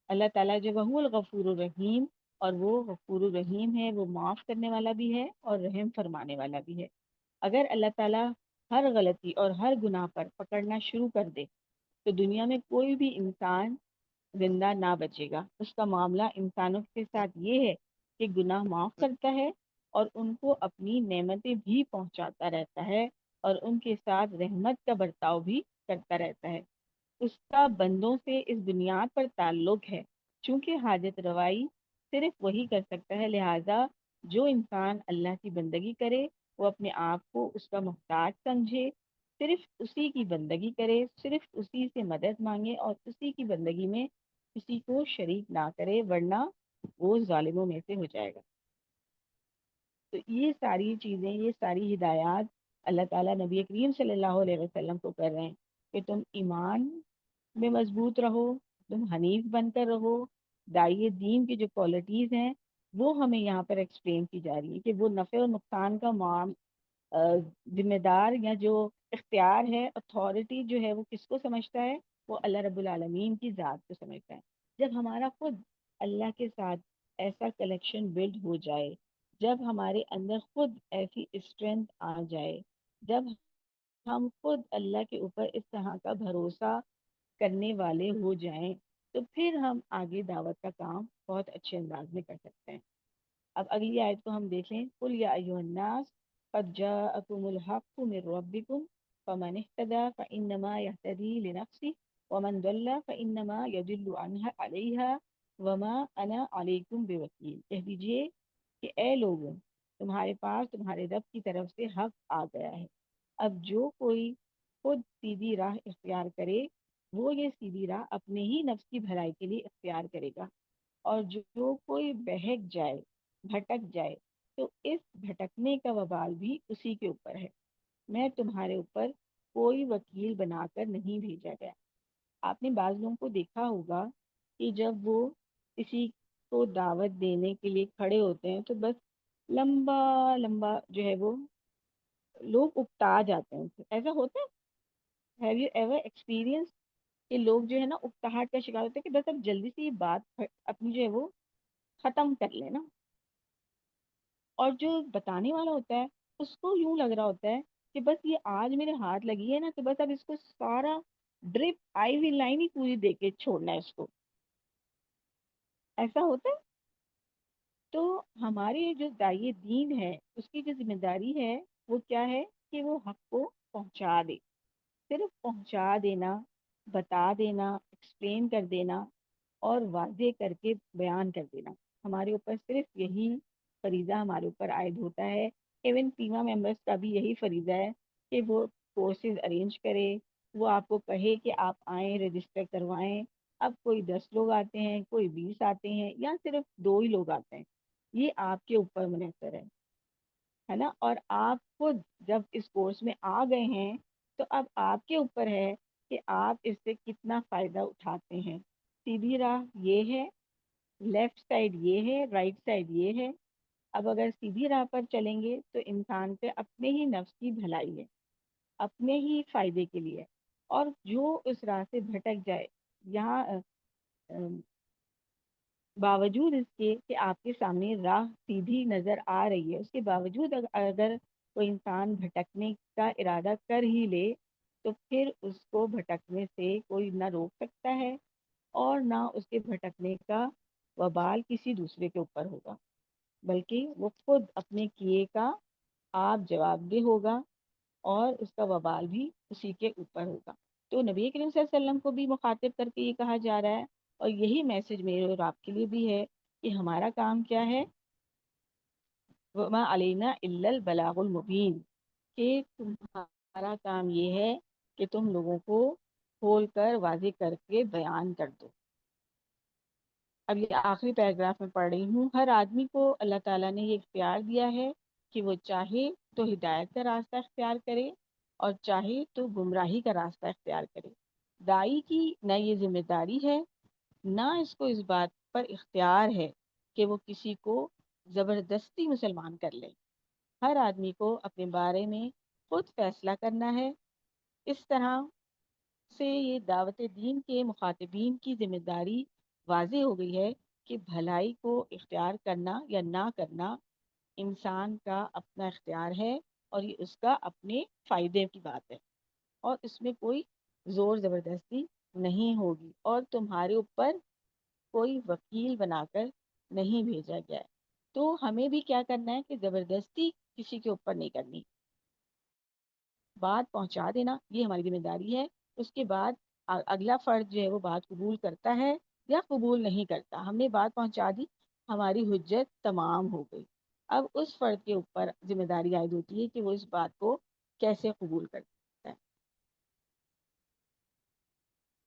اللہ تعالیٰ جو وہ الغفور الرحیم، اور وہ غفور الرحیم ہے، وہ معاف کرنے والا بھی ہے اور رحم فرمانے والا بھی ہے. اگر اللہ تعالیٰ ہر غلطی اور ہر گناہ پر پکڑنا شروع کر دے تو دنیا میں کوئی بھی انسان زندہ نہ بچے گا. اس کا معاملہ انسانوں کے ساتھ یہ ہے کہ گناہ معاف کرتا ہے اور ان کو اپنی نعمتیں بھی پہنچاتا رہتا ہے، اور ان کے ساتھ رحمت کا برتاؤ بھی کرتا رہتا ہے. اس کا بندوں سے اس بنیاد پر تعلق ہے چونکہ حاجت روائی صرف وہی کر سکتا ہے، لہٰذا جو انسان اللہ کی بندگی کرے وہ اپنے آپ کو اس کا محتاج سمجھے، صرف اسی کی بندگی کرے، صرف اسی سے مدد مانگے اور اسی کی بندگی میں کسی کو شریک نہ کرے، ورنہ وہ ظالموں میں سے ہو جائے گا. تو یہ ساری چیزیں، یہ ساری ہدایات اللہ تعالیٰ نبی کریم صلی اللہ علیہ وسلم کو کر رہے ہیں کہ تم ایمان میں مضبوط رہو، تم حنیف بن کر رہو. داعی دین کی جو کوالٹیز ہیں وہ ہمیں یہاں پر ایکسپلین کی جا رہی ہے کہ وہ نفع اور نقصان کا ذمہ دار یا جو اختیار ہے، اتھارٹی جو ہے وہ کس کو سمجھتا ہے؟ وہ اللہ رب العالمین کی ذات کو سمجھتا ہے. جب ہمارا خود اللہ کے ساتھ ایسا کلیکشن بلڈ ہو جائے، جب ہمارے اندر خود ایسی اسٹرینتھ آ جائے، جب ہم خود اللہ کے اوپر اس طرح کا بھروسہ کرنے والے ہو جائیں، تو پھر ہم آگے دعوت کا کام بہت اچھے انداز میں کر سکتے ہیں. اب اگلی آیت کو ہم دیکھ لیں. قُلْ يَا أَيُّهَا النَّاسُ قَدْ جَاءَكُمُ الْحَقُّ مِنْ رَبِّكُمْ فَمَنِ اهْتَدَىٰ فَإِنَّمَا يَهْتَدِي لِنَفْسِهِ وَمَنْ ضَلَّ فَإِنَّمَا يَضِلُّ عَلَيْهَا وَمَا أَنَا عَلَيْكُمْ بِوَكِيلٍ. کہہ دیجئے کہ اے لوگوں، تمہارے پاس تمہارے رب کی طرف سے حق آ گیا ہے. اب جو کوئی خود سیدھی راہ اختیار کرے وہ یہ سیدھی راہ اپنے ہی نفس کی بھلائی کے لیے اختیار کرے گا، اور جو کوئی بہک جائے، بھٹک جائے، تو اس بھٹکنے کا وبال بھی اسی کے اوپر ہے. میں تمہارے اوپر کوئی وکیل بنا کر نہیں بھیجا گیا. آپ نے بعض لوگوں کو دیکھا ہوگا کہ جب وہ کسی کو دعوت دینے کے لیے کھڑے ہوتے ہیں تو بس لمبا لمبا جو ہے وہ لوگ اکتا جاتے ہیں. ایسا ہوتا ہے؟ ہیو یو ایور ایکسپیرینس کہ لوگ جو ہے نا اکتاہٹ کا شکار ہوتے ہیں کہ بس اب جلدی سے یہ بات اپنی جو ہے وہ ختم کر لینا. اور جو بتانے والا ہوتا ہے اس کو یوں لگ رہا ہوتا ہے کہ بس یہ آج میرے ہاتھ لگی ہے نا تو بس اب اس کو سارا ڈرپ آئی وی لائن ہی پوری دے کے چھوڑنا ہے اس کو. ایسا ہوتا ہے. تو ہمارے جو داعی دین ہے اس کی جو ذمہ داری ہے وہ کیا ہے کہ وہ حق کو پہنچا دے. صرف پہنچا دینا، بتا دینا، ایکسپلین کر دینا اور واضح کر کے بیان کر دینا. ہمارے اوپر صرف یہی فریضہ ہمارے اوپر عائد ہوتا ہے. ایون پیما ممبرس کا بھی یہی فریضہ ہے کہ وہ کورسز ارینج کرے، وہ آپ کو کہے کہ آپ آئیں رجسٹر کروائیں. اب کوئی 10 لوگ آتے ہیں، کوئی 20 آتے ہیں یا صرف 2 ہی لوگ آتے ہیں، یہ آپ کے اوپر منحصر ہے نا. اور آپ خود جب اس کورس میں آ گئے ہیں تو اب آپ کے اوپر ہے کہ آپ اس سے کتنا فائدہ اٹھاتے ہیں. سیدھی راہ یہ ہے، لیفٹ سائڈ یہ ہے، رائٹ سائڈ یہ ہے. اب اگر سیدھی راہ پر چلیں گے تو انسان پہ اپنے ہی نفس کی بھلائی ہے، اپنے ہی فائدے کے لیے. اور جو اس راہ سے بھٹک جائے، یہاں باوجود اس کے کہ آپ کے سامنے راہ سیدھی نظر آ رہی ہے، اس کے باوجود اگر کوئی انسان بھٹکنے کا ارادہ کر ہی لے تو پھر اس کو بھٹکنے سے کوئی نہ روک سکتا ہے اور نہ اس کے بھٹکنے کا وبال کسی دوسرے کے اوپر ہوگا، بلکہ وہ خود اپنے کیے کا آپ جواب دہ ہوگا اور اس کا وبال بھی اسی کے اوپر ہوگا. تو نبی کریم صلی اللہ علیہ وسلم کو بھی مخاطب کر کے یہ کہا جا رہا ہے اور یہی میسج میرے اور آپ کے لیے بھی ہے کہ ہمارا کام کیا ہے، وما علینا الا البلاغ المبین، کہ تمہارا کام یہ ہے کہ تم لوگوں کو کھول کر واضح کر کے بیان کر دو. اب یہ آخری پیراگراف میں پڑھ رہی ہوں. ہر آدمی کو اللہ تعالیٰ نے یہ اختیار دیا ہے کہ وہ چاہے تو ہدایت کا راستہ اختیار کرے اور چاہے تو گمراہی کا راستہ اختیار کرے. داعی کی نہ یہ ذمہ داری ہے نہ اس کو اس بات پر اختیار ہے کہ وہ کسی کو زبردستی مسلمان کر لے. ہر آدمی کو اپنے بارے میں خود فیصلہ کرنا ہے. اس طرح سے یہ دعوت دین کے مخاطبین کی ذمہ داری واضح ہو گئی ہے کہ بھلائی کو اختیار کرنا یا نہ کرنا انسان کا اپنا اختیار ہے اور یہ اس کا اپنے فائدے کی بات ہے اور اس میں کوئی زور زبردستی نہیں ہوگی اور تمہارے اوپر کوئی وکیل بنا کر نہیں بھیجا گیا ہے. تو ہمیں بھی کیا کرنا ہے کہ زبردستی کسی کے اوپر نہیں کرنی، بات پہنچا دینا یہ ہماری ذمہ داری ہے. اس کے بعد اگلا فرد جو ہے وہ بات قبول کرتا ہے یا قبول نہیں کرتا. ہم نے بات پہنچا دی، ہماری حجت تمام ہو گئی. اب اس فرد کے اوپر ذمہ داری عائد ہوتی ہے کہ وہ اس بات کو کیسے قبول کرتا ہے.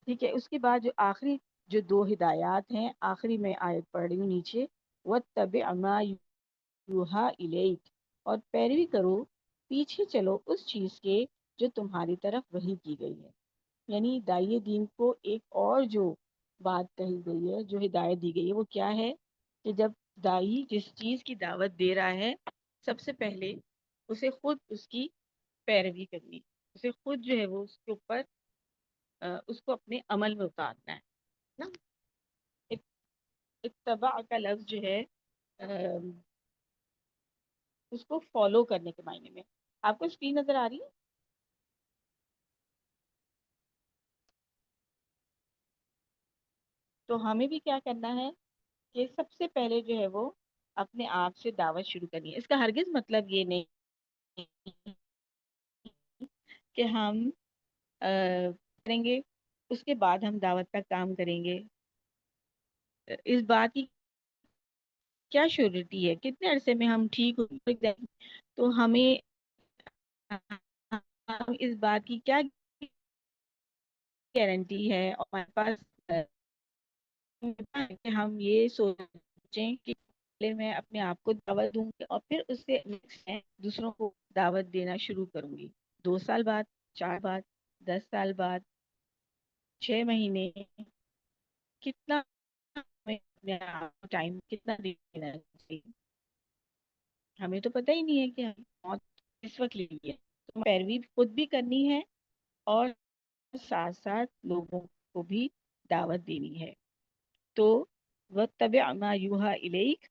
ٹھیک ہے. اس کے بعد جو آخری جو 2 ہدایات ہیں، آخری میں آیت پڑھ رہی ہوں نیچے، وَاتَّبِعْ مَا یوحیٰ الیک، اور پیروی کرو، پیچھے چلو اس چیز کے جو تمہاری طرف وحی کی گئی ہے. یعنی داعی دین کو ایک اور جو بات کہی گئی ہے، جو ہدایت دی گئی ہے، وہ کیا ہے کہ جب داعی جس چیز کی دعوت دے رہا ہے سب سے پہلے اسے خود اس کی پیروی کرنی، اسے خود جو ہے وہ اس کے اوپر اس کو اپنے عمل میں اتارنا ہے نا. اتباع کا لفظ جو ہے اس کو فالو کرنے کے معنی میں. آپ کو اسکرین نظر آ رہی ہے؟ تو ہمیں بھی کیا کرنا ہے کہ سب سے پہلے جو ہے وہ اپنے آپ سے دعوت شروع کرنی ہے. اس کا ہرگز مطلب یہ نہیں کہ ہم کریں گے اس کے بعد ہم دعوت کا کام کریں گے. اس بات کی کیا شیورٹی ہے کتنے عرصے میں ہم ٹھیک ہو جائیں گے؟ تو ہمیں اس بات کی کیا گارنٹی ہے اور ہمارے پاس کہ ہم یہ سوچیں کہ پہلے میں اپنے آپ کو دعوت دوں گی اور پھر اس سے میں دوسروں کو دعوت دینا شروع کروں گی. 2 سال بعد، 4 بعد، 10 سال بعد، 6 مہینے، کتنا ہمیں اپنے آپ کو ٹائم کتنا دینا چاہیے؟ ہمیں تو پتہ ہی نہیں ہے کہ ہمیں موت کس وقت لینی ہے. تو پیروی خود بھی کرنی ہے اور ساتھ ساتھ لوگوں کو بھی دعوت دینی ہے. تو وَاتَّبِعْ مَا یوحیٰ الیک.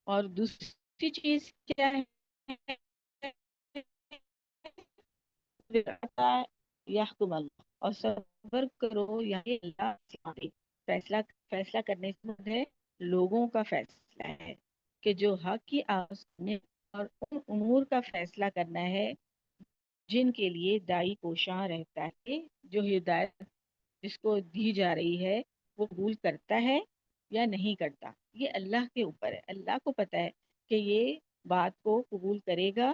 اور دوسری چیز کیا ہے؟ یحکم اللہ، اور صبر کرو یعنی اللہ سے آگے. فیصلہ کرنے سے مراد ہے لوگوں کا فیصلہ ہے کہ جو حق کی آواز سنے اور ان امور کا فیصلہ کرنا ہے جن کے لیے دائی کوشاں رہتا ہے. جو ہدایت جس کو دی جا رہی ہے وہ قبول کرتا ہے یا نہیں کرتا، یہ اللہ کے اوپر ہے. اللہ کو پتہ ہے کہ یہ بات کو قبول کرے گا،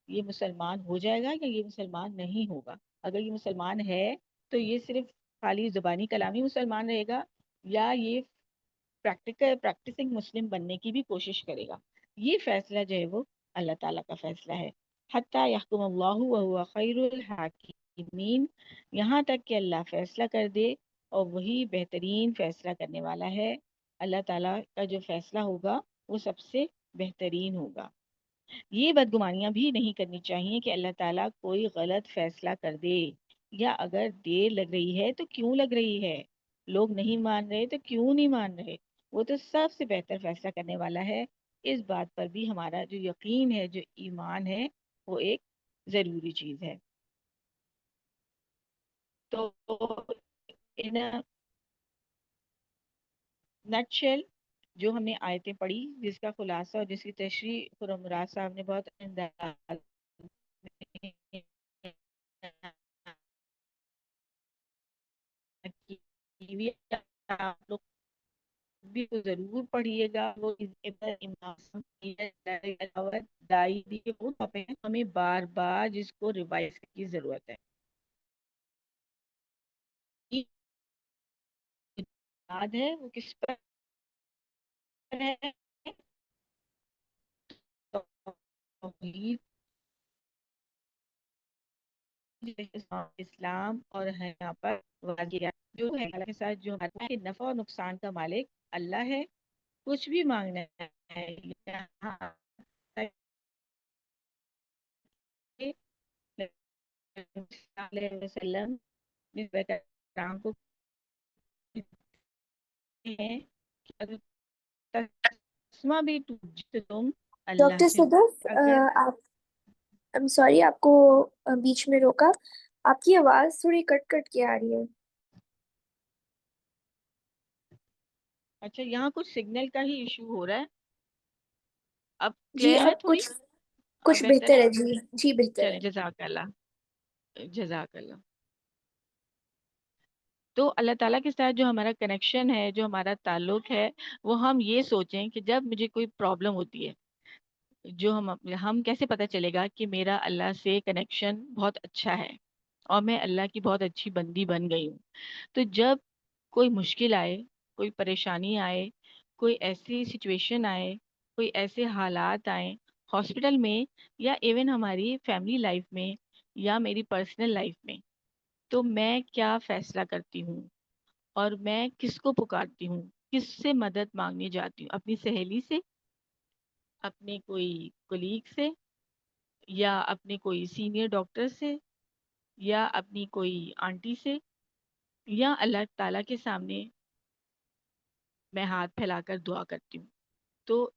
یہ مسلمان ہو جائے گا یا یہ مسلمان نہیں ہوگا. اگر یہ مسلمان ہے تو یہ صرف خالی زبانی کلامی مسلمان رہے گا یا یہ پریکٹسنگ مسلم بننے کی بھی کوشش کرے گا. یہ فیصلہ جو ہے وہ اللہ تعالیٰ کا فیصلہ ہے. حتیٰ یحکم اللہ وہو خیر الحاکمین، یہاں تک کہ اللہ فیصلہ کر دے اور وہی بہترین فیصلہ کرنے والا ہے. اللہ تعالیٰ کا جو فیصلہ ہوگا وہ سب سے بہترین ہوگا. یہ بدگمانیاں بھی نہیں کرنی چاہیے کہ اللہ تعالیٰ کوئی غلط فیصلہ کر دے، یا اگر دیر لگ رہی ہے تو کیوں لگ رہی ہے، لوگ نہیں مان رہے تو کیوں نہیں مان رہے. وہ تو سب سے بہتر فیصلہ کرنے والا ہے. اس بات پر بھی ہمارا جو یقین ہے، جو ایمان ہے، وہ ایک ضروری چیز ہے. تو ان نٹ شیل جو ہم نے آیتیں پڑھی، جس کا خلاصہ اور جس کی تشریح خرم مراد صاحب نے بہت انداز میں کی ہوئی ہے، آپ لوگ بھی تو ضرور پڑھیے گا. وہ دائی دی وہ ہمیں بار بار جس کو ریوائز کی ضرورت ہے. یاد ہے وہ کس پر ہے؟ توحید، اسلام اور یہاں پر واقعہ جو ہے اللہ کے ساتھ جو ہمارے نفع اور نقصان کا مالک اللہ ہے. کچھ بھی مانگنا ہے یہاں تک کہ صلی اللہ علیہ وسلم کرام کو ہیں کہ اگر تسمہ بھی ٹوٹ جائے تو تم اللہ ڈاکٹر سے صدف اگر آپ سوری آپ کو بیچ میں روکا. آپ کی آواز تھوڑی کٹ کٹ کے آ رہی ہے. اچھا یہاں کچھ سگنل کا ہی ایشو ہو رہا ہے. اب جی کلیئر ہے اب تھوڑی؟ اب کچھ بہتر بہتر ہے. ہے. جی جی بہتر چلیں ہے. جزاک اللہ، جزاک اللہ. تو اللہ تعالیٰ کے ساتھ جو ہمارا کنیکشن ہے، جو ہمارا تعلق ہے، وہ ہم یہ سوچیں کہ جب مجھے کوئی پرابلم ہوتی ہے، جو ہم کیسے پتہ چلے گا کہ میرا اللہ سے کنیکشن بہت اچھا ہے اور میں اللہ کی بہت اچھی بندی بن گئی ہوں. تو جب کوئی مشکل آئے، کوئی پریشانی آئے، کوئی ایسی سچویشن آئے، کوئی ایسے حالات آئیں ہاسپٹل میں یا ایون ہماری فیملی لائف میں یا میری پرسنل لائف میں، تو میں کیا فیصلہ کرتی ہوں اور میں کس کو پکارتی ہوں، کس سے مدد مانگنے جاتی ہوں؟ اپنی سہیلی سے، اپنے کوئی کولیگ سے، یا اپنے کوئی سینئر ڈاکٹر سے، یا اپنی کوئی آنٹی سے، یا اللہ تعالیٰ کے سامنے میں ہاتھ پھیلا کر دعا کرتی ہوں. تو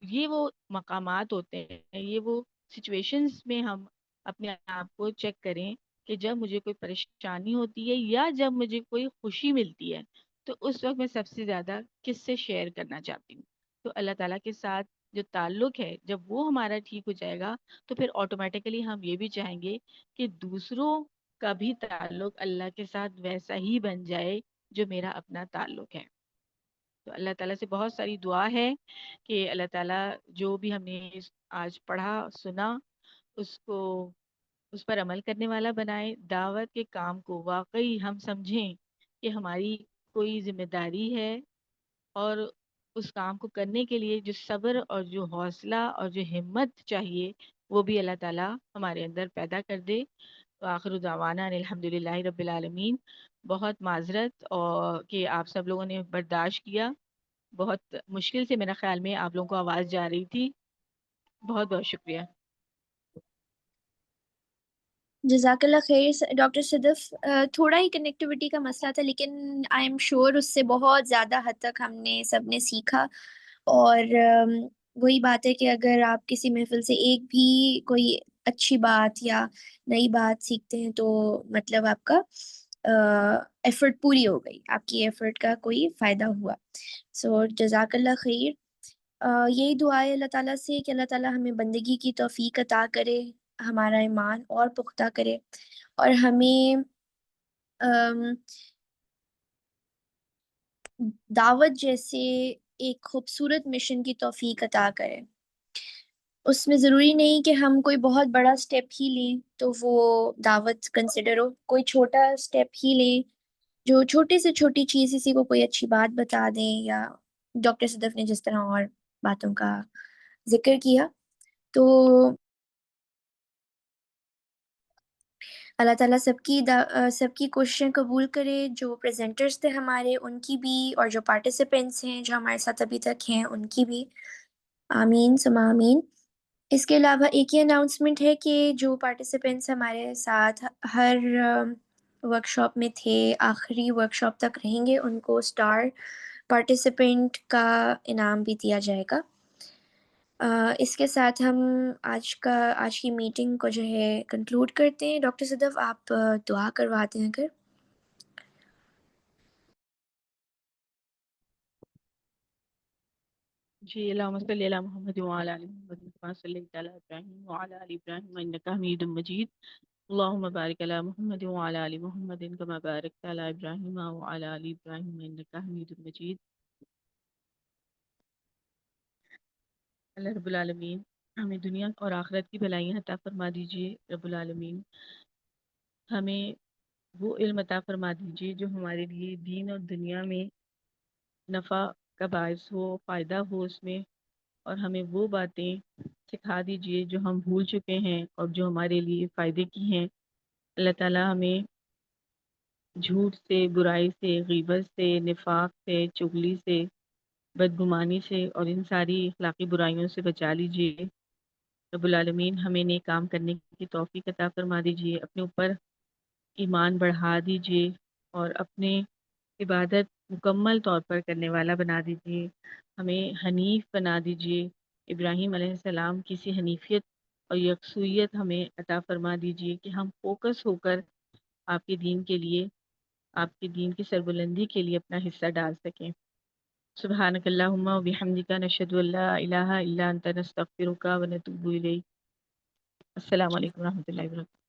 یہ وہ مقامات ہوتے ہیں، یہ وہ سچویشنز میں ہم اپنے آپ کو چیک کریں کہ جب مجھے کوئی پریشانی ہوتی ہے یا جب مجھے کوئی خوشی ملتی ہے تو اس وقت میں سب سے زیادہ کس سے شیئر کرنا چاہتی ہوں. تو اللہ تعالیٰ کے ساتھ جو تعلق ہے جب وہ ہمارا ٹھیک ہو جائے گا تو پھر آٹومیٹیکلی ہم یہ بھی چاہیں گے کہ دوسروں کا بھی تعلق اللہ کے ساتھ ویسا ہی بن جائے جو میرا اپنا تعلق ہے. تو اللہ تعالیٰ سے بہت ساری دعا ہے کہ اللہ تعالیٰ جو بھی ہم نے آج پڑھا سنا اس کو اس پر عمل کرنے والا بنائے، دعوت کے کام کو واقعی ہم سمجھیں کہ ہماری کوئی ذمہ داری ہے، اور اس کام کو کرنے کے لیے جو صبر اور جو حوصلہ اور جو ہمت چاہیے وہ بھی اللہ تعالیٰ ہمارے اندر پیدا کر دے۔ آخر دعوانا ان الحمدللہ رب العالمین۔ بہت معذرت اور کہ آپ سب لوگوں نے برداشت کیا، بہت مشکل سے میرا خیال میں آپ لوگوں کو آواز جا رہی تھی۔ بہت بہت شکریہ۔ جزاک اللہ خیر ڈاکٹر صدف، تھوڑا ہی کنیکٹیوٹی کا مسئلہ تھا، لیکن آئی ایم شیور اس سے بہت زیادہ حد تک ہم نے سب نے سیکھا۔ اور وہی بات ہے کہ اگر آپ کسی محفل سے ایک بھی کوئی اچھی بات یا نئی بات سیکھتے ہیں تو مطلب آپ کا ایفرٹ پوری ہو گئی، آپ کی ایفرٹ کا کوئی فائدہ ہوا۔ سو جزاک اللہ خیر۔ یہی دعا ہے اللہ تعالیٰ سے کہ اللہ تعالیٰ ہمیں بندگی کی توفیق عطا کرے، ہمارا ایمان اور پختہ کرے، اور ہمیں دعوت جیسے ایک خوبصورت مشن کی توفیق عطا کرے۔ اس میں ضروری نہیں کہ ہم کوئی بہت بڑا سٹیپ ہی لیں تو وہ دعوت کنسیڈر ہو، کوئی چھوٹا سٹیپ ہی لیں، جو چھوٹی سے چھوٹی چیز کسی کو کوئی اچھی بات بتا دیں، یا ڈاکٹر صدف نے جس طرح اور باتوں کا ذکر کیا، تو اللہ تعالیٰ سب کی کوششیں قبول کرے، جو پریزنٹرز تھے ہمارے ان کی بھی، اور جو پارٹیسپینٹس ہیں جو ہمارے ساتھ ابھی تک ہیں ان کی بھی، آمین ثم آمین۔ اس کے علاوہ ایک یہ اناؤنسمنٹ ہے کہ جو پارٹیسپینٹس ہمارے ساتھ ہر ورکشاپ میں تھے، آخری ورکشاپ تک رہیں گے، ان کو اسٹار پارٹیسپینٹ کا انعام بھی دیا جائے گا۔ اس کے ساتھ ہم آج کی میٹنگ کو جو ہے کنکلوڈ کرتے ہیں۔ ڈاکٹر صدف آپ دعا کرواتے ہیں اگر۔ جی، اللہم صلی علی محمد وعلی آل محمد کما صلیت علی ابراہیم وعلی آل ابراہیم انک حمید مجید۔ اللہم بارک علی محمد وعلی آل محمد کما بارکت علی ابراہیم وعلی آل ابراہیم انک حمید مجید۔ اللہ رب العالمین ہمیں دنیا اور آخرت کی بھلائیاں عطا فرما دیجیے۔ رب العالمین ہمیں وہ علم عطا فرما دیجیے جو ہمارے لیے دین اور دنیا میں نفع کا باعث ہو، فائدہ ہو اس میں، اور ہمیں وہ باتیں سکھا دیجیے جو ہم بھول چکے ہیں اور جو ہمارے لیے فائدے کی ہیں۔ اللہ تعالیٰ ہمیں جھوٹ سے، برائی سے، غیبت سے، نفاق سے، چغلی سے، بدگمانی سے اور ان ساری اخلاقی برائیوں سے بچا لیجیے۔ رب العالمین ہمیں نیک کام کرنے کی توفیق عطا فرما دیجیے، اپنے اوپر ایمان بڑھا دیجیے اور اپنے عبادت مکمل طور پر کرنے والا بنا دیجیے۔ ہمیں حنیف بنا دیجیے، ابراہیم علیہ السلام کی سی حنیفیت اور یکسوئیت ہمیں عطا فرما دیجیے کہ ہم فوکس ہو کر آپ کے دین کے لیے، آپ کے دین کی سربلندی کے لیے اپنا حصہ ڈال سکیں۔ سبحانک اللہم و بحمدک نشہد ان لا الہ الا انت نستغفرک و نتوب الیک۔ السلام علیکم و رحمۃ اللہ وبرکاتہ۔